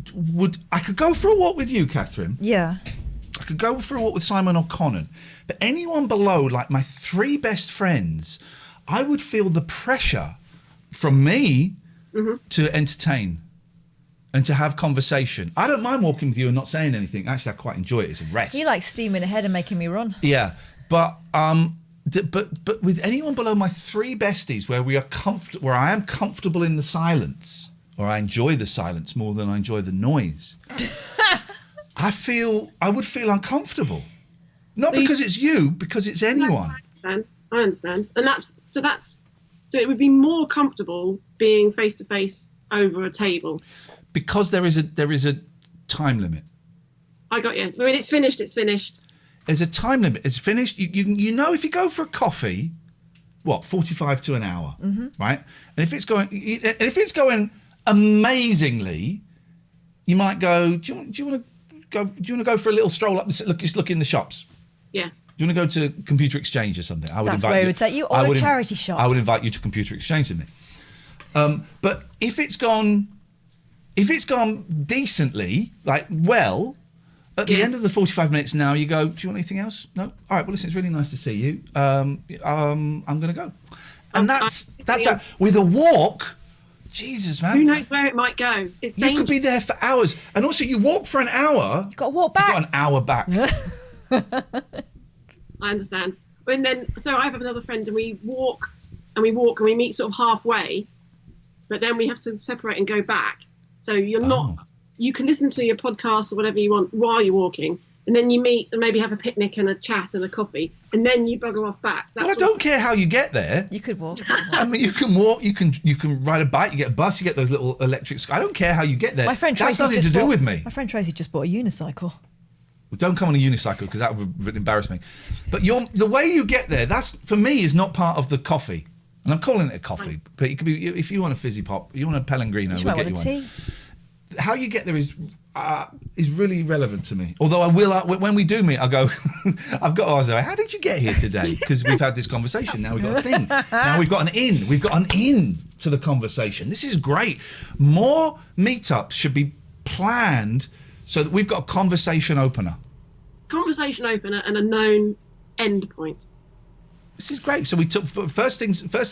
could go for a walk with you, Catherine. Yeah. I could go for a walk with Simon or Conan. But anyone below, like my three best friends, I would feel the pressure from me to entertain and to have conversation. I don't mind walking with you and not saying anything. Actually, I quite enjoy it. It's a rest. You like steaming ahead and making me run. Yeah. But with anyone below my three besties, where I am comfortable in the silence, or I enjoy the silence more than I enjoy the noise, I would feel uncomfortable. Not because it's you, because it's anyone. I understand. And so it would be more comfortable being face to face over a table. Because there is a time limit. I got you. I mean, it's finished. There's a time limit. It's finished. You know, if you go for a coffee, 45 to an hour, right? And if it's going amazingly, you might go. Do you want to go for a little stroll up? Just look in the shops. Yeah. Do you want to go to Computer Exchange or something? That's where it would take you, or a charity shop. I would invite you to Computer Exchange with me. But if it's gone decently, like at the end of the 45 minutes now, you go, do you want anything else? No? All right, well, listen, it's really nice to see you. I'm going to go. And that's that. With a walk, Jesus, man. Who knows where it might go? It's you could be there for hours. And also, you walk for an hour. You've got to walk back. You've got an hour back. I understand. So I have another friend, and we walk and we meet sort of halfway, but then we have to separate and go back. So you're not. You can listen to your podcast or whatever you want while you're walking, and then you meet and maybe have a picnic and a chat and a coffee, and then you bugger off back. Well, I don't care how you get there. You could walk. I mean, you can walk. You can ride a bike. You get a bus. You get those little electric. I don't care how you get there. My friend That's Tracy nothing to do with me. My friend Tracy just bought a unicycle. Well, don't come on a unicycle because that would embarrass me. But the way you get there, that's for me is not part of the coffee. And I'm calling it a coffee, but it could be if you want a fizzy pop, you want a Pellegrino, we'll get you one. Tea. How you get there is really relevant to me. Although I will, when we do meet, I'll go, I've got to ask her, how did you get here today? Because we've had this conversation. Now we've got a thing. Now we've got an in. We've got an in to the conversation. This is great. More meetups should be planned so that we've got a conversation opener. Conversation opener and a known end point. This is great. So we took first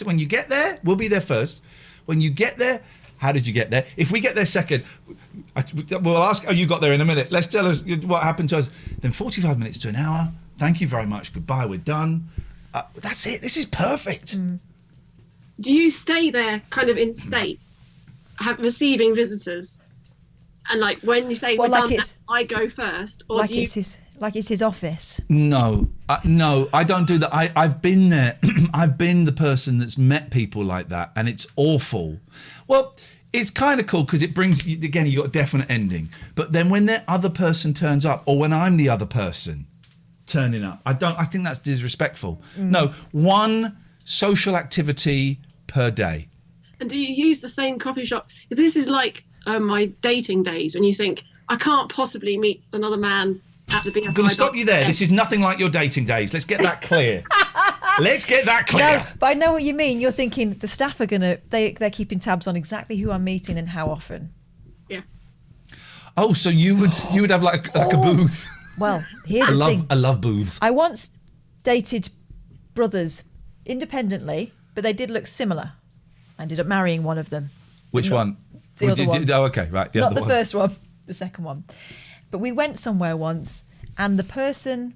when you get there, we'll be there first. When you get there, how did you get there? If we get there second, we'll ask how you got there in a minute. Let's tell us what happened to us. Then 45 minutes to an hour. Thank you very much. Goodbye. We're done. That's it. This is perfect. Do you stay there kind of in state, receiving visitors? And like when you say, I go first, or like do you... it's his office? No, I don't do that. I've been there. I've been the person that's met people like that, and it's awful. Well, it's kind of cool because it brings, again, you got a definite ending. But then when the other person turns up, or when I'm the other person turning up, I think that's disrespectful. No, one social activity per day. And do you use the same coffee shop? Because this is like my dating days when you think, I can't possibly meet another man at the BFI. I'm going to stop you there. This is nothing like your dating days. Let's get that clear. Let's get that clear. No, but I know what you mean. You're thinking the staff are they're keeping tabs on exactly who I'm meeting and how often. Yeah. Oh, so you would have like a booth. Well, here's the thing. I love booths. I once dated brothers independently, but they did look similar. I ended up marrying one of them. Which one? The other one. Oh, okay, right. Not the first one, the second one. But we went somewhere once, and the person,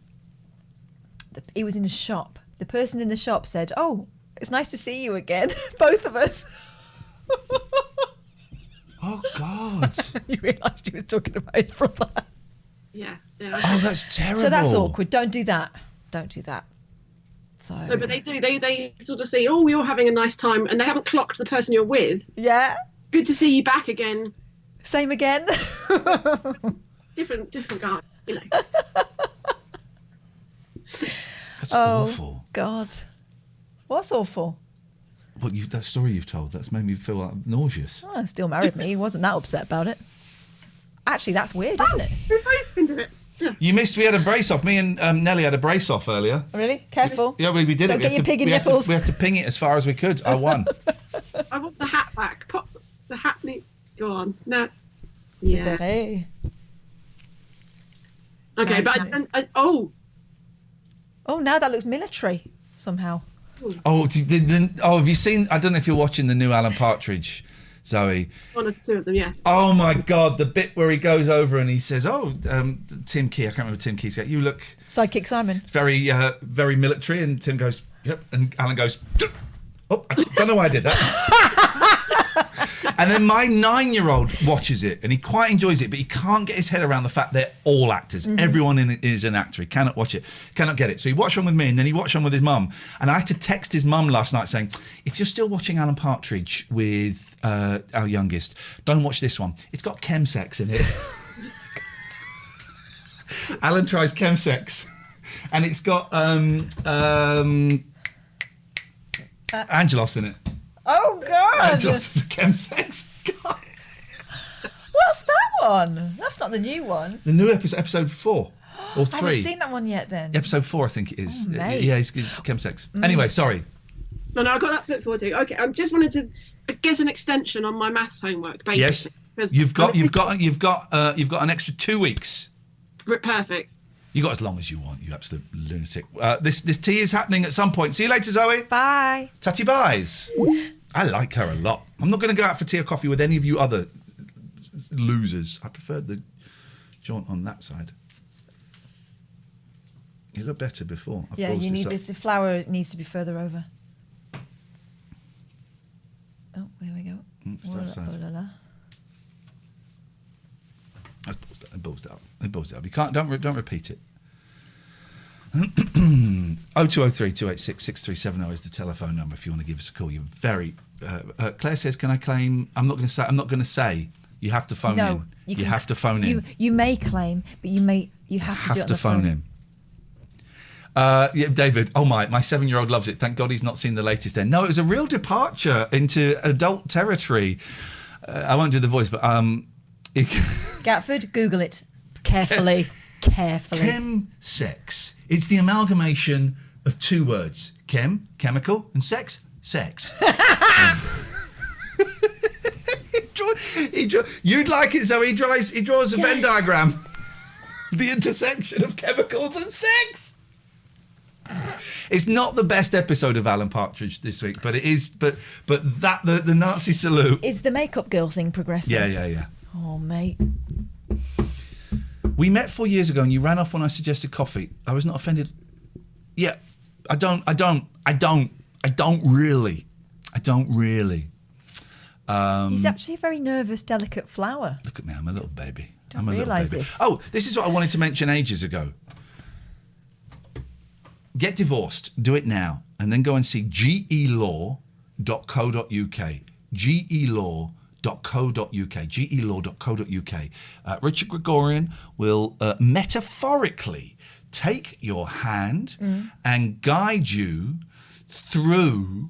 he was in a shop. The person in the shop said, "Oh, it's nice to see you again." Both of us. Oh, God. You realised he was talking about his brother. Yeah. Oh, that's terrible. So that's awkward. Don't do that. Don't do that. So. No, but they do. They sort of say, "Oh, you're having a nice time," and they haven't clocked the person you're with. Yeah. Good to see you back again. Same again. different guy. You know. That's awful. God. What's awful? That story you've told, that's made me feel nauseous. Oh, still married me. He wasn't that upset about it. Actually, that's weird, isn't it? We've both been to it. Yeah. You missed. We had a brace off. Me and Nelly had a brace off earlier. Really? Careful. Yeah, we did Don't it. get your pig in nipples. We had to ping it as far as we could. I won. I want the hat back. Pop the hat. Go on. No. Yeah. Hey. Okay, Nice. but oh, now that looks military somehow. Oh, have you seen? I don't know if you're watching the new Alan Partridge, Zoe. one or two of them, yeah. Oh my God, the bit where he goes over and he says, "Oh, Tim Key." I can't remember Tim Key's. You look Sidekick Simon. very, very military, and Tim goes, "Yep," and Alan goes, "Oh, I don't know why I did that." And then my 9-year-old watches it and he quite enjoys it, but he can't get his head around the fact they're all actors. Mm-hmm. Everyone in it is an actor. He cannot watch it, cannot get it. So he watched one with me and then he watched one with his mum. And I had to text his mum last night saying, if you're still watching Alan Partridge with our youngest, don't watch this one. It's got chemsex in it. Alan tries chemsex and it's got Angelos in it. Oh God! Angelos is a chemsex guy. What's that one? That's not the new one. The new episode 4 or 3. I haven't seen that one yet. Then Episode 4, I think it is. Oh, mate. Yeah, he's chemsex. Anyway, sorry. No, I've got that to look forward to. Okay, I just wanted to get an extension on my maths homework. Basically, Yes, because you've got an extra 2 weeks. Perfect. You got as long as you want, you absolute lunatic. This tea is happening at some point. See you later, Zoe. Bye. Tatty buys. I like her a lot. I'm not going to go out for tea or coffee with any of you other losers. I preferred the jaunt on that side. It looked better before. Yeah, you need this. The flour needs to be further over. Oh, here we go. It's that side. Oh, la, la. It balls it up. It balls it up. You can't. Don't repeat it. 0203 286 6370 is the telephone number if you want to give us a call. You're very. Claire says, "Can I claim?" I'm not going to say. You have to phone in. You have to phone in. You may claim, but you have to do it on the phone. in. Yeah, David. Oh my 7-year-old loves it. Thank God he's not seen the latest. Then no, it was a real departure into adult territory. I won't do the voice, but Gatford, Google it carefully. Carefully. Chemsex. It's the amalgamation of 2 words: chem, chemical, and sex, sex. You'd like it, Zoe. He draws a Venn diagram. The intersection of chemicals and sex. It's not the best episode of Alan Partridge this week, but it is. But that the Nazi salute. Is the makeup girl thing progressing? Yeah. Oh, mate. We met 4 years ago and you ran off when I suggested coffee. I was not offended. Yeah, I don't really. He's actually a very nervous, delicate flower. Look at me, I'm a little baby. Don't realise this. Oh, this is what I wanted to mention ages ago. Get divorced, do it now, and then go and see gelaw.co.uk. gelaw.co.uk. Richard Gregorian will metaphorically take your hand and guide you through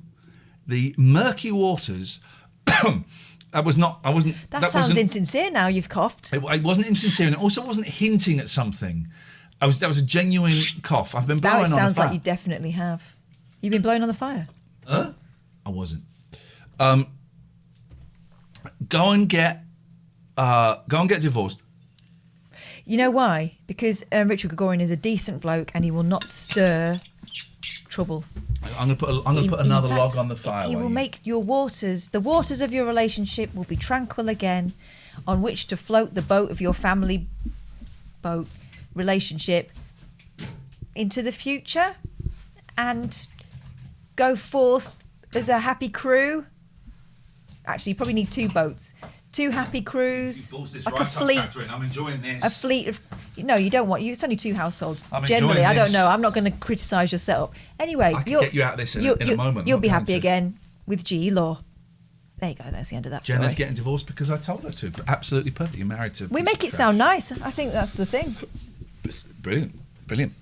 the murky waters. That sounds insincere now you've coughed. It wasn't insincere, and it also wasn't hinting at something. That was a genuine cough. I've been blowing on the fire. That sounds like you definitely have. You've been blowing on the fire? Huh? I wasn't. Go and get divorced. You know why? Because Richard Gregorian is a decent bloke and he will not stir trouble. I'm gonna put another log on the fire. He will make the waters of your relationship will be tranquil again, on which to float the boat of your family boat relationship into the future, and go forth as a happy crew. Actually, you probably need 2 boats. 2 happy crews, like a fleet. I'm enjoying this. A fleet of... No, you don't want... It's only 2 households. I'm Generally, enjoying I don't this. know. I'm not going to criticise your setup. Anyway, I can get you out of this in a moment. You'll I'm be not happy going to. again with G Law. There you go. That's the end of that Jenna's story. getting divorced because I told her to. Absolutely perfect. You're married to. We make it sound nice. I think that's the thing. It's brilliant. Brilliant.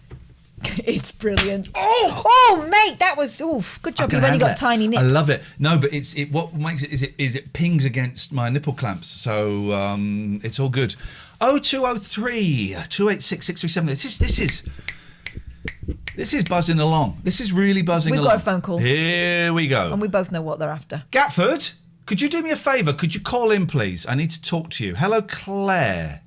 It's brilliant. Oh, mate, that was good job. You've only got tiny nips. I love it. No, but what makes it is it pings against my nipple clamps, so it's all good. 0203 286 637. This is buzzing along. This is really buzzing We've along. got a phone call. Here we go. And we both know what they're after. Gatford, could you do me a favour? Could you call in, please? I need to talk to you. Hello, Claire.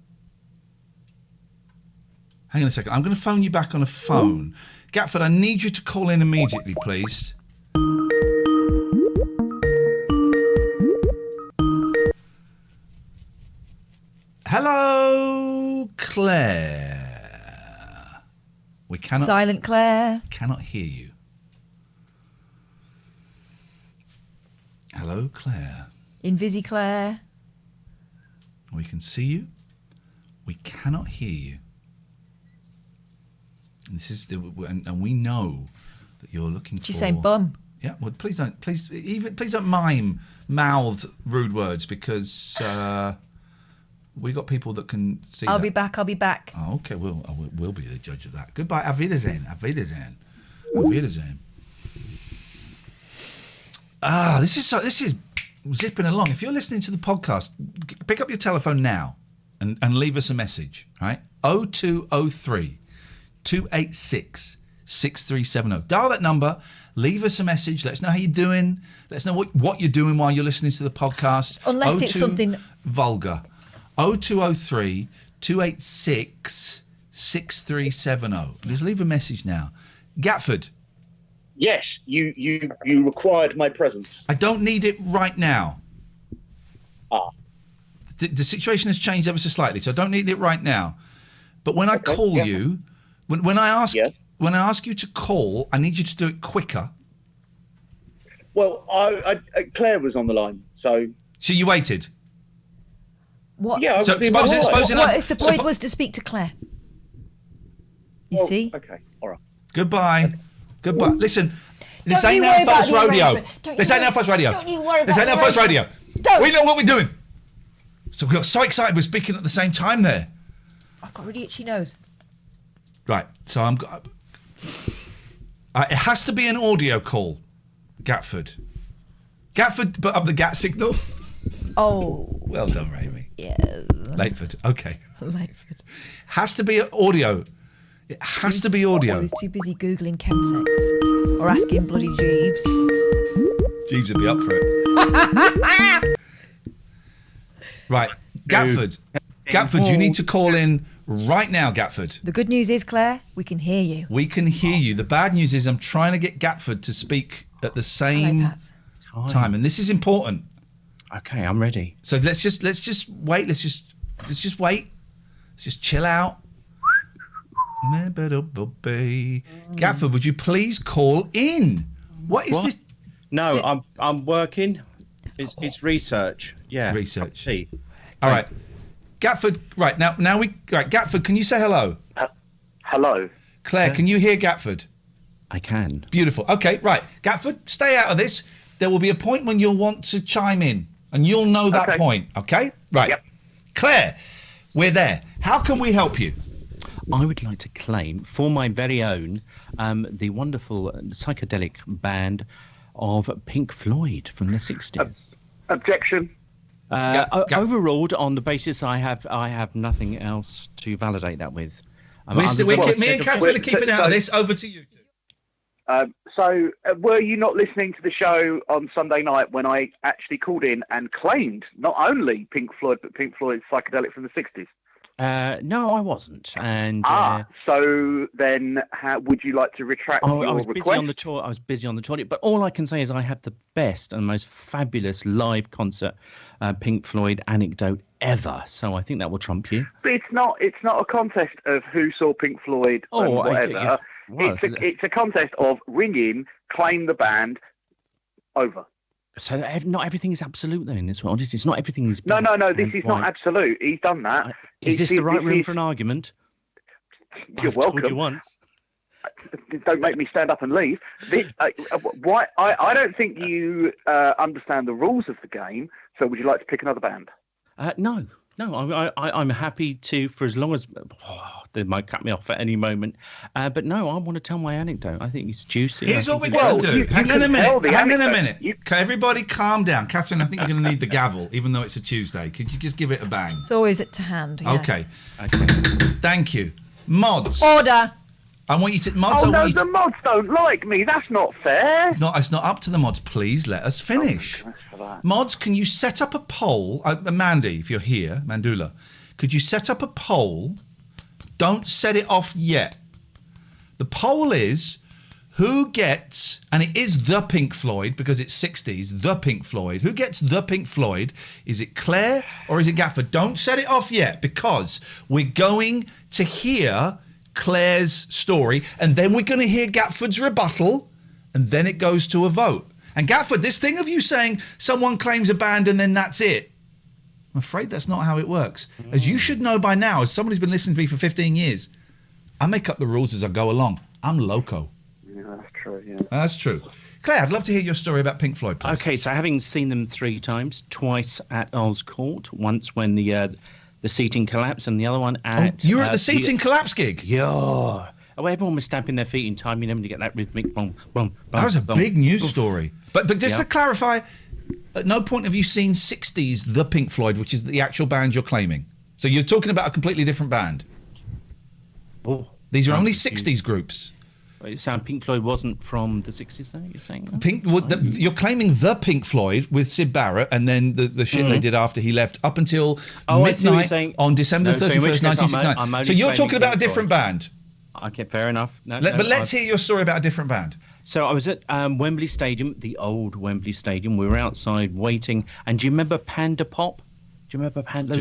Hang on a second. I'm going to phone you back on a phone. Gatford, I need you to call in immediately, please. Hello, Claire. We cannot... Silent Claire. Cannot hear you. Hello, Claire. Invisi Claire. We can see you. We cannot hear you. And this is and we know that you're looking for... She's saying bum. Yeah, well, please don't mouth rude words, because we got people that can see. I'll be back. Oh, okay, we'll be the judge of that. Goodbye. Auf Wiedersehen. Auf Wiedersehen. Auf Wiedersehen. This is zipping along. If you're listening to the podcast, pick up your telephone now and leave us a message. Right? 0203 286 6370. Dial that number, leave us a message, let us know how you're doing, let us know what you're doing while you're listening to the podcast. Unless it's something vulgar. 0203 286 6370. Just leave a message now. Gatford. Yes, you required my presence. I don't need it right now. The situation has changed ever so slightly, so I don't need it right now. But when I call you, when I ask you to call, I need you to do it quicker. Well, Claire was on the line, so you waited. What? Yeah. What if the point was to speak to Claire? You see? Okay. All right. Goodbye. Listen, this Don't ain't you our worry about first the rodeo. arrangement. Don't This you ain't our worry- first rodeo. don't you worry This about ain't the our first rodeo. arrangement. Don't. We know what we're doing. So we got so excited we're speaking at the same time there. I've got really itchy nose. Right. So it has to be an audio call, Gatford. Gatford, put up the Gat signal. Oh. Well done, Raimi. Yes. Lateford. Okay. Lateford. Has to be audio. It has to be audio. I was too busy Googling chemsex or asking bloody Jeeves. Jeeves would be up for it. Right. Gatford. Gatford, you need to call in right now, Gatford. The good news is, Claire, we can hear you. We can hear you. The bad news is I'm trying to get Gatford to speak at the same time, and this is important. Okay, I'm ready. So let's just wait. Let's just wait. Let's just chill out. Gatford, would you please call in? What is this? No, I'm working. It's research. Yeah. Research. See. All right. Gatford, right, now Gatford, can you say hello? Hello. Claire, can you hear Gatford? I can. Beautiful. Okay, right. Gatford, stay out of this. There will be a point when you'll want to chime in, and you'll know that point, okay? Right. Yep. Claire, we're there. How can we help you? I would like to claim for my very own the wonderful psychedelic band of Pink Floyd from the 60s. Objection. Overruled on the basis I have nothing else to validate that with. Me and Catherine are keeping out of this. Over to you. So, were you not listening to the show on Sunday night when I actually called in and claimed not only Pink Floyd, but Pink Floyd's psychedelic from the 60s? No, I wasn't. And so then, how would you like to retract your I was request? busy on the tour. I was busy on the toilet, but all I can say is I had the best and most fabulous live concert Pink Floyd anecdote ever. So I think that will trump you. But it's not a contest of who saw Pink Floyd and whatever. Well, it's a contest of ring in, claim the band, over. So not everything is absolute though in this world. It's not everything is. No. This is not absolute. He's done that. Is this the right room for an argument? You're welcome. Told you once. Don't make me stand up and leave. Why? I don't think you understand the rules of the game. So would you like to pick another band? No. I'm happy to for as long as they might cut me off at any moment. But no, I want to tell my anecdote. I think it's juicy. Here's what we're going to do. Hang on a minute. Everybody calm down. Catherine, I think you're going to need the gavel, even though it's a Tuesday. Could you just give it a bang? It's always at to hand. Yes. Okay. Thank you. Mods. Order. I want you to... Mods, the mods don't like me. That's not fair. It's not up to the mods. Please let us finish. Mods, can you set up a poll? Mandy, if you're here, Mandula, could you set up a poll? Don't set it off yet. The poll is who gets, and it is the Pink Floyd because it's 60s, the Pink Floyd. Who gets the Pink Floyd? Is it Claire or is it Gatford? Don't set it off yet because we're going to hear Claire's story and then we're going to hear Gatford's rebuttal and then it goes to a vote. And Gatford, this thing of you saying someone claims a band and then that's it, I'm afraid that's not how it works. As you should know by now, as someone who's been listening to me for 15 years, I make up the rules as I go along. I'm loco. Yeah, that's true, yeah. That's true. Claire, I'd love to hear your story about Pink Floyd, please. Okay, so having seen them 3 times, twice at Earl's Court, once when the seating collapsed and the other one at... you were at the seating collapse gig? Yeah. Oh, everyone was stamping their feet in time, to get that rhythmic boom, boom, boom. That was a boom. big news story. But just to clarify, at no point have you seen 60s The Pink Floyd, which is the actual band you're claiming. So you're talking about a completely different band. Oh, these are only 60s groups. So Pink Floyd wasn't from the 60s, though, you're saying? You're claiming the Pink Floyd with Sid Barrett and then the shit they did after he left up until midnight on December 31st, 1969. So you're talking about a different band. Okay, fair enough. But let's hear your story about a different band. So I was at Wembley Stadium, the old Wembley Stadium. We were outside waiting. And do you remember Panda Pop? Do you remember Panda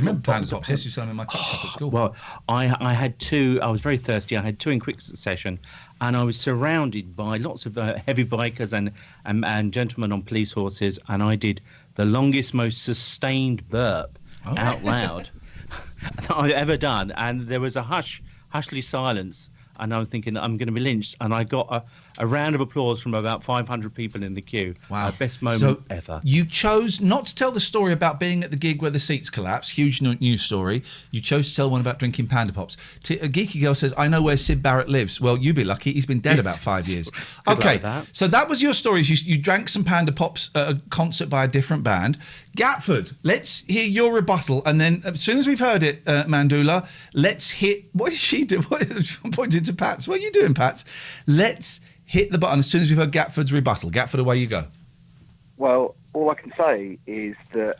Pops? Yes, you saw them in my top shop at school. Well, I had 2. I was very thirsty. I had 2 in quick succession. And I was surrounded by lots of heavy bikers and gentlemen on police horses. And I did the longest, most sustained burp out loud that I'd ever done. And there was a hushly silence. And I was thinking, I'm going to be lynched. And I got a round of applause from about 500 people in the queue. Wow. Best moment ever. You chose not to tell the story about being at the gig where the seats collapsed. Huge news story. You chose to tell one about drinking Panda Pops. A geeky girl says, I know where Sid Barrett lives. Well, you be lucky. He's been dead about 5 years. Okay, so that was your story. You drank some Panda Pops at a concert by a different band. Gatford, let's hear your rebuttal. And then as soon as we've heard it, Mandula, let's hit... What is she doing? I'm pointing to Pats. What are you doing, Pats? Let's hit the button as soon as we've heard Gatford's rebuttal. Gatford, away you go. Well, all I can say is that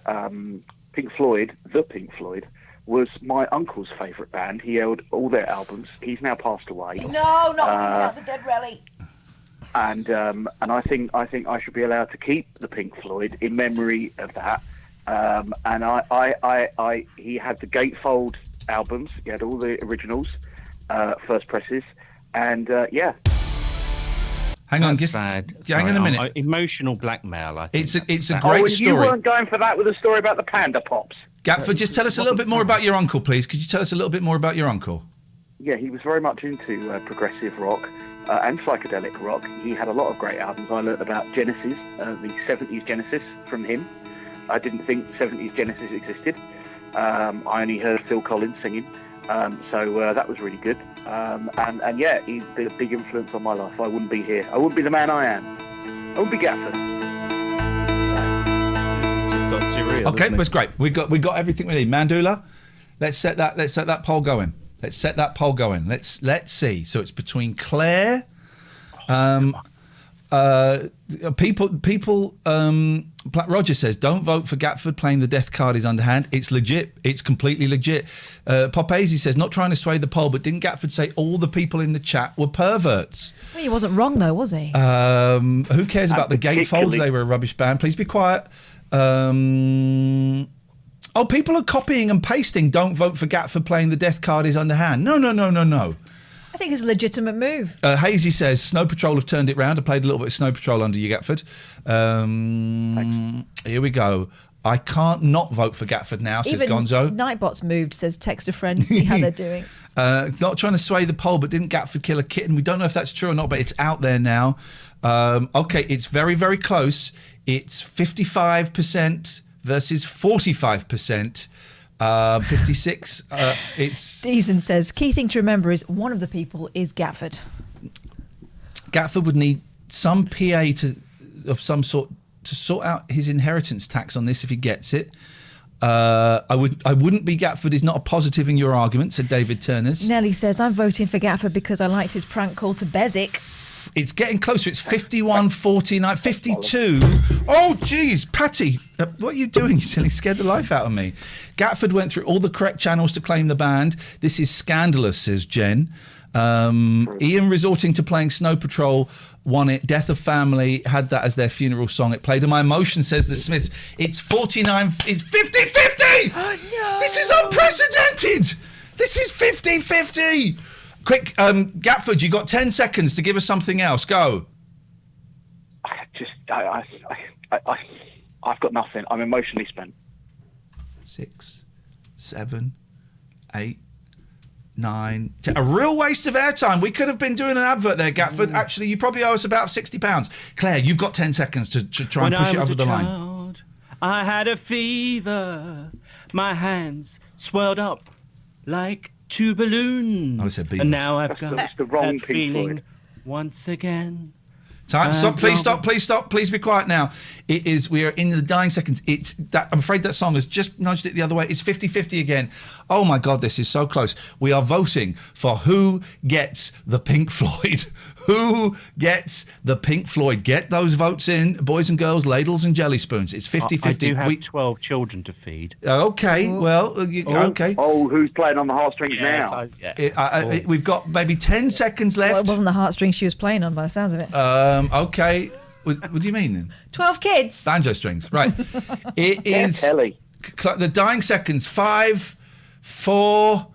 Pink Floyd, the Pink Floyd, was my uncle's favourite band. He held all their albums. He's now passed away. No, not the dead rally. And I think I should be allowed to keep the Pink Floyd in memory of that. And he had the gatefold albums. He had all the originals, first presses, and yeah. Hang on, hang on a minute. Emotional blackmail, I think. It's a great story. You weren't going for that with a story about the Panda Pops. Gatford, just tell us a little bit more about your uncle, please. Could you tell us a little bit more about your uncle? Yeah, he was very much into progressive rock and psychedelic rock. He had a lot of great albums. I learned about Genesis, the 70s Genesis from him. I didn't think 70s Genesis existed. I only heard Phil Collins singing. So that was really good. And yeah, he's been a big influence on my life. I wouldn't be here. I wouldn't be the man I am. I wouldn't be Gatford. It's just got surreal. Okay, that's great. We got everything we need. Mandula, let's set that poll going. Let's set that poll going. Let's see. So it's between Claire. People. Roger says, "Don't vote for Gatford. Playing the death card is underhand. It's legit. It's completely legit." Popazy says, "Not trying to sway the poll, but didn't Gatford say all the people in the chat were perverts?" Well, he wasn't wrong though, was he? Who cares about the gatefolds? They were a rubbish band. Please be quiet. People are copying and pasting. Don't vote for Gatford. Playing the death card is underhand. No. I think it's a legitimate move. Hazy says, Snow Patrol have turned it round. I played a little bit of Snow Patrol under you, Gatford. Here we go. I can't not vote for Gatford now, says Even Gonzo. Nightbot's moved, says text a friend, see how they're doing. Not trying to sway the poll, but didn't Gatford kill a kitten? We don't know if that's true or not, but it's out there now. Okay, it's very, very close. It's 55% versus 45%. 56. It's Deason says, key thing to remember is one of the people is Gatford. Gatford would need some PA of some sort to sort out his inheritance tax on this if he gets it. I wouldn't be Gatford is not a positive in your argument, said David Turners. Nelly says, I'm voting for Gatford because I liked his prank call to Bezic. It's getting closer. It's 51, 49, 52. Oh, geez. Patty, what are you doing? You silly scared the life out of me. Gatford went through all the correct channels to claim the band. This is scandalous, says Jen. Ian resorting to playing Snow Patrol won it. Death of Family had that as their funeral song. It played to my emotion, says the Smiths. It's 49. It's 50-50. Oh, no. This is unprecedented. This is 50-50. Quick, Gatford, you got 10 seconds to give us something else. Go. I've got nothing. I'm emotionally spent. 6, 7, 8, 9, 10. A real waste of airtime. We could have been doing an advert there, Gatford. Actually, you probably owe us about £60. Claire, you've got 10 seconds to try and push it over the line. I had a fever. My hands swelled up like two balloons. I said beaver. And now I've got the wrong that feeling once again. Time. Stop. Please stop. Please stop. Please be quiet now. It is. We are in the dying seconds. It's that. I'm afraid that song has just nudged it the other way. It's 50-50 again. Oh my God, this is so close. We are voting for who gets the Pink Floyd. Who gets the Pink Floyd? Get those votes in, boys and girls, ladles and jelly spoons. It's 50-50. I do have 12 children to feed. Okay. Well. Okay. Oh, who's playing on the heartstrings now? We've got maybe 10 seconds left. Well, it wasn't the heartstrings she was playing on by the sounds of it. Okay. What do you mean? 12 kids. Banjo strings. Right. It is the dying seconds. 5, 4,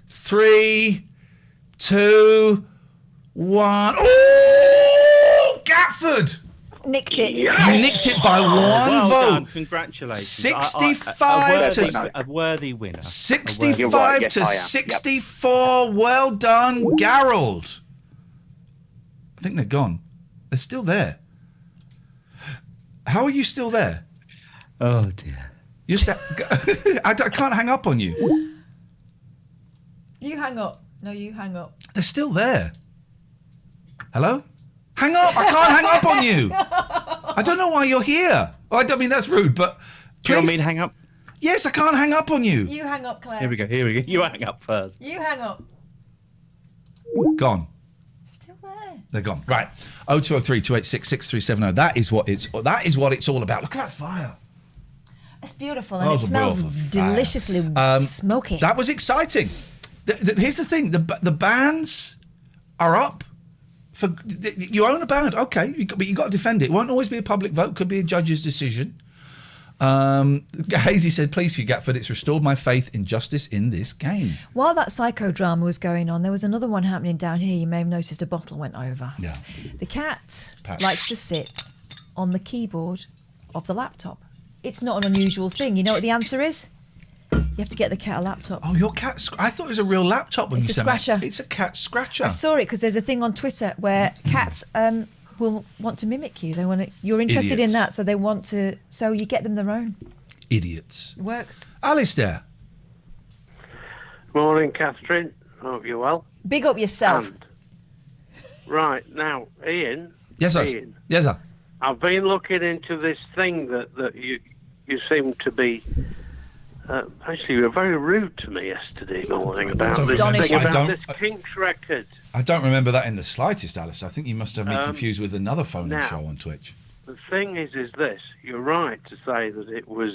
3, 2, 1. Oh, Gatford! Nicked it. You nicked it by one vote. Done. Congratulations. 65 to a worthy winner. 65 to 64. Yep. Well done, Gerald. I think they're gone. They're still there. How are you still there? Oh dear. I can't hang up on you. You hang up. No, you hang up. They're still there. Hello? Hang up. I can't hang up on you. I don't know why you're here. Well, I don't mean that's rude, but do you want me to hang up? Yes, I can't hang up on you. You hang up, Claire. Here we go. You hang up first. You hang up. Gone. Still there. They're gone. Right. 0203 286 6370. That is what it's all about. Look at that fire. It's beautiful and it smells deliciously smoky. That was exciting. Here's the thing: the bands are up. You own a band, okay, but you got to defend it. It won't always be a public vote. Could be a judge's decision. Hazy said, "Please, for Gatford, it's restored my faith in justice in this game." While that psychodrama was going on, there was another one happening down here. You may have noticed a bottle went over. Yeah. The cat likes to sit on the keyboard of the laptop. It's not an unusual thing. You know what the answer is? You have to get the cat a laptop. Oh, your cat! I thought it was a real laptop when it's you said that. It's a scratcher. It's a cat scratcher. I saw it because there's a thing on Twitter where cats will want to mimic you. They want to. You're interested in that, so they want to. So you get them their own. Idiots. It works. Alistair. Morning, Catherine. Hope you're well. Big up yourself. Right now, Ian. Yes, sir. Ian, yes, sir. I've been looking into this thing that you seem to be Actually, you were very rude to me yesterday morning about this Astonishing. thing about this Kinks record. I don't remember that in the slightest, Alice. I think you must have me confused with another phone-in now- show on Twitch. The thing is this. You're right to say that it was...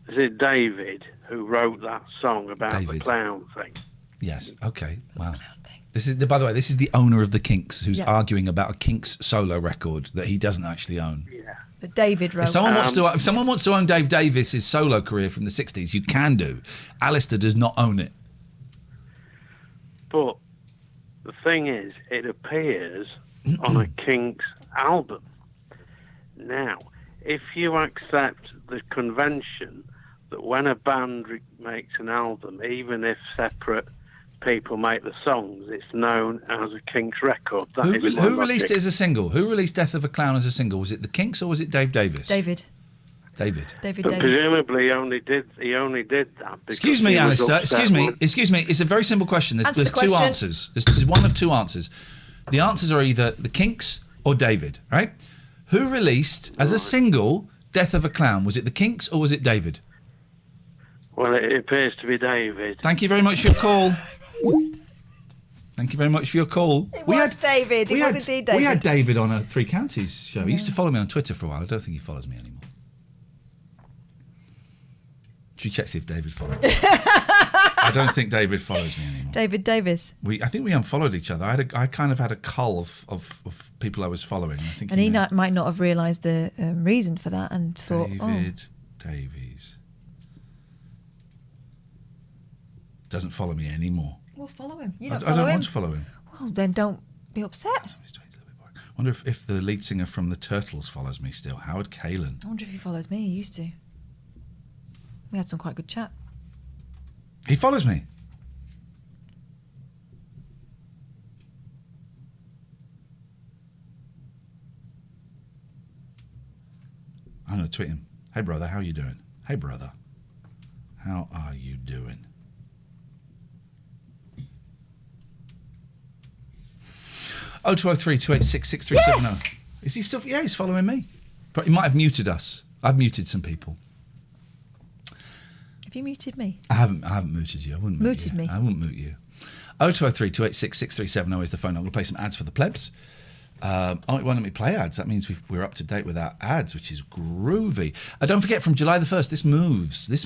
Is it David who wrote that song about the clown thing? Yes. Okay. Wow. This is, by the way, this is the owner of the Kinks who's arguing about a Kinks solo record that he doesn't actually own. Yeah. But David wrote. If someone wants to own Dave Davis's solo career from the 60s, you can do. Alistair does not own it. But the thing is, it appears on a Kinks album. Now, if you accept the convention that when a band makes an album, even if separate people make the songs, it's known as a Kinks record. That is my Who released logic. it as a single? Who released Death of a Clown as a single? Was it the Kinks or was it Dave Davis? David. David. David But Davis. presumably he only did that. because Excuse me, he was Alistair. upset Excuse me. It's a very simple question. Answer There's the two question. answers. There's one of two answers. The answers are either the Kinks or David, right? Who released as a single Death of a Clown? Was it the Kinks or was it David? Well, it appears to be David. Thank you very much for your call. Thank you very much for your call. It was David. It was indeed David. We had David on a Three Counties show. He used to follow me on Twitter for a while. I don't think he follows me anymore. Should check see if David follows me. I don't think David follows me anymore. David Davis. I think we unfollowed each other. I kind of had a cull of people I was following. I think And he might not have realised the reason for that and thought, David Davies doesn't follow me anymore. Well, follow him. You I don't follow don't him. want to follow him. Well, then don't be upset. I wonder if the lead singer from the Turtles follows me still. Howard Kalin. I wonder if he follows me. He used to. We had some quite good chats. He follows me. I'm going to tweet him. Hey, brother, how you doing? Hey, brother, how are you doing? Oh, 203-286-6370. Yes! Is he still? Yeah, he's following me. But he might have muted us. I've muted some people. Have you muted me? I haven't muted you. I wouldn't mute Muted you. me. I wouldn't mute you. 0203-286-6370 is the phone. I'm going to play some ads for the plebs. It won't let me play ads. That means we're up to date with our ads, which is groovy. Don't forget, from July the 1st, this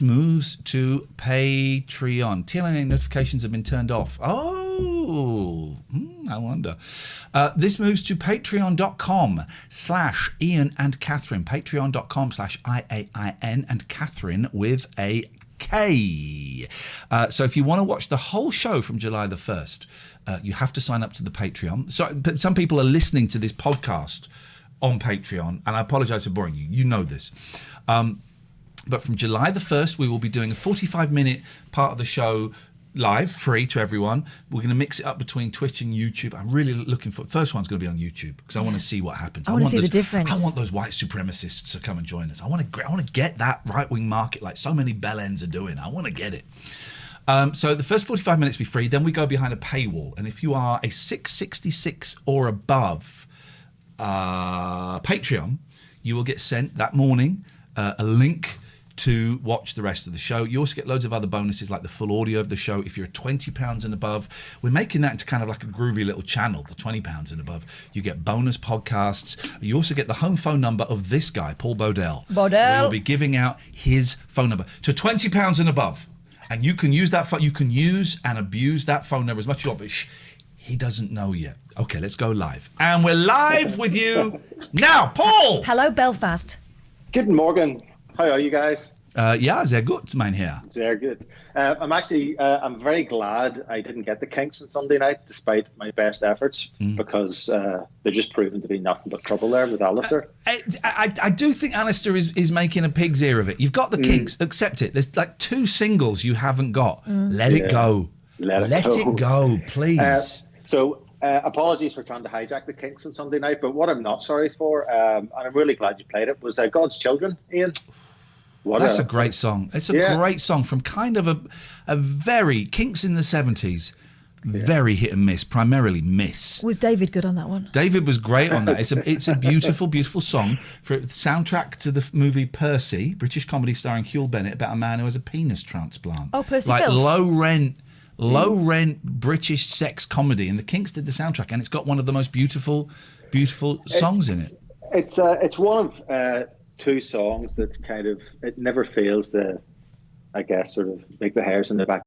moves to Patreon. TLNA notifications have been turned off. Oh, I wonder. This moves to patreon.com/Ian and Catherine. Patreon.com/IAIN and Catherine with a K. So if you want to watch the whole show from July the 1st, you have to sign up to the Patreon. So some people are listening to this podcast on Patreon, and I apologise for boring you. You know this. But from July the 1st, we will be doing a 45-minute part of the show live, free to everyone. We're going to mix it up between Twitch and YouTube. I'm really looking for... First one's going to be on YouTube, because I want to see what happens. I want to see the difference. I want those white supremacists to come and join us. I want to get that right-wing market like so many bellends are doing. I want to get it. So the first 45 minutes will be free. Then we go behind a paywall. And if you are a 666 or above Patreon, you will get sent that morning a link to watch the rest of the show. You also get loads of other bonuses like the full audio of the show. If you're £20 and above, we're making that into kind of like a groovy little channel, the £20 and above. You get bonus podcasts. You also get the home phone number of this guy, Paul Bodell. Bodell. We'll be giving out his phone number to £20 and above. And you can use that you can use and abuse that phone number as much as you want, but he doesn't know yet. Okay, let's go live. And we're live with you now, Paul. Hello, Belfast. Good morning. How are you guys? Yeah, sehr gut, mein Herr. Sehr good. I'm very glad I didn't get the Kinks on Sunday night, despite my best efforts, because they're just proven to be nothing but trouble there with Alistair. I do think Alistair is making a pig's ear of it. You've got the Kinks, accept it. There's like 2 singles you haven't got. Let it go. Let it go, please. Apologies for trying to hijack the Kinks on Sunday night, but what I'm not sorry for, and I'm really glad you played it, was God's Children, Ian. That's a great song. It's a great song from kind of a very Kinks in the 70s. very hit and miss, primarily miss. Was David good on that one? David was great on that. It's a beautiful, beautiful song for the soundtrack to the movie Percy, British comedy starring Hugh Bennett about a man who has a penis transplant. Oh, Percy like Filth. low rent British sex comedy, and the Kinks did the soundtrack, and it's got one of the most beautiful songs in it. It's one of two songs that kind of it never fails to, I guess, sort of make the hairs in the back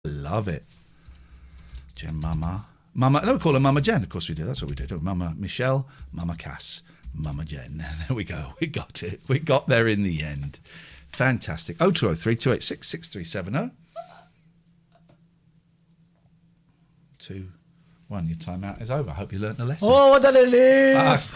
Love it. Jen Mama. Mama, no, we call her Mama Jen. Of course we do. That's what we do. Mama Michelle, Mama Cass, Mama Jen. There we go. We got it. We got there in the end. Fantastic. 0203 286 6370. 2, 1. Your timeout is over. I hope you learnt a lesson. Oh, what a relief!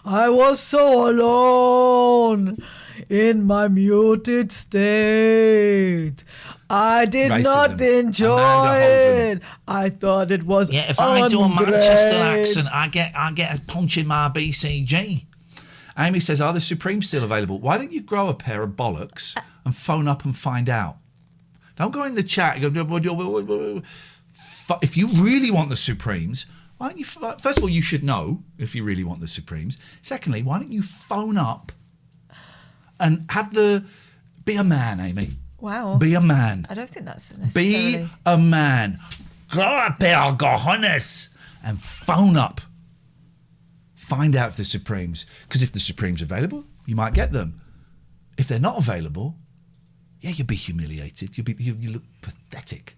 I was so alone in my muted state. I did not enjoy it. I thought it was Yeah, if I do a Manchester accent, I get a punch in my BCG. Amy says, are the Supremes still available? Why don't you grow a pair of bollocks and phone up and find out? Don't go in the chat. If you really want the Supremes, why don't you... First of all, you should know if you really want the Supremes. Secondly, why don't you phone up and be a man, Amy. Wow. Be a man. I don't think that's necessarily... Be a man. Go up there, cojones, and phone up. Find out if the Supremes, because if the Supremes are available, you might get them. If they're not available, yeah, you'll be humiliated. You look pathetic.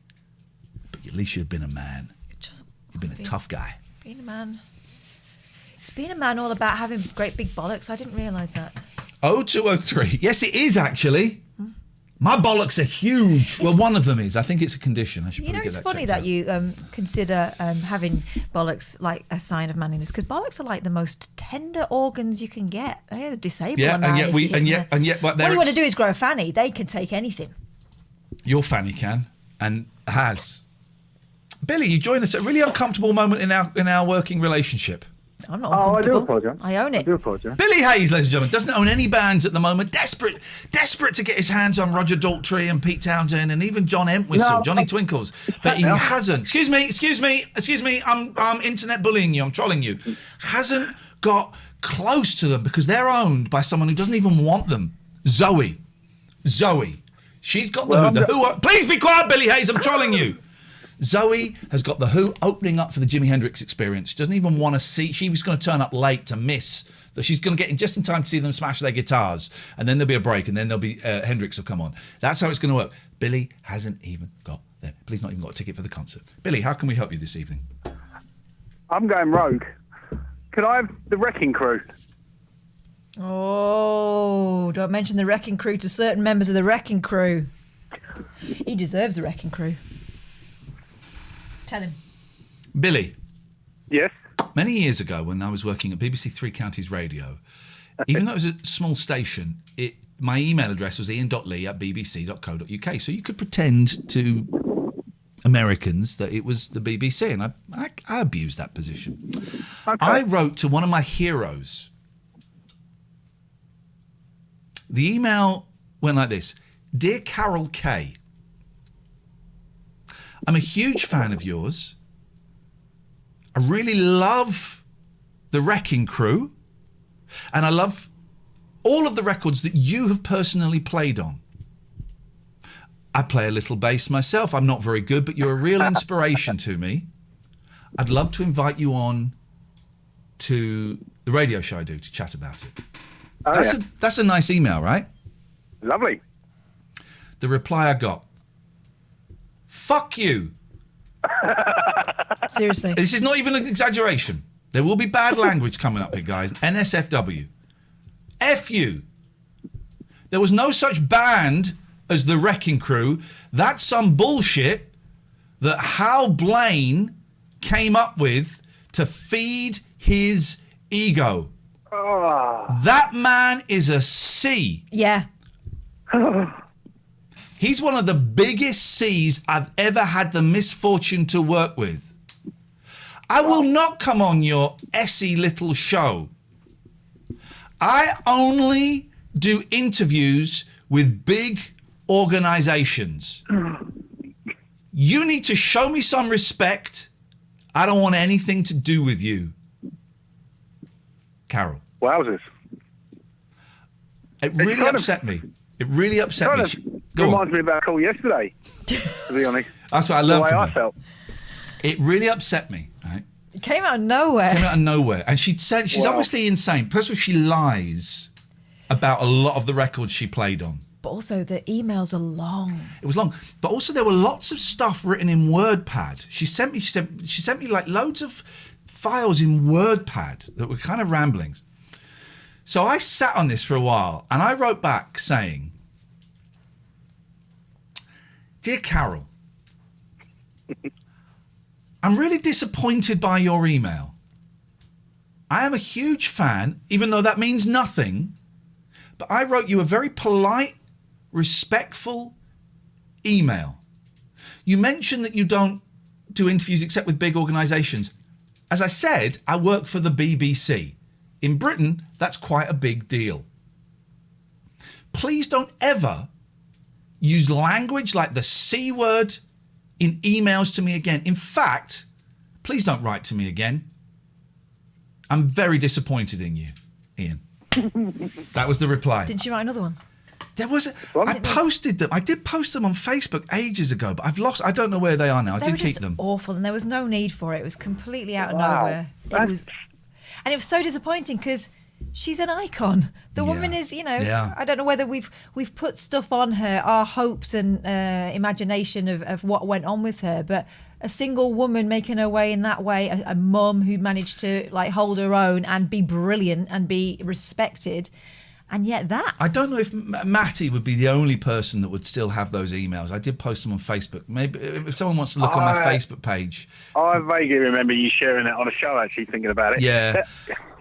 But at least you've been a man. You've been a tough guy. Being a man. It's being a man all about having great big bollocks. I didn't realise that. 0203. Yes, it is actually. My bollocks are huge. Well, one of them is. I think it's a condition. I should You know, probably it's get funny checked that you consider having bollocks like a sign of manliness, because bollocks are like the most tender organs you can get. They're disabled. Yeah, and yet what you want to do is grow a fanny. They can take anything. Your fanny can and has. Billy, you join us at a really uncomfortable moment in our working relationship. I'm not uncomfortable. I do apologise. I own it. I do apologise. Billy Hayes, ladies and gentlemen, doesn't own any bands at the moment. Desperate to get his hands on Roger Daltrey and Pete Townsend and even John Entwistle, No, Johnny Twinkles, but he hasn't. Excuse me. I'm internet bullying you. I'm trolling you. Hasn't got close to them because they're owned by someone who doesn't even want them. Zoe. She's got the Who. Please be quiet, Billy Hayes. I'm trolling you. Zoe has got the Who opening up for the Jimi Hendrix Experience. She doesn't even want to see. She was going to turn up late to miss that. She's going to get in just in time to see them smash their guitars, and then there'll be a break, and then there'll be Hendrix will come on. That's how it's going to work. Billy hasn't even got there. Billy's not even got a ticket for the concert. Billy, how can we help you this evening? I'm going rogue. Could I have the Wrecking Crew? Oh, don't mention the Wrecking Crew to certain members of the Wrecking Crew. He deserves the Wrecking Crew. Tell him. Billy. Yes? Many years ago when I was working at BBC Three Counties Radio, even though it was a small station, my email address was ian.lee@bbc.co.uk. So you could pretend to Americans that it was the BBC, and I abused that position. Okay. I wrote to one of my heroes. The email went like this. Dear Carol Kay, I'm a huge fan of yours. I really love the Wrecking Crew, and I love all of the records that you have personally played on. I play a little bass myself. I'm not very good, but you're a real inspiration to me. I'd love to invite you on to the radio show I do to chat about it. That's a nice email, right? Lovely. The reply I got, fuck you. Seriously. This is not even an exaggeration. There will be bad language coming up here, guys. NSFW. F you. There was no such band as the Wrecking Crew. That's some bullshit that Hal Blaine came up with to feed his ego. That man is a C. Yeah. He's one of the biggest C's I've ever had the misfortune to work with. I will not come on your essy little show. I only do interviews with big organisations. You need to show me some respect. I don't want anything to do with you. Carol. Wowzers. It really upset me. It really upset me. Reminds me of our call yesterday, to be honest. That's what I learned from her. I felt. It really upset me, right? It came out of nowhere. And she'd said, she's obviously insane. First of all, she lies about a lot of the records she played on. But also the emails are long. It was long, but also there were lots of stuff written in WordPad. She sent me like loads of files in WordPad that were kind of ramblings. So I sat on this for a while and I wrote back saying, "Dear Carol, I'm really disappointed by your email. I am a huge fan, even though that means nothing, but I wrote you a very polite, respectful email. You mentioned that you don't do interviews except with big organisations. As I said, I work for the BBC. In Britain, that's quite a big deal. Please don't ever use language like the C word in emails to me again. In fact, please don't write to me again. I'm very disappointed in you, Ian." That was the reply. Didn't you write another one? There was I posted them. I did post them on Facebook ages ago, but I don't know where they are now. I They did were keep just them. awful, and there was no need for it. It was completely out of Wow. nowhere. And it was so disappointing because she's an icon. The woman is, Yeah. I don't know whether we've put stuff on her, our hopes and imagination of what went on with her, but a single woman making her way in that way, a mum who managed to like hold her own and be brilliant and be respected. And yet that... I don't know if Matty would be the only person that would still have those emails. I did post them on Facebook. Maybe if someone wants to look on my Facebook page. I vaguely remember you sharing it on a show, actually, thinking about it. Yeah.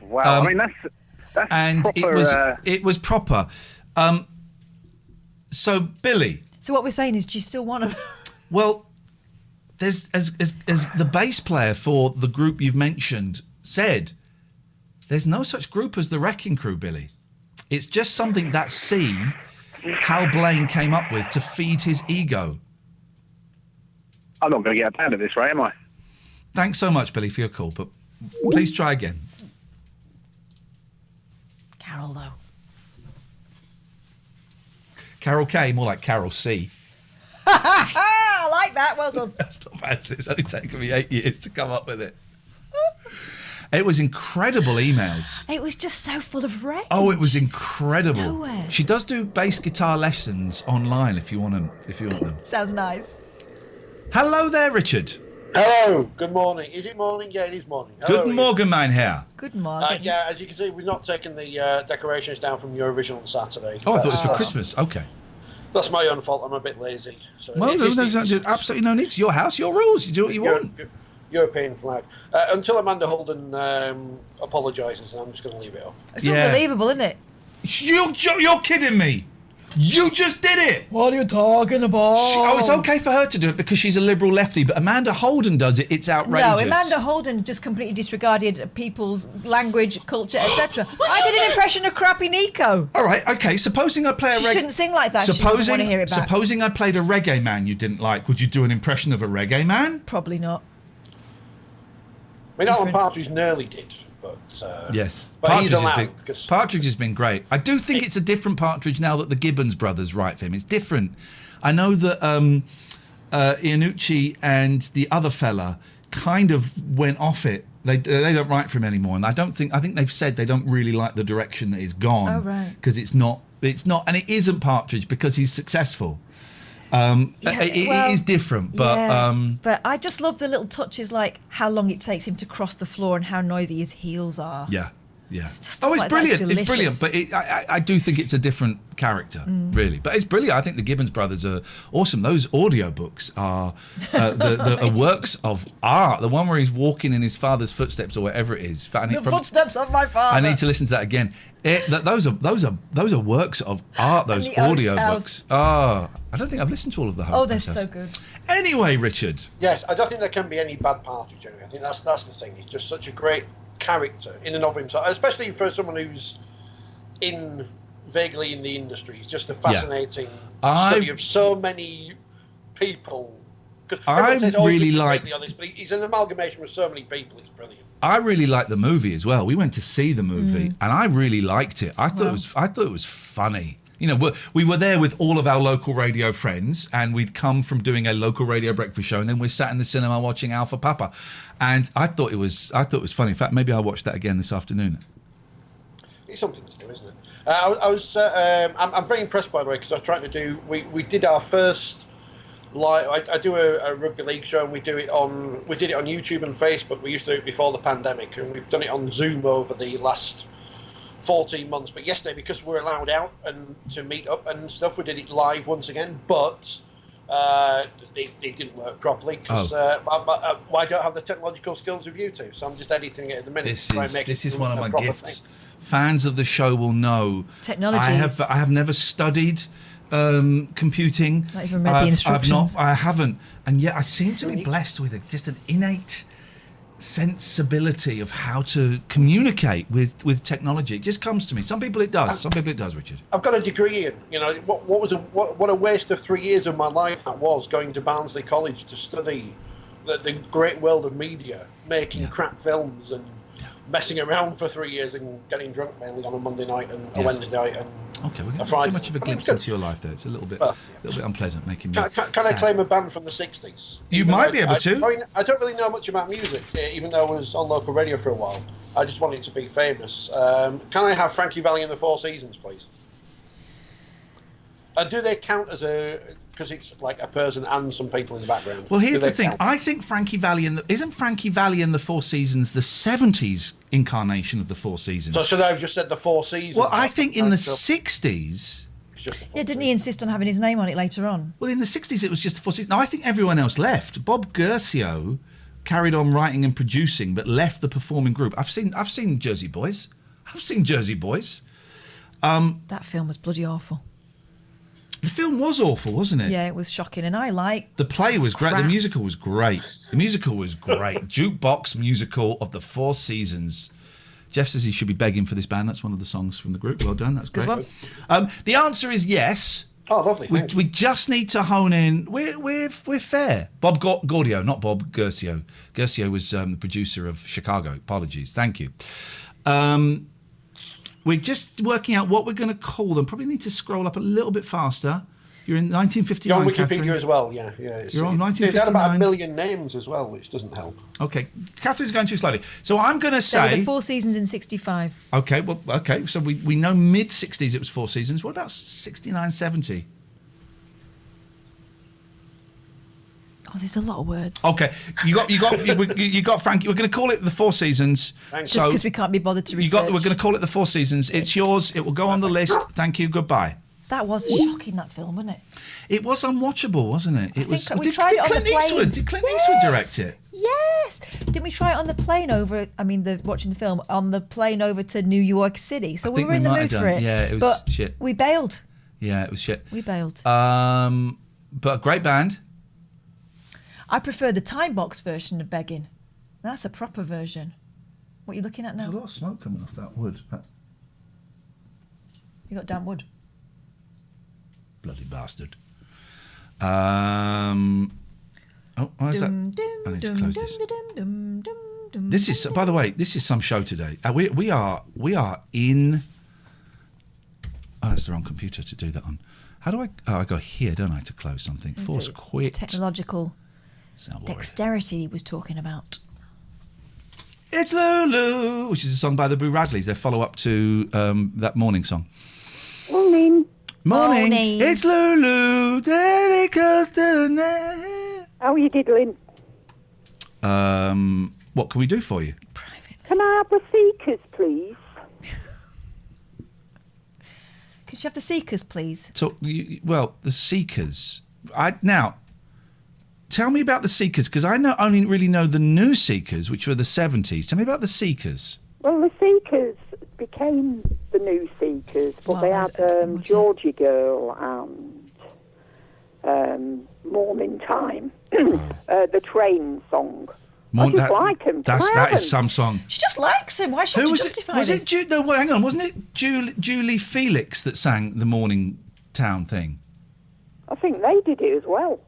Wow. I mean, that's and proper, it was proper. So, Billy. So what we're saying is, do you still want to... Well, there's as the bass player for the group you've mentioned said, there's no such group as the Wrecking Crew, Billy. It's just something that Hal Blaine came up with to feed his ego. I'm not going to get a pound of this, right, am I? Thanks so much, Billy, for your call, but please try again. Carol, though. Carol K, more like Carol C. I like that. Well done. That's not bad. It's only taken me 8 years to come up with it. It was incredible emails. It was just so full of rage. Oh, it was incredible. Nowhere. She does do bass guitar lessons online if you want them. Sounds nice. Hello there, Richard. Hello, good morning. Is it morning? Yeah, it is morning. Hello, Good morning, mein Herr. Good morning. Yeah, as you can see, we've not taken the decorations down from Eurovision on Saturday. Oh, I thought it was for Christmas. Okay. That's my own fault. I'm a bit lazy. So Well, there's absolutely no need. It's your house, your rules. You do what you want. European flag. Until Amanda Holden apologises, I'm just going to leave it up. It's unbelievable, isn't it? You're kidding me. You just did it. What are you talking about? It's okay for her to do it because she's a liberal lefty, but Amanda Holden does it. It's outrageous. No, Amanda Holden just completely disregarded people's language, culture, etc. I did an impression of Crappy Nico. All right, okay. Supposing I play a She shouldn't sing like that. She doesn't want to hear it back. Supposing I played a reggae man you didn't like, would you do an impression of a reggae man? Probably not. I mean, Alan Partridge nearly did, but yes, but he's Partridge has been great. I do think it's a different Partridge now that the Gibbons brothers write for him. It's different. I know that Iannucci and the other fella kind of went off it. They don't write for him anymore, and I think they've said they don't really like the direction that he's gone. Oh, right. Because it's not, and it isn't Partridge because he's successful. It is different, but but I just love the little touches, like how long it takes him to cross the floor and how noisy his heels are. Yeah. It's Brilliant. It's delicious. brilliant, but I do think it's a different character, really. But it's brilliant. I think the Gibbons brothers are awesome. Those audiobooks are the works of art. The one where he's walking in his father's footsteps or whatever it is. Footsteps of my father. I need to listen to that again. Those are works of art. Those audiobooks. Oh, I don't think I've listened to all of the. Oh, they're so good. Anyway, Richard. Yes, I don't think there can be any bad Partridge anyway. I think that's the thing. He's just such a great character in and of himself, especially for someone who's vaguely in the industry. He's just a fascinating study of so many people. I really liked. But he's an amalgamation with so many people. It's brilliant. I really liked the movie as well. We went to see the movie, and I really liked it. I thought it was funny. You know, we were there with all of our local radio friends, and we'd come from doing a local radio breakfast show, and then we sat in the cinema watching Alpha Papa, and I thought it was funny. In fact, maybe I'll watch that again this afternoon. It's something to do, isn't it? I'm very impressed, by the way, because I was trying to do. We did our first live. I do a rugby league show, and we did it on YouTube and Facebook. We used to do it before the pandemic, and we've done it on Zoom over the last 14 months. But yesterday, because we're allowed out and to meet up and stuff, we did it live once again. But it didn't work properly because I don't have the technological skills of you two, so I'm just editing it at the minute. This is one of my gifts. Fans of the show will know. Technologies. I have never studied computing. Not even read the instructions. I haven't, and yet I seem to be blessed with just an innate sensibility of how to communicate with technology. It just comes to me. Some people it does. Some people it does, Richard. I've got a degree in. What a waste of 3 years of my life that was, going to Barnsley College to study the great world of media, making crap films and messing around for 3 years and getting drunk mainly on a Monday night and a Wednesday night and okay, we're a getting Friday. too much of a glimpse into your life there. It's a little bit unpleasant, making me. Can I claim a band from the 60s? You might be able to. I don't really know much about music, even though I was on local radio for a while. I just wanted to be famous. Can I have Frankie Valli and the Four Seasons, please? Do they count as because it's like a person and some people in the background? Well, here's the thing. I think Frankie Valli isn't Frankie Valli and the Four Seasons the 70s incarnation of the Four Seasons? So should I have just said the Four Seasons? Well, I think in the 60s. Yeah, didn't he insist on having his name on it later on? Well, in the 60s it was just the Four Seasons. Now, I think everyone else left. Bob Gersio carried on writing and producing, but left the performing group. I've seen Jersey Boys. That film was bloody awful. The film was awful, wasn't it? Yeah, it was shocking, and I like. The play was great. Crap. The musical was great. Jukebox musical of the Four Seasons. Jeff says he should be begging for this band. That's one of the songs from the group. Well done. That's great. Good one. The answer is yes. Oh, lovely. We just need to hone in. We're fair. Bob Gaudio, not Bob Gersio. Gersio was the producer of Chicago. Apologies. Thank you. We're just working out what we're going to call them. Probably need to scroll up a little bit faster. You're in 1959, You're on Wikipedia Catherine. as well, yeah. You're on 1959. They've had about 1 million names as well, which doesn't help. Okay, Catherine's going too slowly. So I'm going to So say... the Four Seasons in 65. Okay, so we know mid-60s it was Four Seasons. What about 69, 70? Oh, there's a lot of words. Okay, you got Frankie. We're going to call it the Four Seasons. Thanks. Just because we can't be bothered to research. We're going to call it the Four Seasons. It's yours. It will go on the list. Thank you. Goodbye. That was shocking, that film, wasn't it? It was unwatchable, wasn't it? It was. We tried it on the plane. Did Clint Eastwood direct it? Yes. Didn't we try it on the plane over? I mean, watching the film on the plane over to New York City. So we were in the mood for it. Yeah, it was but shit. We bailed. Yeah, it was shit. We bailed. But a great band. I prefer the Time Box version of Begging. That's a proper version. What are you looking at now? There's a lot of smoke coming off that wood. You got damp wood. Bloody bastard. Why is that? I need to close this. This is, by the way, this is some show today. We are in. Oh, that's the wrong computer to do that on. How do I? Oh, I go here, don't I, to close something? Force quit. Technological dexterity he was talking about. It's Lulu, which is a song by the Boo Radleys. Their follow-up to that morning song. Morning. Morning. It's Lulu. How are you diddling? What can we do for you? Can I have the Seekers, please? Could you have the Seekers, please? So, the Seekers. Now, tell me about the Seekers, because I only really know the new Seekers, which were the 70s. Tell me about the Seekers. Well, the Seekers became the new Seekers, but they had Georgie Girl and Morning Time, the train song. I just like him. That is some song. She just likes him. Why should she justify Was this? it? No, hang on. Wasn't it Julie Felix that sang the Morning Town thing? I think they did it as well.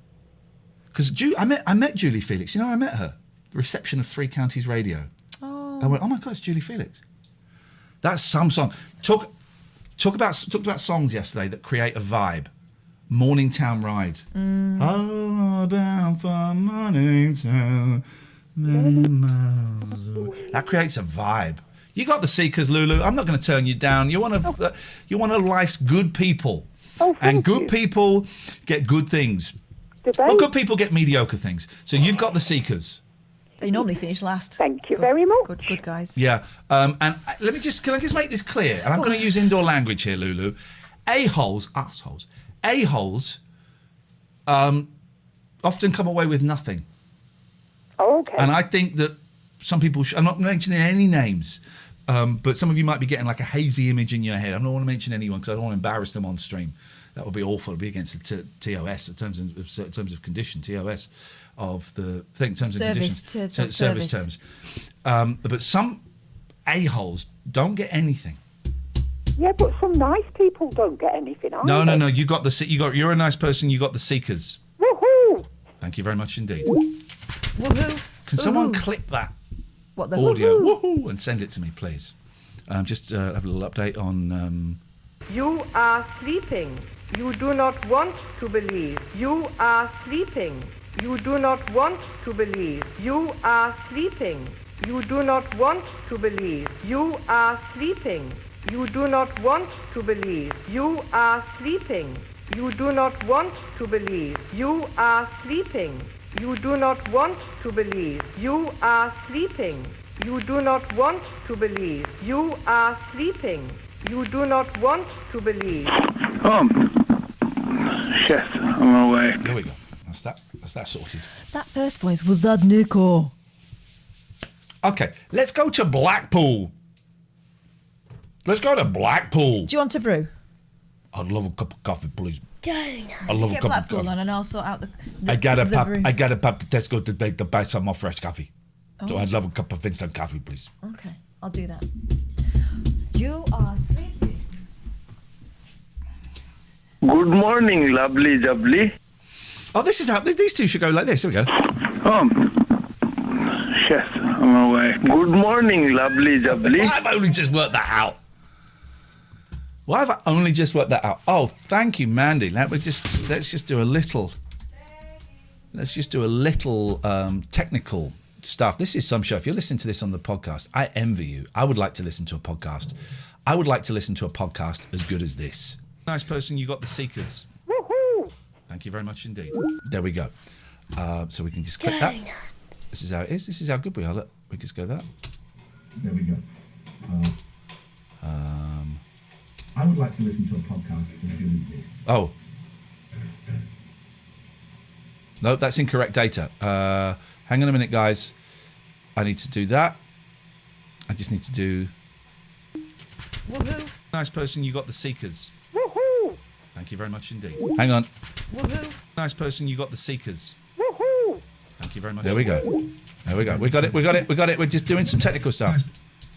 Because I met Julie Felix. You know, I met her. The reception of Three Counties Radio. Oh. I went, oh my God, it's Julie Felix. That's some song. Talk about songs yesterday that create a vibe. Morning Town Ride. All bound for Morning Town. Many miles away. That creates a vibe. You got the seekers, Lulu. I'm not going to turn you down. You're one of life's good people. And good people get good things. Well, good people get mediocre things. So you've got the seekers. They normally finish last. Thank you very much. Good guys. Yeah. And can I just make this clear? And I'm going to use indoor language here, Lulu. Assholes, often come away with nothing. Oh, okay. And I think that some people, I'm not mentioning any names, but some of you might be getting like a hazy image in your head. I don't want to mention anyone because I don't want to embarrass them on stream. That would be awful. It would be against the TOS, terms of condition, TOS of the thing, terms and conditions. Service terms. But some a-holes don't get anything. Yeah, but some nice people don't get anything either. No. You're a nice person. You got the seekers. Woohoo! Thank you very much indeed. Woohoo! Can someone clip that What the audio woohoo? and send it to me, please? Just have a little update on. You are sleeping. You do not want to believe. You are sleeping. You do not want to believe. You are sleeping. You do not want to believe. You are sleeping. You do not want to believe. You are sleeping. You do not want to believe. You are sleeping. You do not want to believe. You are sleeping. You do not want to believe. You are sleeping. You do not want to believe. Shit, I'm away. There we go. That's that sorted. That first voice, was that Nico? Okay, let's go to Blackpool. Let's go to Blackpool. Do you want a brew? I'd love a cup of coffee, please. Donut. I love a Get cup of Blackpool coffee. on and I'll sort out the I got a brew. pop to Tesco to buy some more fresh coffee. So Oh. I'd love a cup of instant coffee, please. Okay, I'll do that. You are sleeping. Good morning, lovely jubbly. Oh, this is how these two should go like this. Here we go. Shit, I'm away. Good morning, lovely jubbly. I've only just worked that out. Why have I only just worked that out? Oh, thank you, Mandy. Let's just do a little technical stuff. This is some show. If you're listening to this on the podcast, I envy you. I would like to listen to a podcast. I would like to listen to a podcast as good as this. Nice person, you got the seekers. Woohoo! Thank you very much indeed. There we go. So we can just click that. This is how it is. This is how good we are. Look, we just go that. There we go. I would like to listen to a podcast as good as this. Oh. No, that's incorrect data. Hang on a minute, guys. I need to do that. I just need to do... Woohoo! Nice person, you got the seekers. Woohoo! Thank you very much indeed. Hang on. Woohoo! Nice person, you got the seekers. Woohoo! Thank you very much. There we go. There we go. We got it. We're just doing some technical stuff.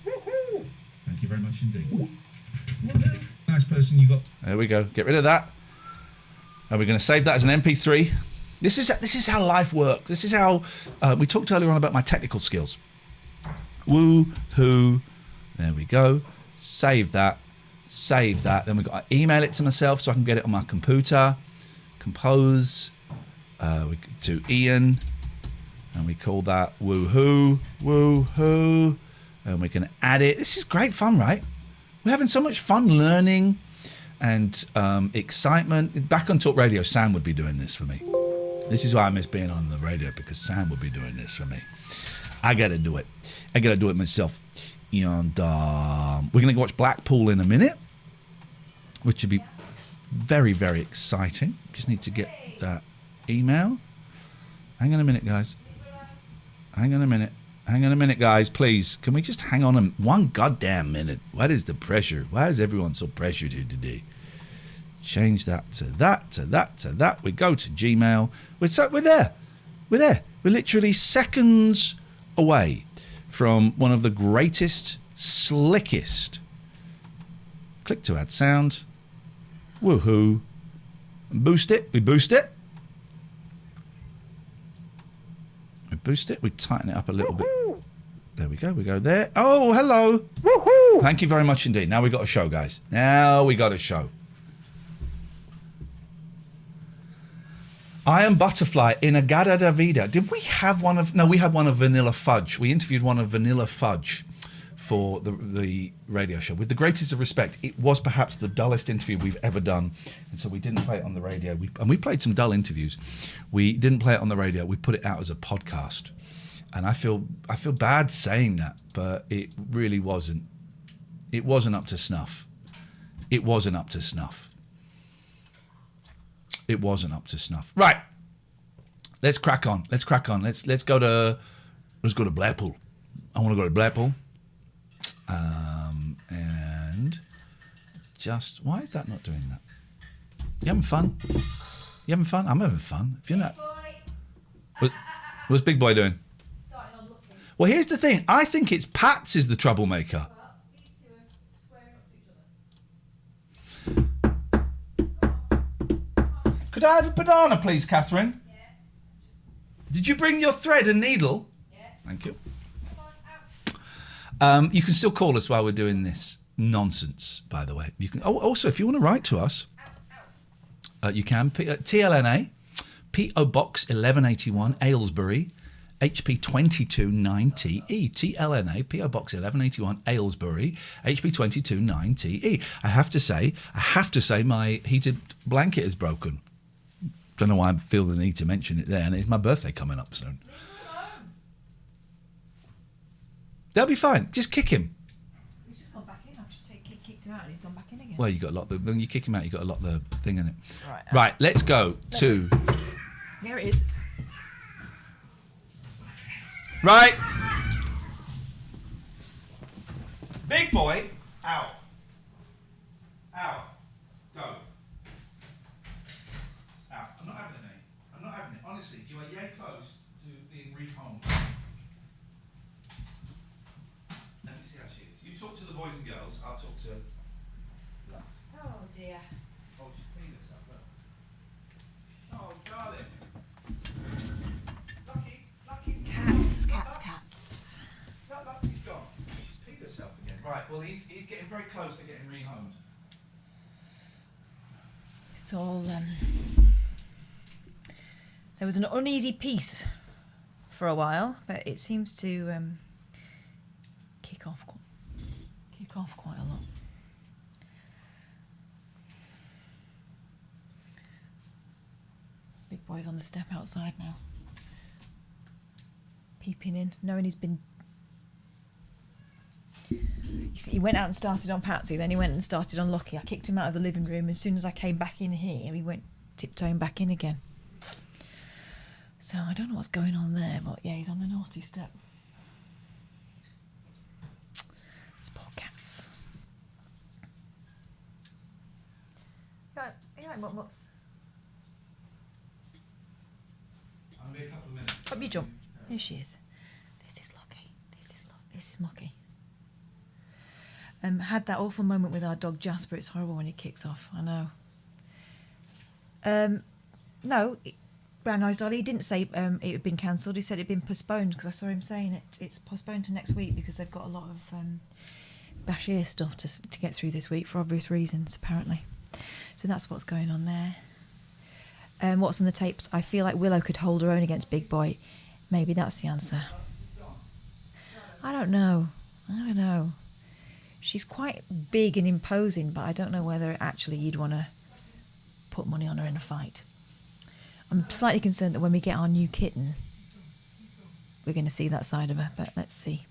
Woohoo! Thank you very much indeed. Woohoo! Nice person, you got. There we go. Get rid of that. And we're going to save that as an MP3. This is how life works. This is how we talked earlier on about my technical skills. Woo-hoo. There we go. Save that. Then we've got to email it to myself so I can get it on my computer. Compose. To Ian. And we call that woohoo. Woohoo. And we can add it. This is great fun, right? We're having so much fun learning and excitement. Back on Talk Radio, Sam would be doing this for me. This is why I miss being on the radio, because Sam would be doing this for me. I got to do it. I got to do it myself. And we're going to watch Blackpool in a minute, which would be very, very exciting. Just need to get that email. Hang on a minute, guys. Hang on a minute, guys, please. Can we just hang on one goddamn minute? What is the pressure? Why is everyone so pressured here today? Change that to that, to that, to that. We go to Gmail. We're there. We're literally seconds away from one of the greatest, slickest. Click to add sound. Woohoo. Boost it. We boost it. We boost it. We tighten it up a little bit. There we go. We go there. Oh, hello. Woohoo! Thank you very much indeed. Now we got a show, guys. Now we got a show. I am Butterfly in Agada da Vida. Did we have one of... No, we had one of Vanilla Fudge. We interviewed one of Vanilla Fudge for the radio show. With the greatest of respect, it was perhaps the dullest interview we've ever done, and so we didn't play it on the radio. We played some dull interviews. We didn't play it on the radio. We put it out as a podcast, and I feel bad saying that, but it really wasn't. It wasn't up to snuff. It wasn't up to snuff. It wasn't up to snuff. Right. Let's crack on. Let's go to Blackpool. I want to go to Blackpool. And just why is that not doing that? You having fun? You having fun? I'm having fun. If you're not, what's Big Boy doing? Well, here's the thing. I think it's Pats is the troublemaker. Could I have a banana, please, Catherine? Yes. Did you bring your thread and needle? Yes. Thank you. You can still call us while we're doing this nonsense, by the way. You can. Oh, also, if you want to write to us, you can. TLNA, P.O. Box 1181, Aylesbury, HP 229TE. TLNA, P.O. Box 1181, Aylesbury, HP 229TE. I have to say, my heated blanket is broken. Don't know why I feel the need to mention it there, and it's my birthday coming up soon. They'll be fine. Just kick him. He's just gone back in. I've just kicked him out and he's gone back in again. Well, you got a lot. When you kick him out, you got a lot of the thing in it. Right. Right. Let's go to. There it is. Right. Big Boy. Out. Out. Go. Out. I'm not having it, mate. I'm not having it. Honestly, you are yay close to being rehomed. Let me see how she is. You talk to the boys and girls. I'll talk to. Oh dear. Oh, she's cleaned herself. Look. Oh, darling. Lucky. Cats. Look, he's gone. She's peed herself again. Right. Well, he's getting very close to getting rehomed. It's all there was an uneasy peace for a while, but it seems to kick off quite a lot. Big Boy's on the step outside now, peeping in, knowing he's been. He went out and started on Patsy, then he went and started on Lucky. I kicked him out of the living room. As soon as I came back in here, he went tiptoeing back in again. So I don't know what's going on there, but yeah, he's on the naughty step. These poor cats. You right, what's? I'll be a couple of minutes. Up you jump. Here she is. This is Lucky. This is Mucky. Had that awful moment with our dog Jasper. It's horrible when it kicks off. I know. No, Brown-Eyed Dolly didn't say it had been cancelled. He said it had been postponed because I saw him saying it's postponed to next week because they've got a lot of Bashir stuff to get through this week for obvious reasons, apparently. So that's what's going on there. What's on the tapes? I feel like Willow could hold her own against Big Boy. Maybe that's the answer. I don't know. She's quite big and imposing, but I don't know whether actually you'd want to put money on her in a fight. I'm slightly concerned that when we get our new kitten, we're going to see that side of her, but let's see.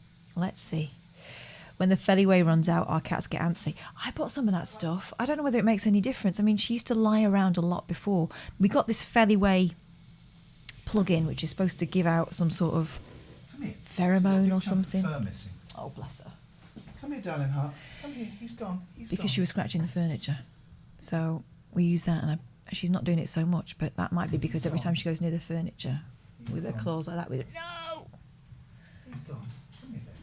When the Feliway runs out, our cats get antsy. I bought some of that stuff. I don't know whether it makes any difference. I mean, she used to lie around a lot before. We got this Feliway plug-in, which is supposed to give out some sort of pheromone or something. Oh, bless her. Come here, darling heart. Come here. He's gone. Because she was scratching the furniture. So we use that, and she's not doing it so much, but that might be because every time she goes near the furniture with her claws like that, we go, no! He's gone. Come here, baby.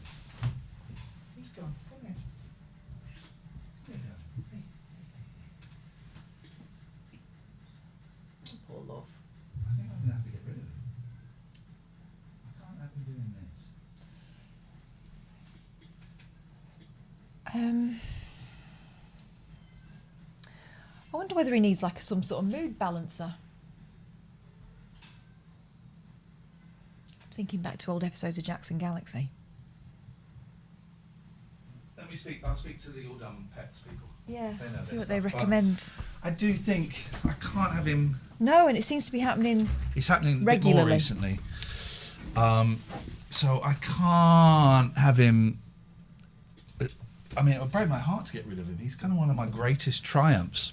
He's gone. Come here. Come here, darling. Hey. Poor love. I think I'm going to have to get rid of him. I can't have him doing this. I wonder whether he needs like some sort of mood balancer. Thinking back to old episodes of Jackson Galaxy. I'll speak to the All Done Pets people. Yeah, They know see their what they stuff. But recommend. I do think I can't have him. No, and it seems to be happening. It's happening a bit regularly. more recently. So I can't have him. I mean, it would break my heart to get rid of him. He's kind of one of my greatest triumphs.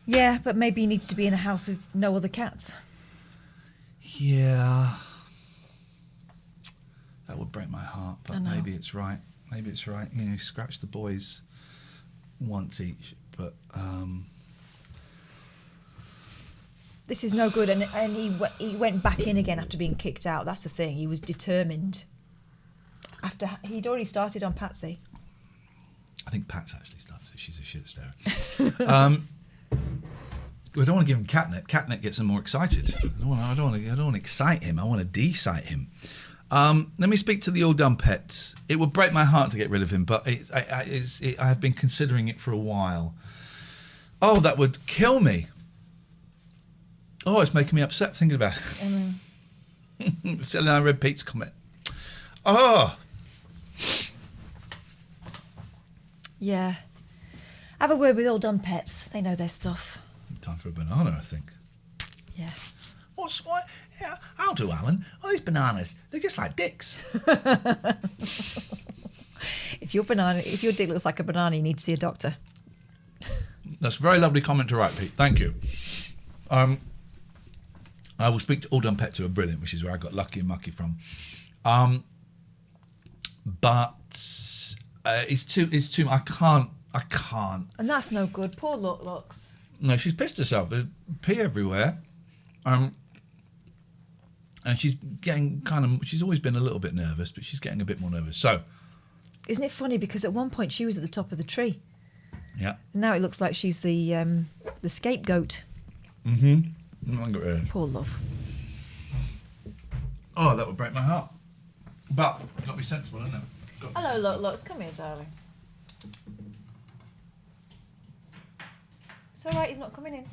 Yeah, but maybe he needs to be in a house with no other cats. Yeah. That would break my heart, I but know. maybe it's right. Maybe it's right. You know, scratch the boys once each, but This is no good, and he went back in again after being kicked out. That's the thing. He was determined. After he'd already started on Patsy. I think Pat's actually started, so she's a shit stirrer. We don't want to give him catnip. Catnip gets them more excited. I don't want to excite him. I want to de-excite him. Let me speak to the All Done Pets. It would break my heart to get rid of him, but I have been considering it for a while. Oh, that would kill me. Oh, it's making me upset thinking about it. Selling, I read Pete's comment. Oh. Yeah. Have a word with All Done Pets. They know their stuff. Time for a banana, I think. Yeah. What? Yeah, I'll do, Alan. Oh, these bananas, they're just like dicks. If your dick looks like a banana, you need to see a doctor. That's a very lovely comment to write, Pete. Thank you. I will speak to All Done Pets, who are brilliant, which is where I got Lucky and Mucky from. But it's too. I can't. And that's no good. Poor looks. No, she's pissed herself. There's pee everywhere. And she's getting she's always been a little bit nervous, but she's getting a bit more nervous. So, isn't it funny? Because at one point she was at the top of the tree. yeah. And now it looks like she's the scapegoat. Mm-hmm. Poor love. Oh, that would break my heart. But you've got to be sensible, isn't it? Hello, looks. Come here, darling. It's all right. He's not coming in.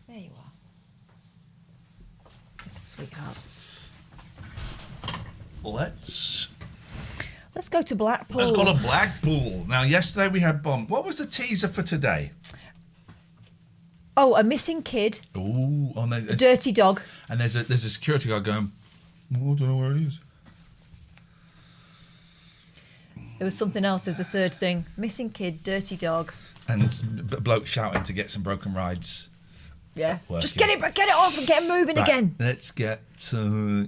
There you are. Little sweetheart. Let's go to Blackpool. Let's go to Blackpool. Now, yesterday we had Bomb. What was the teaser for today? Oh, a missing kid. Ooh, A dirty dog. And there's a security guard going, oh, I don't know where it is. There was something else. There was a third thing. Missing kid, dirty dog. And bloke shouting to get some broken rides. Yeah. Working. Just get it off and get moving Right, again. Let's get to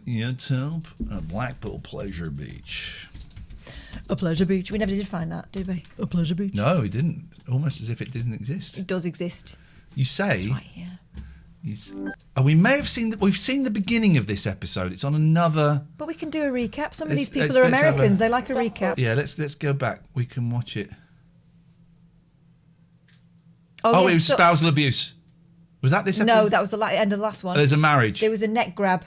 Blackpool Pleasure Beach. A pleasure beach. We never did find that, did we? A pleasure beach. No, we didn't. Almost as if it didn't exist. It does exist. You say. It's right here. We may have seen we've seen the beginning of this episode. It's on another. But we can do a recap. Some of Let's- these people let's- are let's have Americans. a- They like a recap. Yeah, let's go back. We can watch it. Oh, Oh, yeah, it was so- spousal abuse. Was that this episode? No, that was the end of the last one. There's a marriage. There was a neck grab.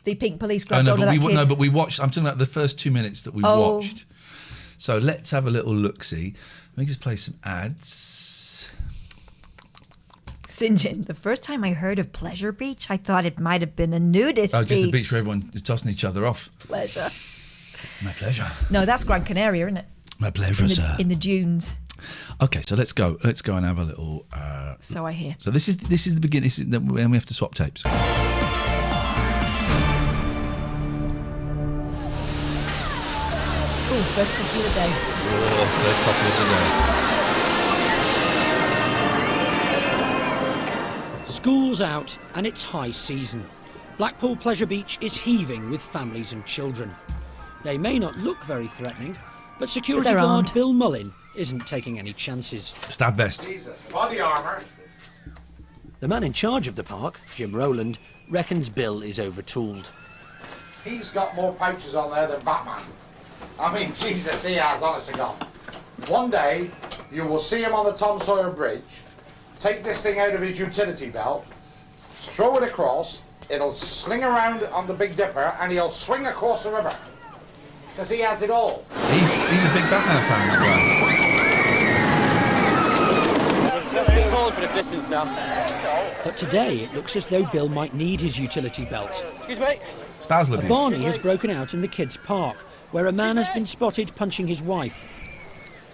The pink police Oh, grabbed no, onto but that kid. no, but we watched. I'm talking about the first 2 minutes that we Oh. watched. So let's have a little look-see. Let me just play some ads. Sinjin, the first time I heard of Pleasure Beach, I thought it might have been a nudist Oh, just a beach where everyone is tossing each other off. Pleasure. My pleasure. No, that's Gran Canaria, isn't it? My pleasure, sir. In the dunes. Okay, so let's go. Let's go and have a little. So I hear. So this is the beginning. And we have to swap tapes. Ooh, first coffee of the day. Oh, third coffee of the day. School's out and it's high season. Blackpool Pleasure Beach is heaving with families and children. They may not look very threatening, but security there guard aren't. Bill Mullin isn't taking any chances. Stab vest. Body armour. The man in charge of the park, Jim Rowland, reckons Bill is overtooled. He's got more pouches on there than Batman. I mean, Jesus, he has, honest to God. One day, you will see him on the Tom Sawyer Bridge, take this thing out of his utility belt, throw it across, it'll sling around on the Big Dipper, and he'll swing across the river. Because he has it all. He's a big Batman fan, that He's calling for assistance now. But today it looks as though Bill might need his utility belt. Excuse me. Spousal A abuse. Barney has broken out in the kids' park, where a man has been spotted punching his wife.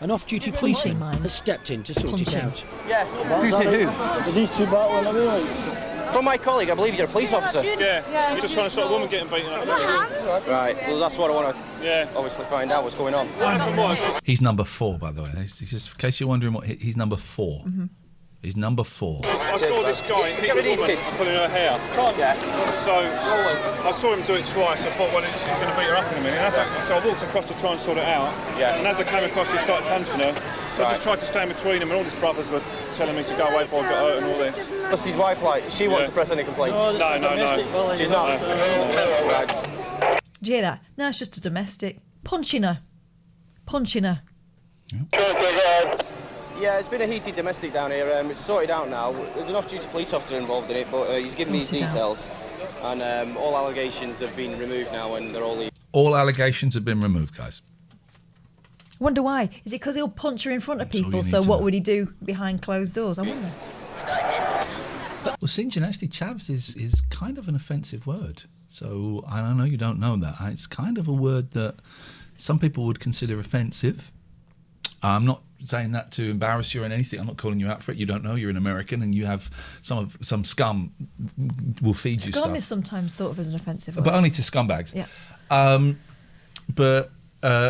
An off-duty policeman has stepped in to sort it out. Yeah. Who's it who? Are these two battling away? From my colleague, I believe you're a police officer. Yeah. I'm just trying to stop a woman getting beaten up. Right, well, that's what I want to obviously find out what's going on. He's number 4, by the way. Just in case you're wondering what he's number 4. He's number 4. I saw this guy hit a woman pulling her hair. Yeah. So I saw him do it twice. I thought, well, he's going to beat her up in a minute. So I walked across to try and sort it out. Yeah. And as I came across, he started punching her. So I just tried to stand between him, and all his brothers were telling me to go away before I got hurt and all this. What's his wife like? She wants to press any complaints? No. She's not? Right. Do you hear that? No, it's just a domestic. Punching her. Yeah, it's been a heated domestic down here. It's sorted out now. There's an off-duty police officer involved in it, but he's given me his details. And all allegations have been removed now, and they're all leaving. All allegations have been removed, guys. Wonder why? Is it because he'll punch her in front of people? So what would he do behind closed doors? I wonder. Well, St. John, actually, chavs is kind of an offensive word. So I don't know, you don't know that. It's kind of a word that some people would consider offensive. I'm not saying that to embarrass you or anything. I'm not calling you out for it. You don't know. You're an American, and you have some scum will feed you stuff. Scum is sometimes thought of as an offensive word. But only to scumbags. Yeah.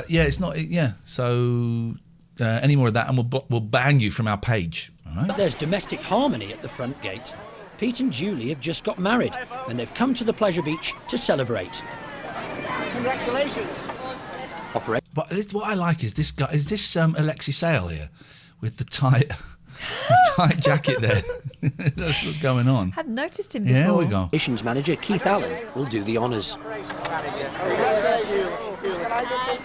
It's not. Yeah. So any more of that, and we'll ban you from our page. All right? But there's domestic harmony at the front gate. Pete and Julie have just got married, and they've come to the pleasure beach to celebrate. Congratulations. But what I like is this guy. Is this Alexi Sale here with the tight jacket there? That's what's going on. Hadn't noticed him before. Yeah, we go. Missions manager Keith Allen will do the honours. Congratulations. Who's can I get to?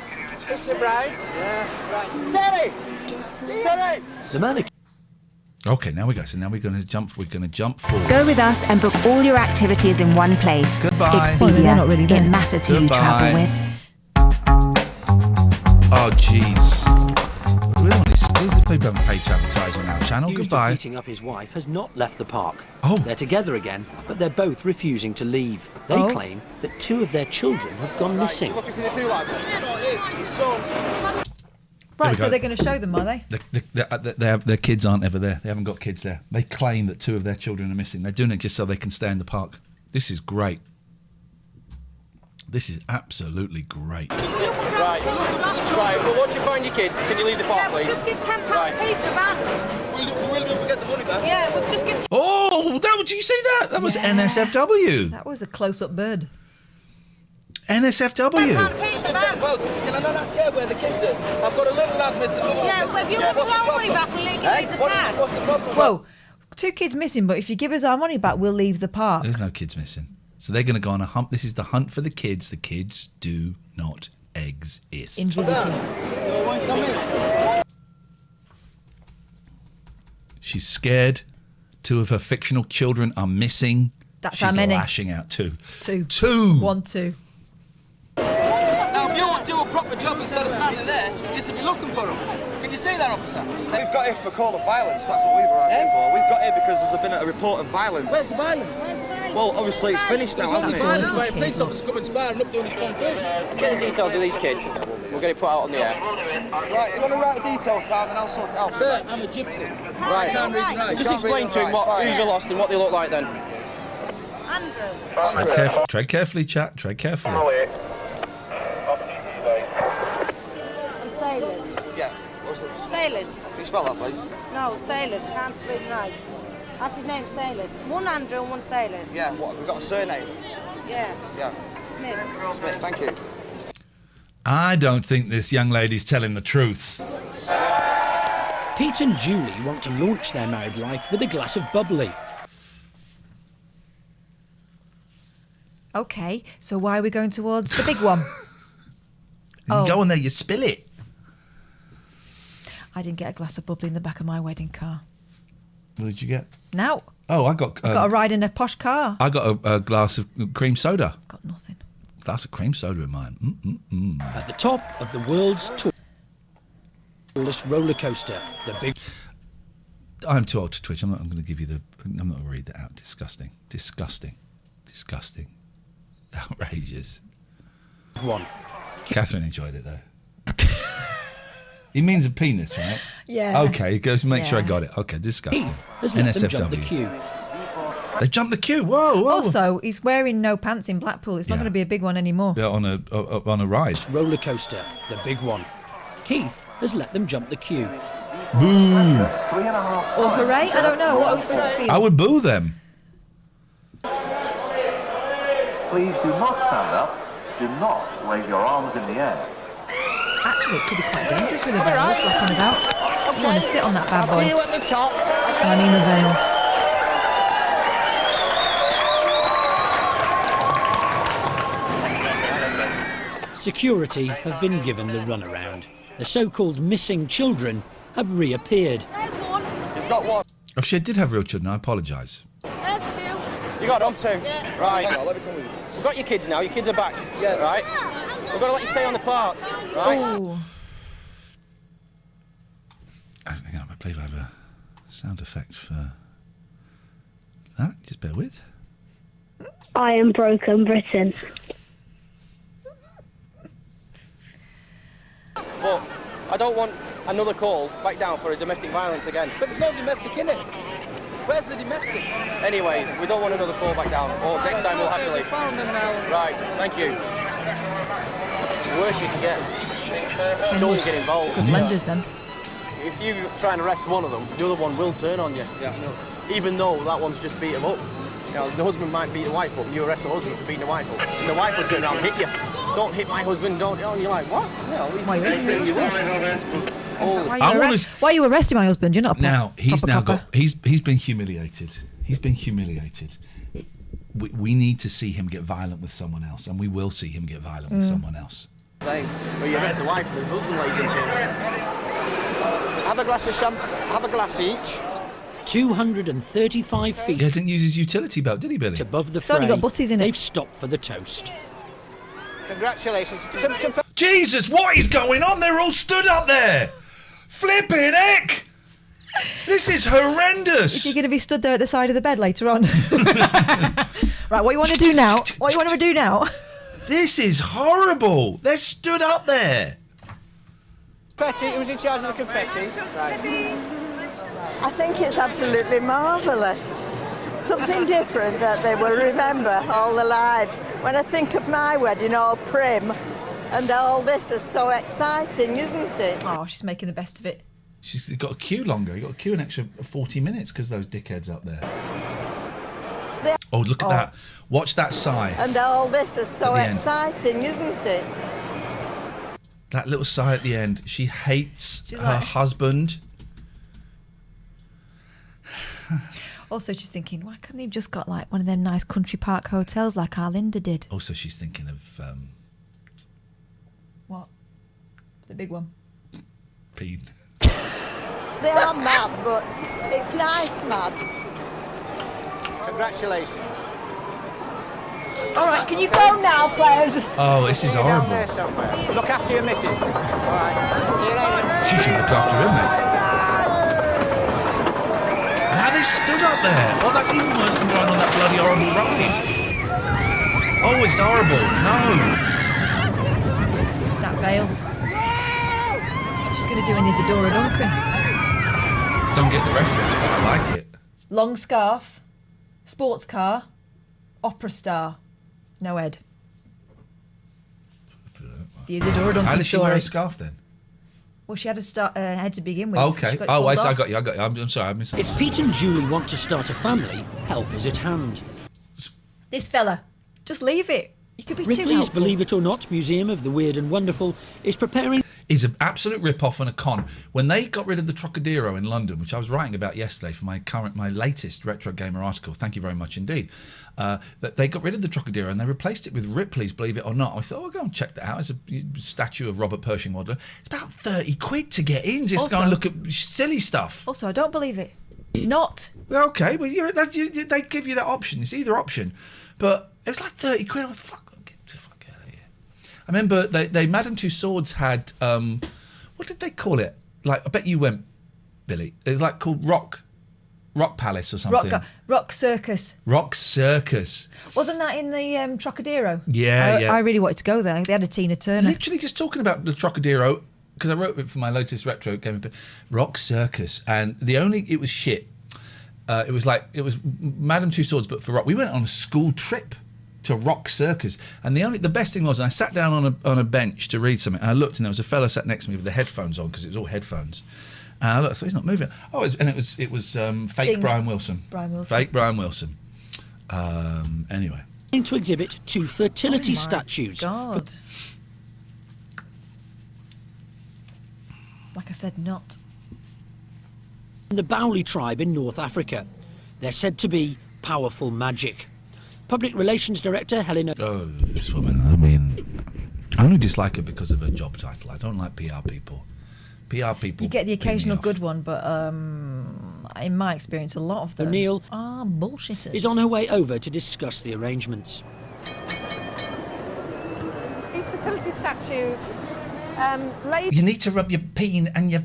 Mr. Brown? Yeah. Right. Terry! The mannequin. Okay, now we go. So now we're going to jump forward. Go with us and book all your activities in one place. Goodbye. Expedia. Not really there. It matters who you travel with. Oh, jeez. We don't want these people haven't paid to advertise on our channel. Accused Goodbye. of beating up his wife has not left the park. Oh. They're together again, but they're both refusing to leave. They claim that 2 of their children have gone missing. Looking for the 2 lads. Right, so they're going to show them, are they? Their kids aren't ever there. They haven't got kids there. They claim that 2 of their children are missing. They're doing it just so they can stay in the park. This is great. This is absolutely great. Right. Well, once you find your kids, can you leave the park, please? Just give £10 apiece for vans. We'll get the money back. Yeah, we've just given. Oh, did you see that? That was NSFW. That was a close-up bird. NSFW. £10 apiece for vans. Can I not ask her where the kids is? I've got a little lad missing. Yeah, well, if you give us our money back, we'll leave the park. What's the problem? Whoa, 2 kids missing, but if you give us our money back, we'll leave the park. There's no kids missing. So they're going to go on a hunt. This is the hunt for the kids. The kids do not exist. Invisible. She's scared. 2 of her fictional children are missing. That's She's how many? lashing out. 2. 2. 2. 1, 2. Now, if you would do a proper job instead of standing there, you should be looking for them. Can you see that, officer? We've got here for a call of violence. That's what we've arrived here for. We've got here because there's been a report of violence. Where's the violence? Well, obviously it's finished now, hasn't it? Violence where a police officer coming sparring up doing his kung fu. Get the details of these kids. We'll get it put out on the air. Right, you want to write the details down, then I'll sort it out. Sir, I'm a gypsy. Right. Just explain to him who's lost and what they look like then. Andrew. Tread carefully, chat. Tread carefully. And sailors. Yeah. What's it? Sailors. Can you spell that, please? No, sailors. I can't read and write. That's his name, sailors. 1 Andrew and 1 sailors. Yeah, what? We've got a surname? Yeah. Yeah. Smith. Smith, thank you. I don't think this young lady's telling the truth. Pete and Julie want to launch their married life with a glass of bubbly. Okay, so why are we going towards the big one? You go on there, you spill it. I didn't get a glass of bubbly in the back of my wedding car. What did you get? Now. Oh, I got a ride in a posh car. I got a glass of cream soda. Got nothing. Glass of cream soda in mine. At the top of the world's tallest roller coaster, the big. I'm too old to twitch. I'm not going to give you I'm not going to read that out. Disgusting. Outrageous. one. Catherine enjoyed it though. He means a penis, right? Yeah. Okay, goes make sure I Yeah. got it. Okay, disgusting. Has let them jump the NSFW. queue. They jumped the queue. Whoa, whoa. Also, he's wearing no pants in Blackpool. It's not Yeah. going to be a big one anymore. Yeah, on a ride. Roller coaster, the big one. Keith has let them jump the queue. Boo! Or hooray? I don't know. What are we supposed to feel? I would boo them. Please do not stand up. Do not wave your arms in the air. Actually, it could be quite dangerous with a veil flapping about. You want to sit on that bad boy. See you at the top. And I mean the veil. Security have been given the runaround. The so-called missing children have reappeared. You've got one. Oh, she did have real children. I apologise. There's two. You got them? Two. Yeah. Right. We've got your kids now. Your kids are back. Yes. Right. We've got to let you stay on the park. Right. Ooh. I believe I have a sound effect for that. Just bear with. I am Broken Britain. But I don't want another call back down for a domestic violence again. But there's no domestic in it. Where's the domestic? Anyway, we don't want another call back down. Or next time we'll have to leave. Found them now. Right. Thank you. The worst you can get. Don't get involved. Good lenders then. If you try and arrest one of them, the other one will turn on you. Yeah, no. Even though that one's just beat him up. You know, the husband might beat the wife up, and you arrest the husband for beating the wife up. And the wife will turn around and hit you. Don't hit my husband, don't. And you're like, what? No, he's Why, beating you up. Why are you arresting my husband? You're not a Now he's proper now copper. got he's been humiliated. He's been humiliated. We need to see him get violent with someone else, and we will see him get violent with someone else. Same. But you arrest the wife, the husband lays into you. Have a glass of champagne. Have a glass each. 235 feet. Yeah, didn't use his utility belt, did he, Billy? Above the It's only fray, got butties in it. they've stopped for the toast. Congratulations. Jesus, what is going on? They're all stood up there. Flipping heck! This is horrendous. Is he going to be stood there at the side of the bed later on? Right, what you want to do now? What you want to do now? This is horrible. They're stood up there. Confetti. Who's in charge of the confetti? Right. I think it's absolutely marvellous. Something different that they will remember all their lives. When I think of my wedding, all prim, and all this is so exciting, isn't it? Oh, she's making the best of it. She's got a queue longer. You got a queue an extra 40 minutes because those dickheads up there. Oh, look at that. Watch that sigh. And all this is so At the end. exciting, isn't it? That little sigh at the end. She hates She's her like- husband. Also, she's thinking, why couldn't they have just got like one of them nice country park hotels like our Linda did? Also, she's thinking of What? The big one. Peen. They are mad, but it's nice mad. Congratulations. All right, can you go now, please? Oh, this is See you down there horrible. somewhere. Look after your missus. All right. See you later. She should look after him, mate. Why are they stood up there? Oh, that's even worse than going on that bloody horrible ride. Oh, it's horrible. No. That veil. She's going to do an Isadora Duncan. Don't get the reference, but I like it. Long scarf, sports car, opera star. No Ed. The Isadora Duncan How did she wear story. a scarf then? Well, she had a head to begin with. Okay. She got it Oh, pulled I off. got you. I'm sorry, I missed that. If Pete and Julie want to start a family, help is at hand. This fella, just leave it. You could be too Ripley's helpful. Believe It or Not Museum of the Weird and Wonderful is preparing... Is an absolute rip-off and a con. When they got rid of the Trocadero in London, which I was writing about yesterday for my latest Retro Gamer article, thank you very much indeed, that they got rid of the Trocadero and they replaced it with Ripley's Believe It or Not. I thought, I'll go and check that out. It's a statue of Robert Pershing Waddler. It's about 30 quid to get in, just go and look at silly stuff. Also, I don't believe it. Not. Okay, well, they give you that option. It's either option. But it was like 30 quid. I'm like, fuck out of here. I remember they Madame Tussauds had, what did they call it? Like, I bet you went, Billy. It was like called Rock Rock Palace or something. Rock Circus. Rock Circus. Wasn't that in the Trocadero? Yeah, I really wanted to go there. They had a Tina Turner. Literally just talking about the Trocadero, because I wrote it for my Lotus Retro game. Rock Circus, and it was shit. It was Madame Tussauds, but for rock. We went on a school trip to Rock Circus, and the best thing was, I sat down on a bench to read something, and I looked, and there was a fellow sat next to me with the headphones on, because it was all headphones. And I looked, so he's not moving. Oh, it was fake Brian Wilson. Fake Brian Wilson. Anyway. To exhibit 2 fertility statues. God. Like I said, not. The Bowli tribe in North Africa. They're said to be powerful magic. Public Relations Director Helena... Oh, this woman. I mean, I only dislike her because of her job title. I don't like PR people. PR people... You get the occasional good one, but in my experience, a lot of them O'Neill are bullshitters. is on her way over to discuss the arrangements. These fertility statues... You need to rub your peen and your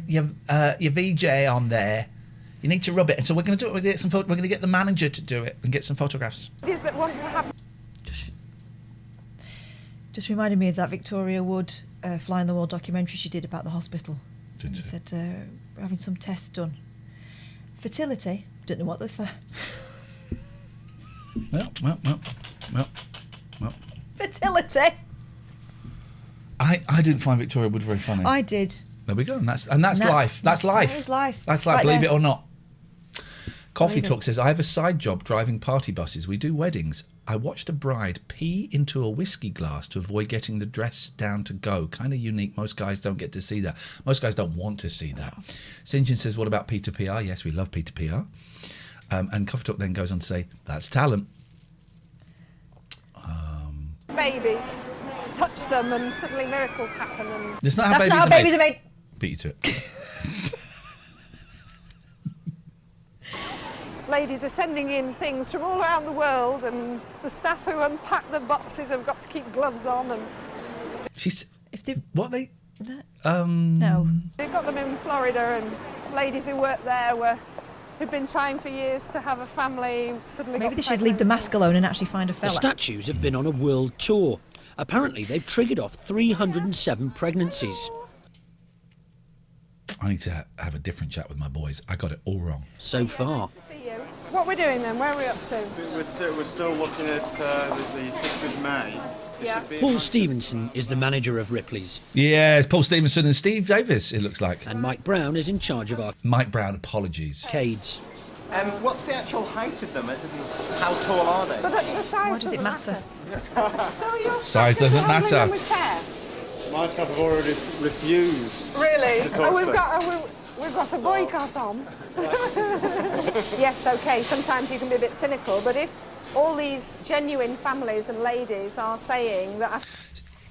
VJ on there. You need to rub it, and so we're going to do it. We're going to get the manager to do it and get some photographs. Ladies that want to have... Just reminded me of that Victoria Wood Fly on the Wall documentary she did about the hospital. She said we're having some tests done. Fertility, don't know what they're for. Well. Fertility. I didn't find Victoria Wood very funny. I did. There we go, and that's life. That's life. That is life. That's life. Right Believe there. it or not. Coffee Believe Talk it. says, I have a side job driving party buses. We do weddings. I watched a bride pee into a whiskey glass to avoid getting the dress down to go. Kind of unique. Most guys don't get to see that. Most guys don't want to see that. St. John says, what about Peter PR? Yes, we love Peter PR. And Coffee Talk then goes on to say, that's talent. babies, touch them, and suddenly miracles happen. And That's not how babies are made. Beat you to it. ladies are sending in things from all around the world, and the staff who unpack the boxes have got to keep gloves on. And No. They've got them in Florida, and ladies who work there who've been trying for years to have a family suddenly Maybe got they should leave the mask alone and actually find a The fella. statues have been on a world tour. Apparently, they've triggered off 307 pregnancies. I need to have a different chat with my boys. I got it all wrong. So far. What we're doing then? Where are we up to? We're still looking at the 5th of May. Yeah. Paul Stevenson is the manager of Ripley's. Yeah, it's Paul Stevenson and Steve Davis, it looks like. And Mike Brown is in charge of our... Mike Brown, apologies. Arcades. What's the actual height of them? How tall are they? But the size Why does it matter? So your Size doesn't handling matter. them with care? My staff have already refused. Really? to talk to them. We've got a boycott on. Yes, okay, sometimes you can be a bit cynical, but if all these genuine families and ladies are saying that...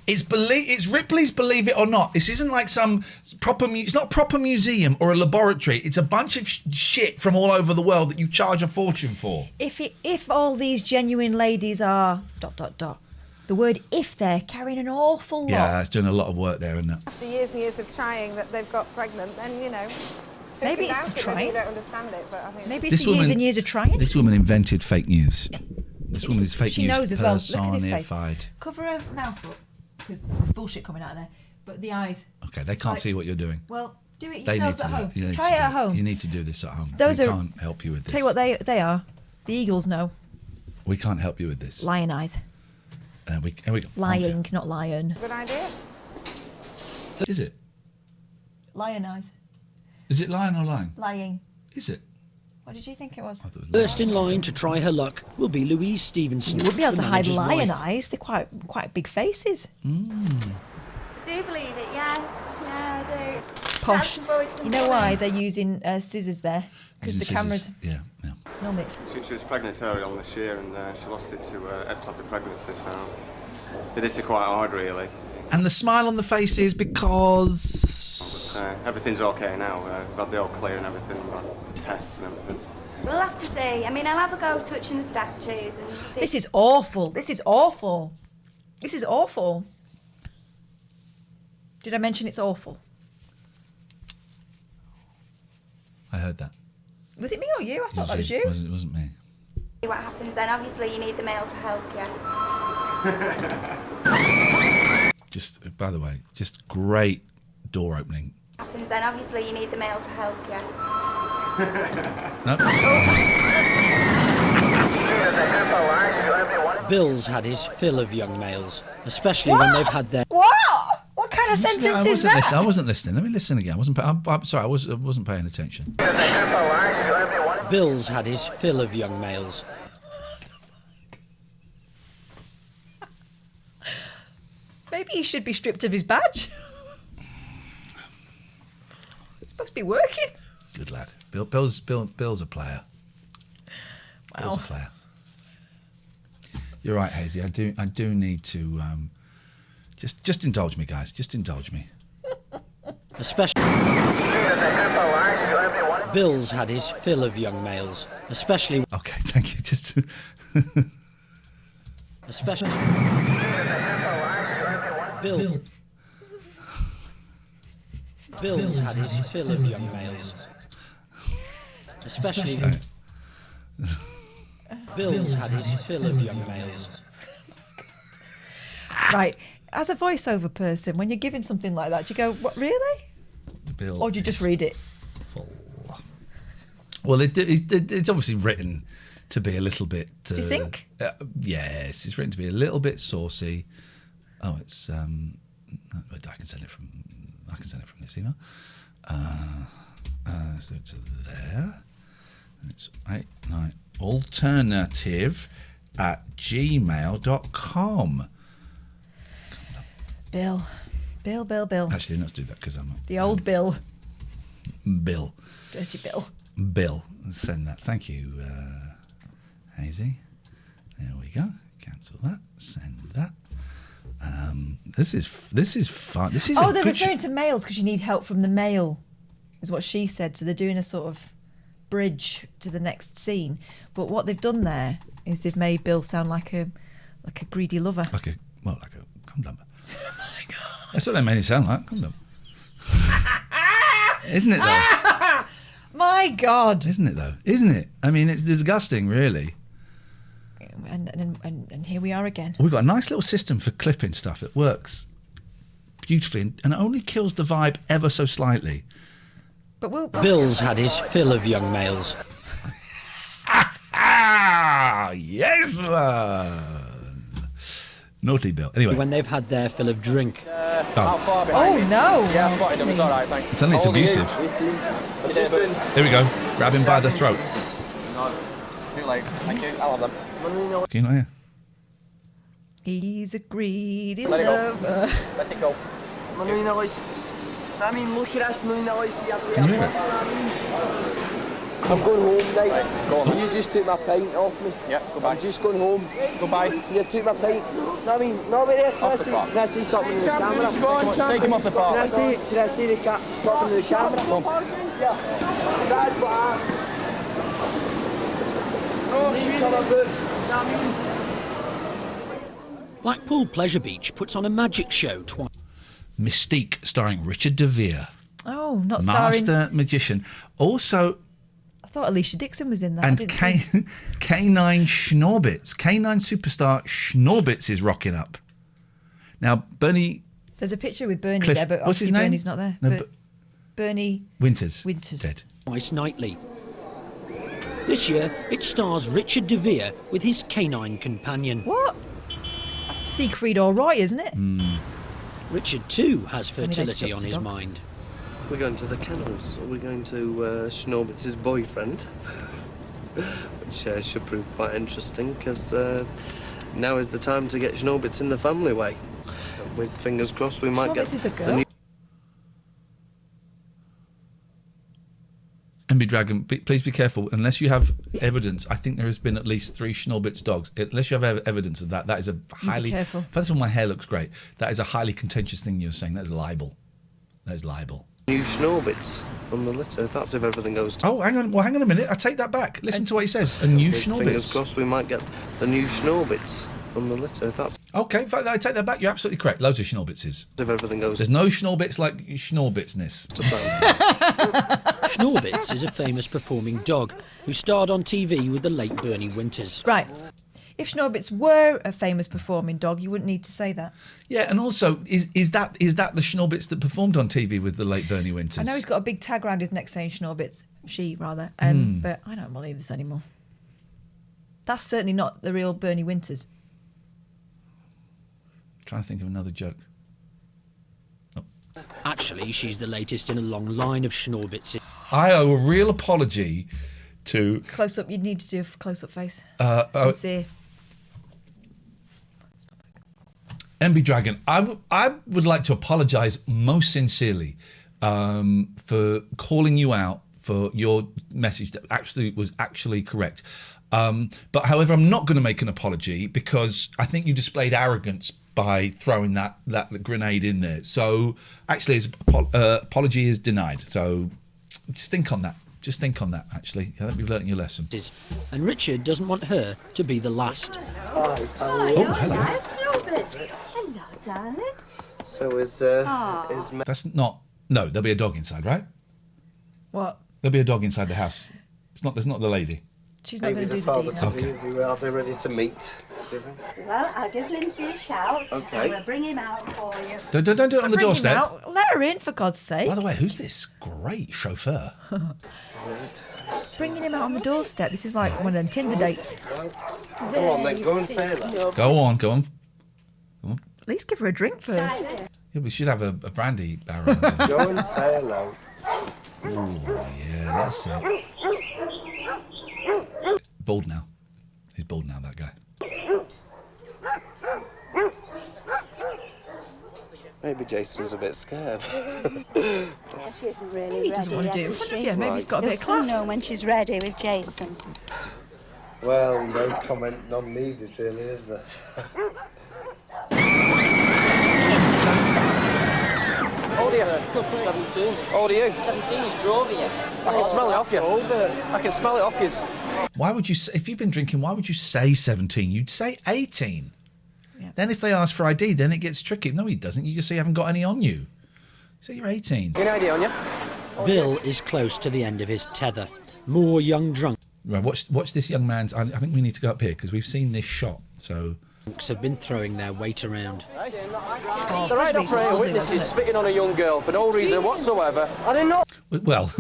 It's Ripley's Believe It or Not. This isn't like some proper... It's not a proper museum or a laboratory. It's a bunch of shit from all over the world that you charge a fortune for. If all these genuine ladies are ... The word "if" there carrying an awful lot. Yeah, it's doing a lot of work there, isn't it? After years and years of trying that they've got pregnant, then, you know... Maybe it's doubt the it, trying. Maybe you don't understand it, but I think... Maybe it's the years and years of trying. This woman invented fake news. This woman is fake She news knows as well. Look at this face. personified. Cover her mouth up, because there's bullshit coming out of there. But the eyes. Okay, they can't see what you're doing. Well, do it They need yourselves to at do home. it. You need Try to it do at home. You need to do this at home. Those we are- can't help you with this. Tell you what they are. The eagles know. We can't help you with this. Lion eyes. Here we go. Lying, not lion. Good idea. Is it? Lion eyes. Is it lion or lion? Lying. Is it? What did you think it was? First in line to try her luck will be Louise Stevenson. You wouldn't be able the to hide manager's lion wife. eyes. They're quite big faces. I do believe it, yes. Yeah, I do. Posh. Looking forward to the You know morning. why they're using scissors there? Because the Using cameras. scissors. Yeah. Normally it's She was pregnant early on this year, and she lost it to ectopic pregnancy, so they did it quite hard, really. And the smile on the face is because... Everything's okay now. We've had the all clear and everything, we've had tests and everything. We'll have to see. I mean, I'll have a go touching the statues and see. This is awful. This is awful. This is awful. Did I mention it's awful? I heard that. Was it me or you? I thought that was you. It wasn't me. What happens then? Obviously, you need the male to help you. Just, by the way, just great door opening. Happens then? Obviously, you need the male to help you. Bill's had his fill of young males, especially when they've had their... What? What kind of sentence is that? I wasn't listening. Let me listen again. I'm sorry. I wasn't paying attention. Bill's had his fill of young males. Maybe he should be stripped of his badge. It's supposed to be working. Good lad. Bill's a player. Wow. Bill's a player. You're right, Hazy. I do need to just indulge me, guys. Just indulge me. Especially... Bill's had his fill of young males, especially... Okay, thank you. Just... especially... Bill's had his fill of young males. Especially... Bill's had his fill of young males. Right. As a voiceover person, when you're giving something like that, do you go, what, really? Bill or do you just read it? Full. Well, it's obviously written to be a little bit... do you think? Yes, it's written to be a little bit saucy. Oh, it's... I can send it from this email. So it's there. It's 89 alternative@gmail.com. Bill. Actually, let's do that because I'm... The old Bill. Bill. Dirty Bill. Bill. Send that. Thank you, Hazy. There we go. Cancel that. Send that. This is fun. This is they're referring to males because you need help from the male, is what she said. So they're doing a sort of bridge to the next scene. But what they've done there is they've made Bill sound like a greedy lover. Like a condom. Oh my God. That's what they made it sound like. Condom. Isn't it though? My God. Isn't it though? Isn't it? I mean, it's disgusting, really. And here we are again. We've got a nice little system for clipping stuff. It works beautifully and it only kills the vibe ever so slightly. But Bill's had his fill of young males. Yes, man. Naughty Bill. Anyway. When they've had their fill of drink. How far behind me? No. Yeah, I spotted him. It's all right, thanks. Suddenly it's abusive. Here we go. Grab him by the throat. No, too late. Thank you. I'll have them. Can you not hear? He's a greedy Let it go. lover. Let it go. I mean, look at us, man. Can you hear it? I'm going home, right? Go on. You just took my pint off me. Yeah, goodbye. I'm just going home. Goodbye. You took my pint. I mean, no, but can Off the bar. I see something in the camera? Take him off the bar. Can I see something in the camera? Yeah. That's what happened. Blackpool Pleasure Beach puts on a magic show twice. Mystique, starring Richard De Vere. Oh, not starring... Master magician. Also... I thought Alicia Dixon was in that. And K9 Schnorbitz. K9 superstar Schnorbitz is rocking up. Now, Bernie... There's a picture with Bernie Cliff, there, but what's his obviously name? Bernie's not there. No, Bernie... Winters. Dead. Twice nightly. This year, it stars Richard De Vere with his canine companion. What? That's Siegfried or Roy, isn't it? Richard, too, has fertility they on his stopped the dogs. mind. We're going to the kennels. We're going to Schnorbitz's boyfriend, which should prove quite interesting, because now is the time to get Schnorbitz in the family way. With fingers crossed, we might get Schnorbitz is a the girl. new... MB Dragon, please be careful. Unless you have evidence, I think there has been at least 3 Schnorbitz dogs. Unless you have evidence of that, that is a highly... careful. First of all, my hair looks great. That is a highly contentious thing you're saying. That is libel. That is libel. New Schnorbitz from the litter. That's if everything goes to... Oh, hang on. Well, hang on a minute. I take that back. Listen to what he says. A new With fingers Schnorbitz. crossed, we might get the new Schnorbitz from the litter. That's Okay, in fact, I take that back. You're absolutely correct. Loads of Schnorbitzes. if everything goes There's no Schnorbitz like Schnorbitzness. to plan. Schnorbitz is a famous performing dog who starred on TV with the late Bernie Winters. Right. If Schnorbitz were a famous performing dog, you wouldn't need to say that. Yeah, and also, is that the Schnorbitz that performed on TV with the late Bernie Winters? I know he's got a big tag around his neck saying Schnorbitz, but I don't believe this anymore. That's certainly not the real Bernie Winters. Trying to think of another joke. Actually, she's the latest in a long line of Schnorbitzes. I owe a real apology to... Close up, you'd need to do a close-up face. Sincere. MB Dragon, I would like to apologise most sincerely for calling you out for your message that was actually correct. But however, I'm not going to make an apology because I think you displayed arrogance by throwing that grenade in there. So actually, his apology is denied. So just think on that. Just think on that, actually. I hope you've learnt your lesson. And Richard doesn't want her to be the last. Hi, hello. Hello, darling. So is That's not... No, there'll be a dog inside, right? What? There'll be a dog inside the house. There's not the lady. She's not going to do the deed. Okay. Are they ready to meet, do you think? Well, I'll give Lindsay a shout. Okay. And we'll bring him out for you. Don't do it on the doorstep. Let her in, for God's sake. By the way, who's this great chauffeur? Bringing him out on the doorstep. This is like one of them Tinder dates. Go on then, go and say that. Go on. At least give her a drink first. Yeah, we should have a brandy barrel. Go and say hello. Ooh, yeah, that's it. Bald now. He's bald now, that guy. Maybe Jason's a bit scared. She isn't really ready. He doesn't want to do it in front of you. Maybe he's got a bit of You'll class. soon know when she's ready with Jason. Well, no comment, none needed, really, is there? How old are you? 17. How old are you? 17, he's drove here. I can smell it off you. I can smell it off you. Why would you say, if you've been drinking, why would you say 17? You'd say 18. Yeah. Then if they ask for ID, then it gets tricky. No, he doesn't. You just say you haven't got any on you. So you're 18. Any ID on you? Bill is close to the end of his tether. More young drunks Right, watch this young man's... I think we need to go up here because we've seen this shot, so... have been throwing their weight around. The right operator witnesses spitting on a young girl for no reason whatsoever. I didn't know. Well,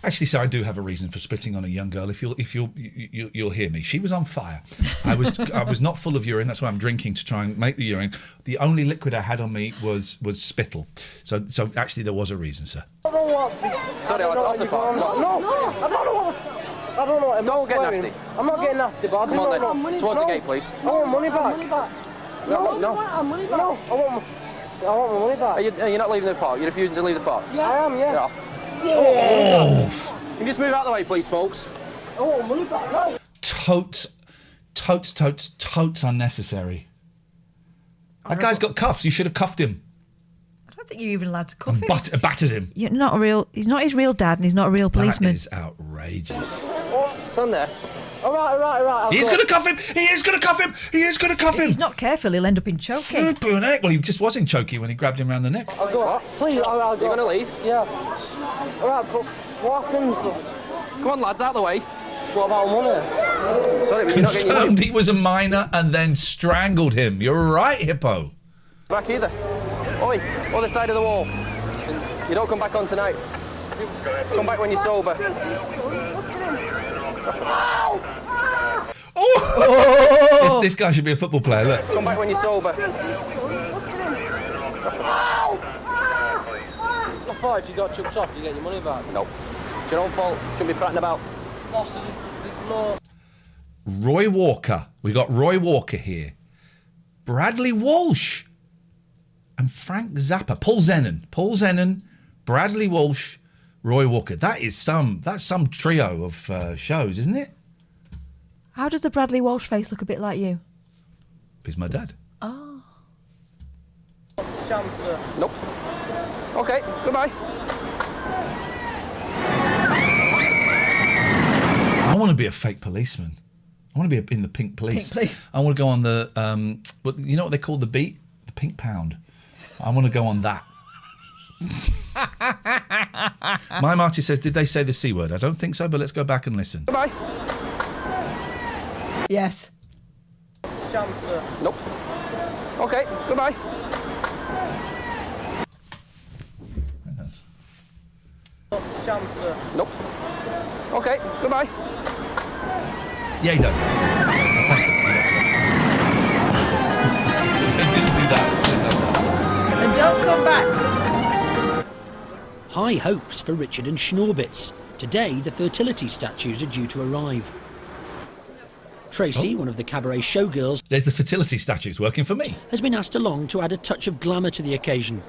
actually, sir, I do have a reason for spitting on a young girl. If you'll hear me. She was on fire. I was not full of urine. That's why I'm drinking to try and make the urine. The only liquid I had on me was spittle. So actually, there was a reason, sir. I don't know what. Sorry, Alex, off the park. No, I don't know what. I don't know what. Don't get nasty. I'm not getting nasty, but I Come on then. Towards the gate, please. I want money back. No. No, I want my money back. Are you not leaving the park? You're refusing to leave the park? Yeah, I am, yeah. Oh. Can you just move out of the way, please, folks? I want my money back. No. Totes unnecessary. That guy's got cuffs. You should have cuffed him. I don't think you're even allowed to cuff him. Battered him. You're not a real. He's not his real dad, and he's not a real policeman. That is outrageous. Stand there. All right. He's going to cuff him. He is going to cuff him. If he's not careful, he'll end up in choking. Well, he just was in chokey when he grabbed him around the neck. I'll go. Please, I'll go. You're going to leave? Yeah. All right, but what happens? Come on, lads, out of the way. What about money? Sorry, but you're not getting your Confirmed money. he was a minor and then strangled him. You're right, Hippo. Back either. Oi, other side of the wall. You don't come back on tonight. Come back when you're sober. Oh! This guy should be a football player, look. Come back when you're sober. I thought if you got chucked off, you get your money back. No. It's your own fault. Shouldn't be prattling about. No, so there's no... Roy Walker. We got Roy Walker here. Bradley Walsh. And Frank Zappa. Paul Zenon. Bradley Walsh. Roy Walker. That's some trio of shows, isn't it? How does the Bradley Walsh face look a bit like you? He's my dad. Oh. Chance, sir. Nope. Okay, goodbye. I want to be a fake policeman. I want to be in the Pink Police. Pink Police. I want to go on the, but you know what they call the beat? The Pink Pound. I want to go on that. My Marty says, did they say the C word? I don't think so, but let's go back and listen. Goodbye. Yes. Chance. Nope. Okay, goodbye. Chance. Nope. Okay, goodbye. Yeah, he does. Thank you. He didn't do that. And don't come back. High hopes for Richard and Schnorbitz. Today, the fertility statues are due to arrive. Tracy, one of the cabaret showgirls, there's the fertility statues working for me, has been asked along to add a touch of glamour to the occasion.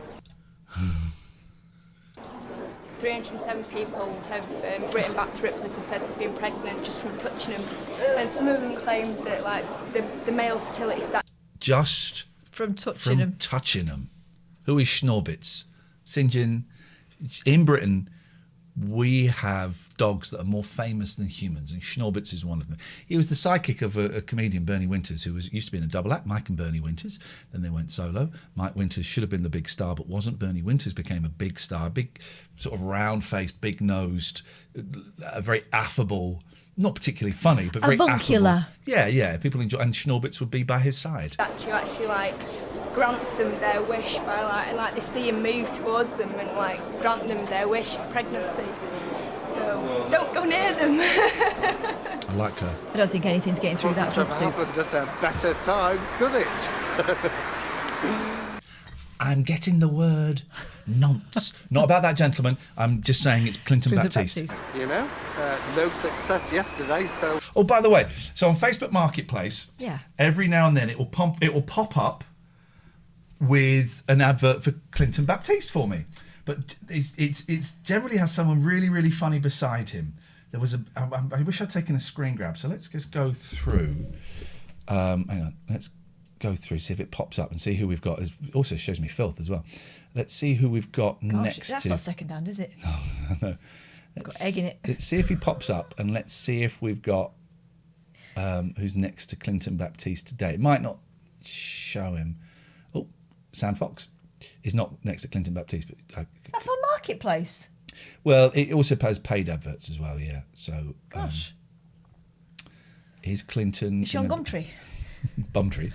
307 people have written back to Ripley's and said they've been pregnant just from touching them. And some of them claimed that, like, the male fertility statue... just from touching them. Touching them. Who is Schnorbitz? St. John. In Britain, we have dogs that are more famous than humans, and Schnorbitz is one of them. He was the sidekick of a comedian, Bernie Winters, who used to be in a double act, Mike and Bernie Winters. Then they went solo. Mike Winters should have been the big star, but wasn't. Bernie Winters became a big star, big sort of round-faced, big-nosed, very affable, not particularly funny, but very avuncular. Affable. Yeah, people enjoy, and Schnorbitz would be by his side. statue actually, like, grants them their wish by, like they see him move towards them and, like, grant them their wish of pregnancy. So don't go near them. I like her. I don't think anything's getting through that Couldn't have jumpsuit. happened at a better time, could it? I'm getting the word nonce. Not about that gentleman. I'm just saying it's Clinton Baptiste. You know, no success yesterday, so... Oh, by the way, so on Facebook Marketplace, yeah, every now and then it will pop up with an advert for Clinton Baptiste for me, but it's generally has someone really, really funny beside him. There was I wish I'd taken a screen grab, so let's just go through. Hang on, let's go through, see if it pops up and see who we've got. It also shows me filth as well. Let's see who we've got next. That's not second hand, is it? No. Got egg in it. Let's see if he pops up, and let's see if we've got who's next to Clinton Baptiste today. It might not show him. Oh, Sam Fox is not next to Clinton Baptiste, but That's on Marketplace. well, it also has paid adverts as well. Yeah, so Gosh. Is Clinton? Is she on Gumtree? Bumtree.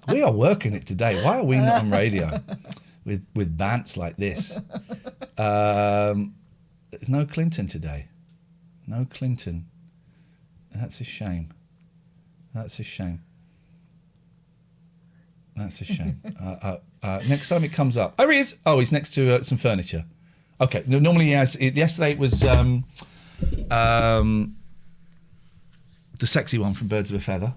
We are working it today. Why are we not on radio with bants like this? There's no Clinton today. No Clinton. That's a shame. That's a shame. That's a shame. Next time it comes up. Oh, he is. Oh, he's next to some furniture. Okay. Normally he has. Yesterday it was the sexy one from Birds of a Feather.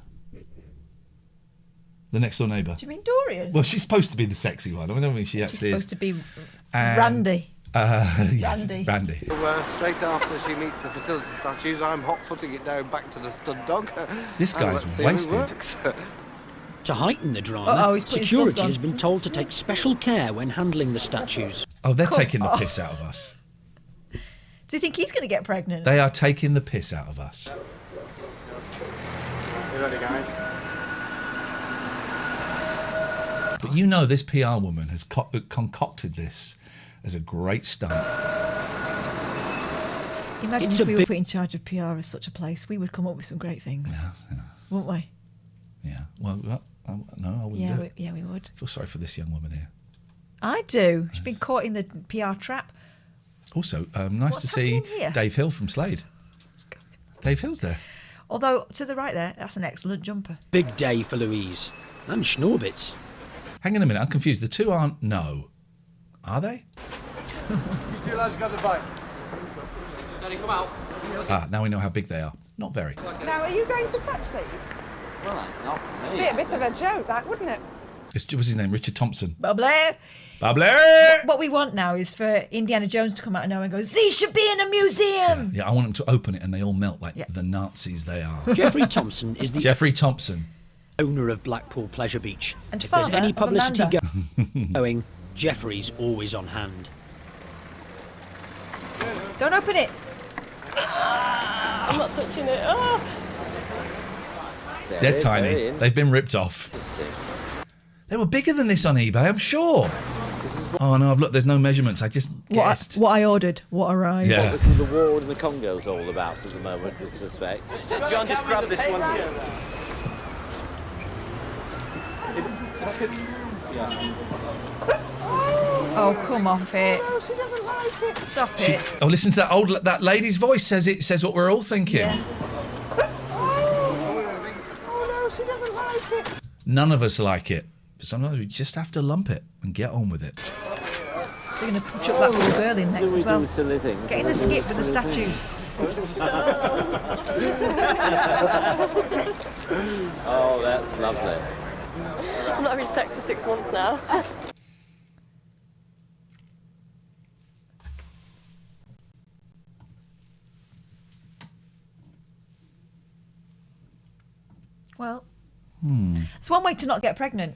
The next door neighbour. Do you mean Dorian? Well, she's supposed to be the sexy one. I don't think she actually She's supposed is. to be And, Randy. yes, Randy. Straight after she meets the fertility statues, I'm hot-footing it down back to the stud dog. This And guy's let's see if it wasted. works. To heighten the drama, he's putting his gloves security on. has been told to take special care when handling the statues. Oh, they're Come taking the on. piss out of us. Do you think he's going to get pregnant? They are taking the piss out of us. You ready, guys? But you know this PR woman has concocted this as a great stunt. Imagine It's if a we were big- put in charge of PR of such a place. We would come up with some great things. Wouldn't we? Yeah. Well, no, I wouldn't Yeah, do it. we would. I feel sorry for this young woman here. I do. She's been caught in the PR trap. Also, nice What's to see happening here? Dave Hill from Slade. Dave Hill's there. Although, to the right there, that's an excellent jumper. Big day for Louise. And Schnorbitz. Hang on a minute, I'm confused. The two aren't no. Are they? You two lads got the bike. Daddy, come out. Ah, now we know how big they are. Not very. Now, are you going to touch these? Well, it's not for Be a bit of a joke, that, wouldn't it? What's his name? Richard Thompson. Bubbly. Bubbly! What we want now is for Indiana Jones to come out of nowhere and go, these should be in a museum. Yeah, I want them to open it and they all melt like the Nazis they are. Jeffrey Thompson is the Jeffrey Thompson. owner of Blackpool Pleasure Beach. And if there's father any of publicity Amanda. going, Jeffrey's always on hand. Don't open it. I'm not touching it. Oh. They're tiny. They've been ripped off. They were bigger than this on eBay, I'm sure. Oh no, look, there's no measurements. I just guessed. What I ordered, what arrived. Yeah. What the war in the Congo is all about at the moment, I suspect. John, just grab this one here. Oh, come off it. No, she doesn't like it. Stop it. Oh, listen to that lady's voice. Says what we're all thinking. Oh no, she doesn't like it. None of us like it, but sometimes we just have to lump it and get on with it. We're going to chuck that little girl in next as well. Silly things. Get in the skip with the statue. Oh, that's lovely. I'm not having sex for 6 months now. Well, it's one way to not get pregnant.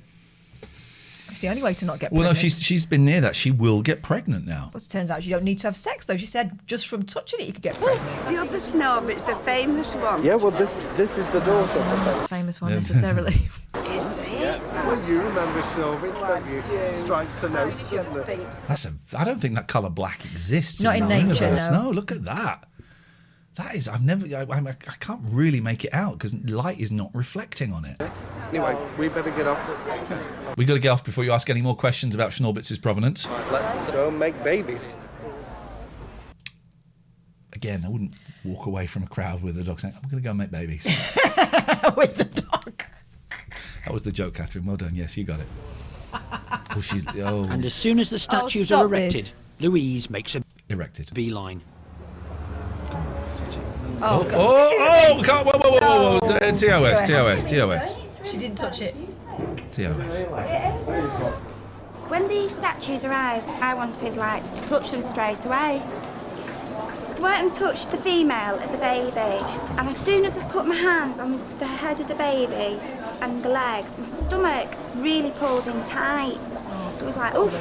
It's the only way to not get Well, pregnant. no, she's been near that. She will get pregnant now. But it turns out you don't need to have sex, though. She said just from touching it you could get pregnant. The other snob, it's the famous one. Yeah, well, this is the daughter. Not famous one necessarily. Is it? Well, you remember Snorbits, don't you? Stripes and notes, doesn't it? I don't think that colour black exists. Not in the nature, universe. no. No, look at that. That is, I can't really make it out because light is not reflecting on it. Anyway, we better get off. We got to get off before you ask any more questions about Schnorbitz's provenance. Let's go make babies. Again, I wouldn't walk away from a crowd with a dog saying, "I'm going to go and make babies." With the dog. That was the joke, Catherine. Well done. Yes, you got it. Oh, And as soon as the statues stop are erected, this. Louise makes a erected beeline. Oh, God. Oh! Whoa! No. TOS. She didn't touch it. TOS. When the statues arrived, I wanted to touch them straight away. So I went and touched the female at the baby, and as soon as I put my hands on the head of the baby and the legs, my stomach really pulled in tight. It was like, oof.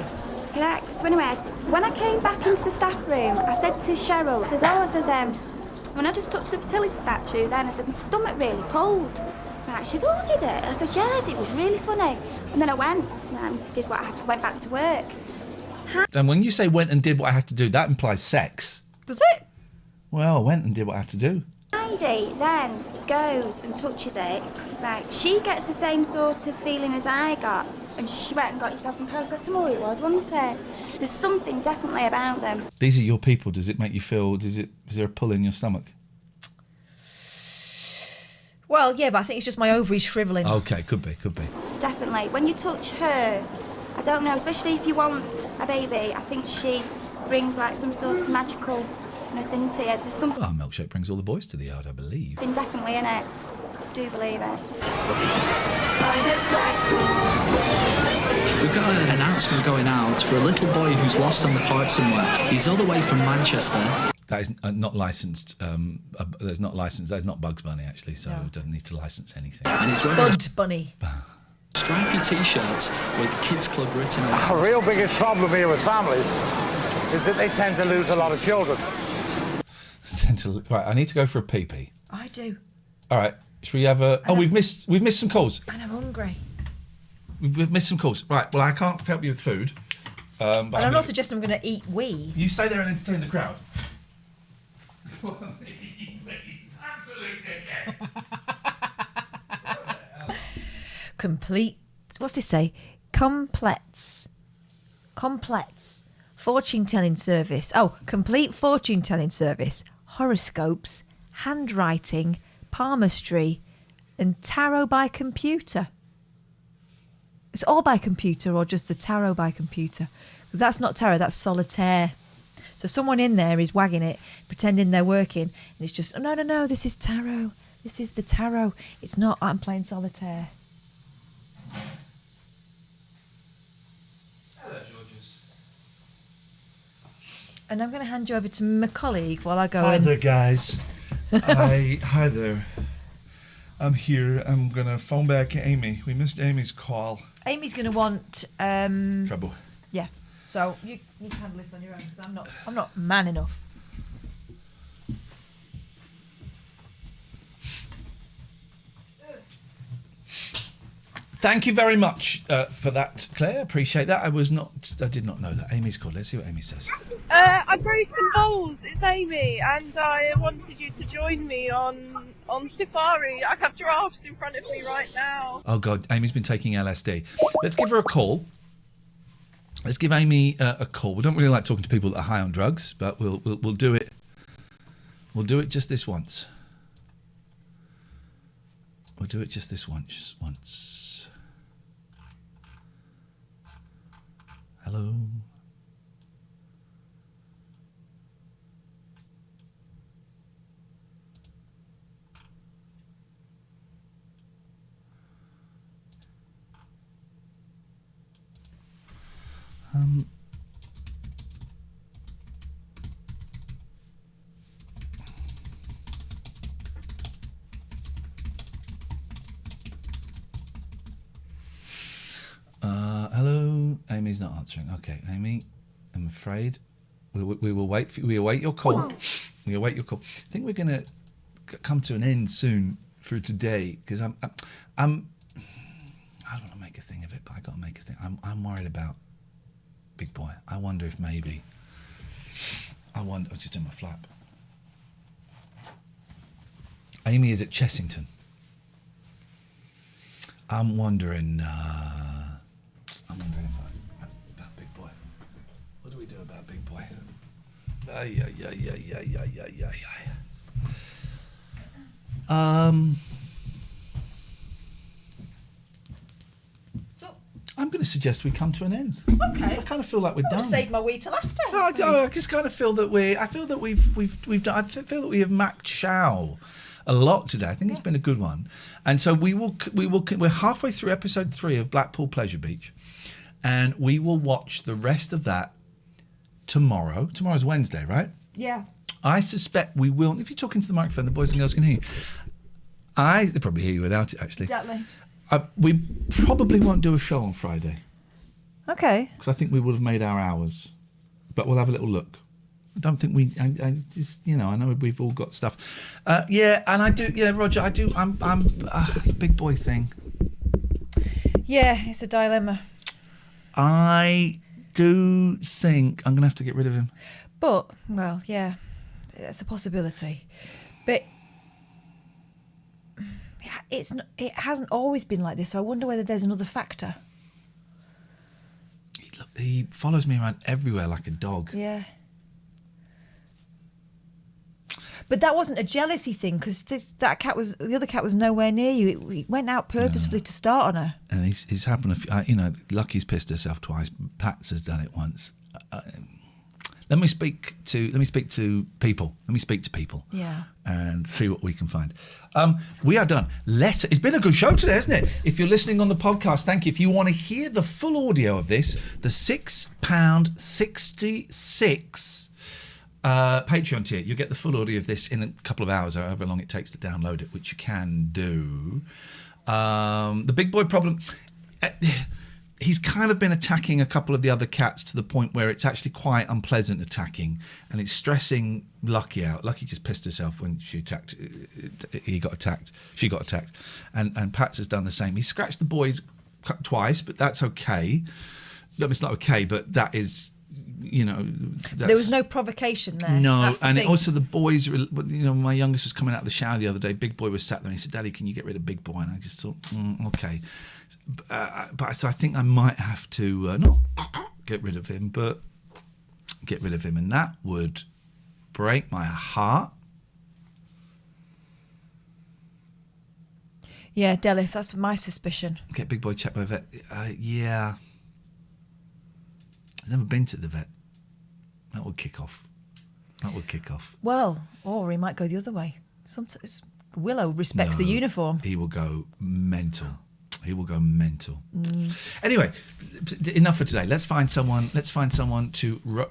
Yeah. So anyway, when I came back into the staff room, I said to Cheryl, when I just touched the fertility statue, then I said, my stomach really pulled. Right, she said, oh, did it? I said, yes, it was really funny. And then I went and did what I had to, went back to work. And when you say went and did what I had to do, that implies sex. Does it? Well, I went and did what I had to do. Heidi then goes and touches it. Right, she gets the same sort of feeling as I got. And she went and got yourself some paracetamol, it was, wasn't it? There's something definitely about them. These are your people. Does it make you feel, is there a pull in your stomach? Well, yeah, but I think it's just my ovaries shrivelling. Okay, could be. Definitely. When you touch her, I don't know, especially if you want a baby, I think she brings some sort of magicalness into it. There's something Well, Milkshake brings all the boys to the yard, I believe. definitely in it. I do believe it. We've got an announcement going out for a little boy who's lost on the park somewhere. He's all the way from Manchester. That is not licensed. There's not licensed. There's not Bugs Bunny actually, so it doesn't need to license anything. And he's wearing Bud Bunny. a stripy T-shirt with Kids Club written on it. Our real biggest problem here with families is that they tend to lose a lot of children. Right, I need to go for a pee-pee. I do. All right, should we have a... Oh, we've missed some calls. And I'm hungry. We've missed some calls. Right, well, I can't help you with food. But And I'm not suggesting I'm going to eat wee. You stay there and entertain the crowd. Absolute dickhead. Complete. What's this say? Complex fortune telling service. Oh, complete fortune telling service. Horoscopes, handwriting, palmistry, and tarot by computer. It's all by computer or just the tarot by computer? Because that's not tarot, that's solitaire. So someone in there is wagging it, pretending they're working, and it's just, oh, no, this is tarot. This is the tarot. It's not, I'm playing solitaire. Hello, Georges. And I'm going to hand you over to my colleague while I go Hi and... there, guys. Hi there. I'm here. I'm going to phone back Amy. We missed Amy's call. Amy's going to want... Trouble. Yeah. So you need to handle this on your own because I'm not man enough. Thank you very much for that, Claire. Appreciate that. I did not know that. Amy's called. Let's see what Amy says. I grew some balls. It's Amy, and I wanted you to join me on safari. I have giraffes in front of me right now. Oh God, Amy's been taking LSD. Let's give her a call. Let's give Amy a call. We don't really like talking to people that are high on drugs, but we'll do it. We'll do it just this once. We'll do it just this once. Hello. Hello. Amy's not answering. Okay, Amy, I'm afraid we will wait. We await your call. We await your call. I think we're going to come to an end soon for today because I don't want to make a thing of it, but I got to make a thing. I'm worried about Big Boy. I wonder if maybe. I was just doing my flap. Amy is at Chessington. I'm wondering about Big Boy. What do we do about Big Boy? So I'm going to suggest we come to an end. Okay. I kind of feel like we're done. Save my wee till after. I just kind of feel that I feel that we've done. I feel that we have macked Chow a lot today. I think it's been a good one, and so we're halfway through episode 3 of Blackpool Pleasure Beach, and we will watch the rest of that tomorrow. Tomorrow's Wednesday, right? Yeah. I suspect we will. If you're talking to the microphone, the boys and girls can hear you. They probably hear you without it, actually. Exactly. We probably won't do a show on Friday Okay. because I think we would have made our hours, but we'll have a little look. I don't think I just, I know we've all got stuff. Yeah, and I do. Yeah, Roger, I do. I'm the Big Boy thing. Yeah, it's a dilemma. I do think I'm going to have to get rid of him. But, well, yeah, it's a possibility. But it hasn't always been like this, so I wonder whether there's another factor. He follows me around everywhere like a dog. Yeah. But that wasn't a jealousy thing, because the other cat was nowhere near you. He went out purposefully to start on her. And he's happened. Lucky's pissed herself twice. Pats has done it once. Let me speak to people. Let me speak to people. Yeah. And see what we can find. We are done. It's been a good show today, hasn't it? If you're listening on the podcast, thank you. If you want to hear the full audio of this, the £6.66 Patreon tier, you'll get the full audio of this in a couple of hours, however long it takes to download it, which you can do. The Big Boy problem. He's kind of been attacking a couple of the other cats to the point where it's actually quite unpleasant attacking, and it's stressing Lucky out. Lucky just pissed herself when she attacked. She got attacked, and Pats has done the same. He scratched the boys twice, but that's okay. It's not okay, but that is, there was no provocation there. No, That's the and thing. also the boys. My youngest was coming out of the shower the other day. Big Boy was sat there, and he said, "Daddy, can you get rid of Big Boy?" And I just thought, okay. But so I think I might have to not get rid of him, but get rid of him, and that would break my heart. Yeah, Delith, that's my suspicion. Get Big Boy checked by a vet. Yeah, I've never been to the vet. That would kick off. Well, or he might go the other way. Sometimes Willow respects the uniform. He will go mental. Anyway, enough for today. Let's find someone to What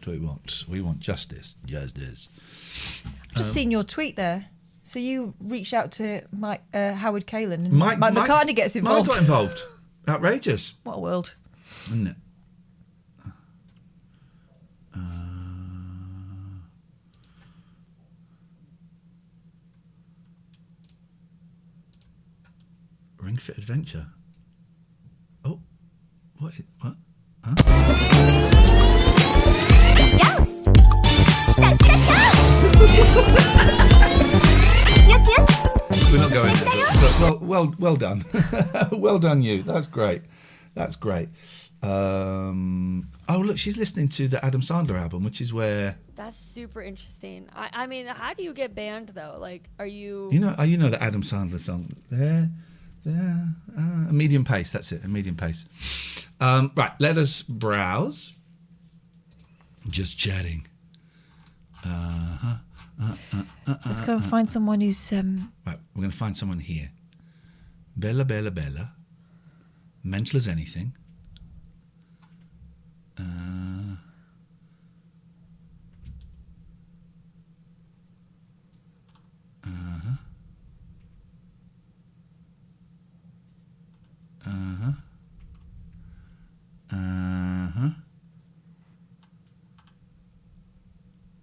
do we want? We want justice. Justice. Just seen your tweet there. So you reach out to Howard Kalin, and Mike McCartney gets involved. Mike got involved. Outrageous. What a world. Isn't it? Ring Fit Adventure. Oh, what? Huh? Yes. Yes, yes. We're not going there. Well done. Well done, you. That's great. That's great. Oh, look, she's listening to the Adam Sandler album, which is where... That's super interesting. I mean, how do you get banned, though? Like, are you... You know the Adam Sandler song? There, a medium pace, that's it, a medium pace. Right, let us browse. Just chatting. Let's go and find someone who's... Right, we're going to find someone here. Bella, Bella, Bella. Mental as anything.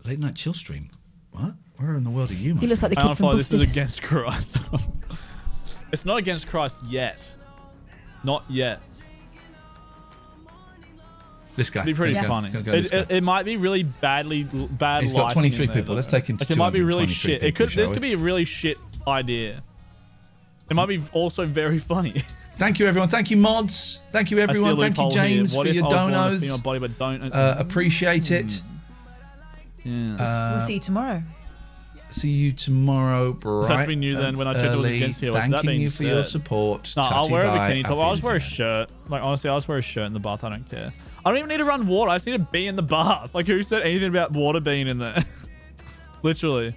Late night chill stream. What? Where in the world are you? He looks like the kid from This Busted. is against Christ. It's not against Christ yet. Not yet. This guy. It'd be pretty funny. It might be really bad. He's got 23 lighting in people. there, Let's take him to like, it might be really 223 shit. people, This could be a really shit idea. It might be also very funny. Thank you, everyone. Thank you, mods. Thank you, everyone. Thank you, James, for your donos. Body, but don't, appreciate it. Yeah. We'll see you tomorrow. See you tomorrow, bright. This has to be new then when I checked it was against here. Thanking you for your support. No, I'll wear a bikini top. I'll just wear a shirt. Like, honestly, I'll just wear a shirt in the bath. I don't care. I don't even need to run water. I just need to be in the bath. Like, who said anything about water being in there? Literally.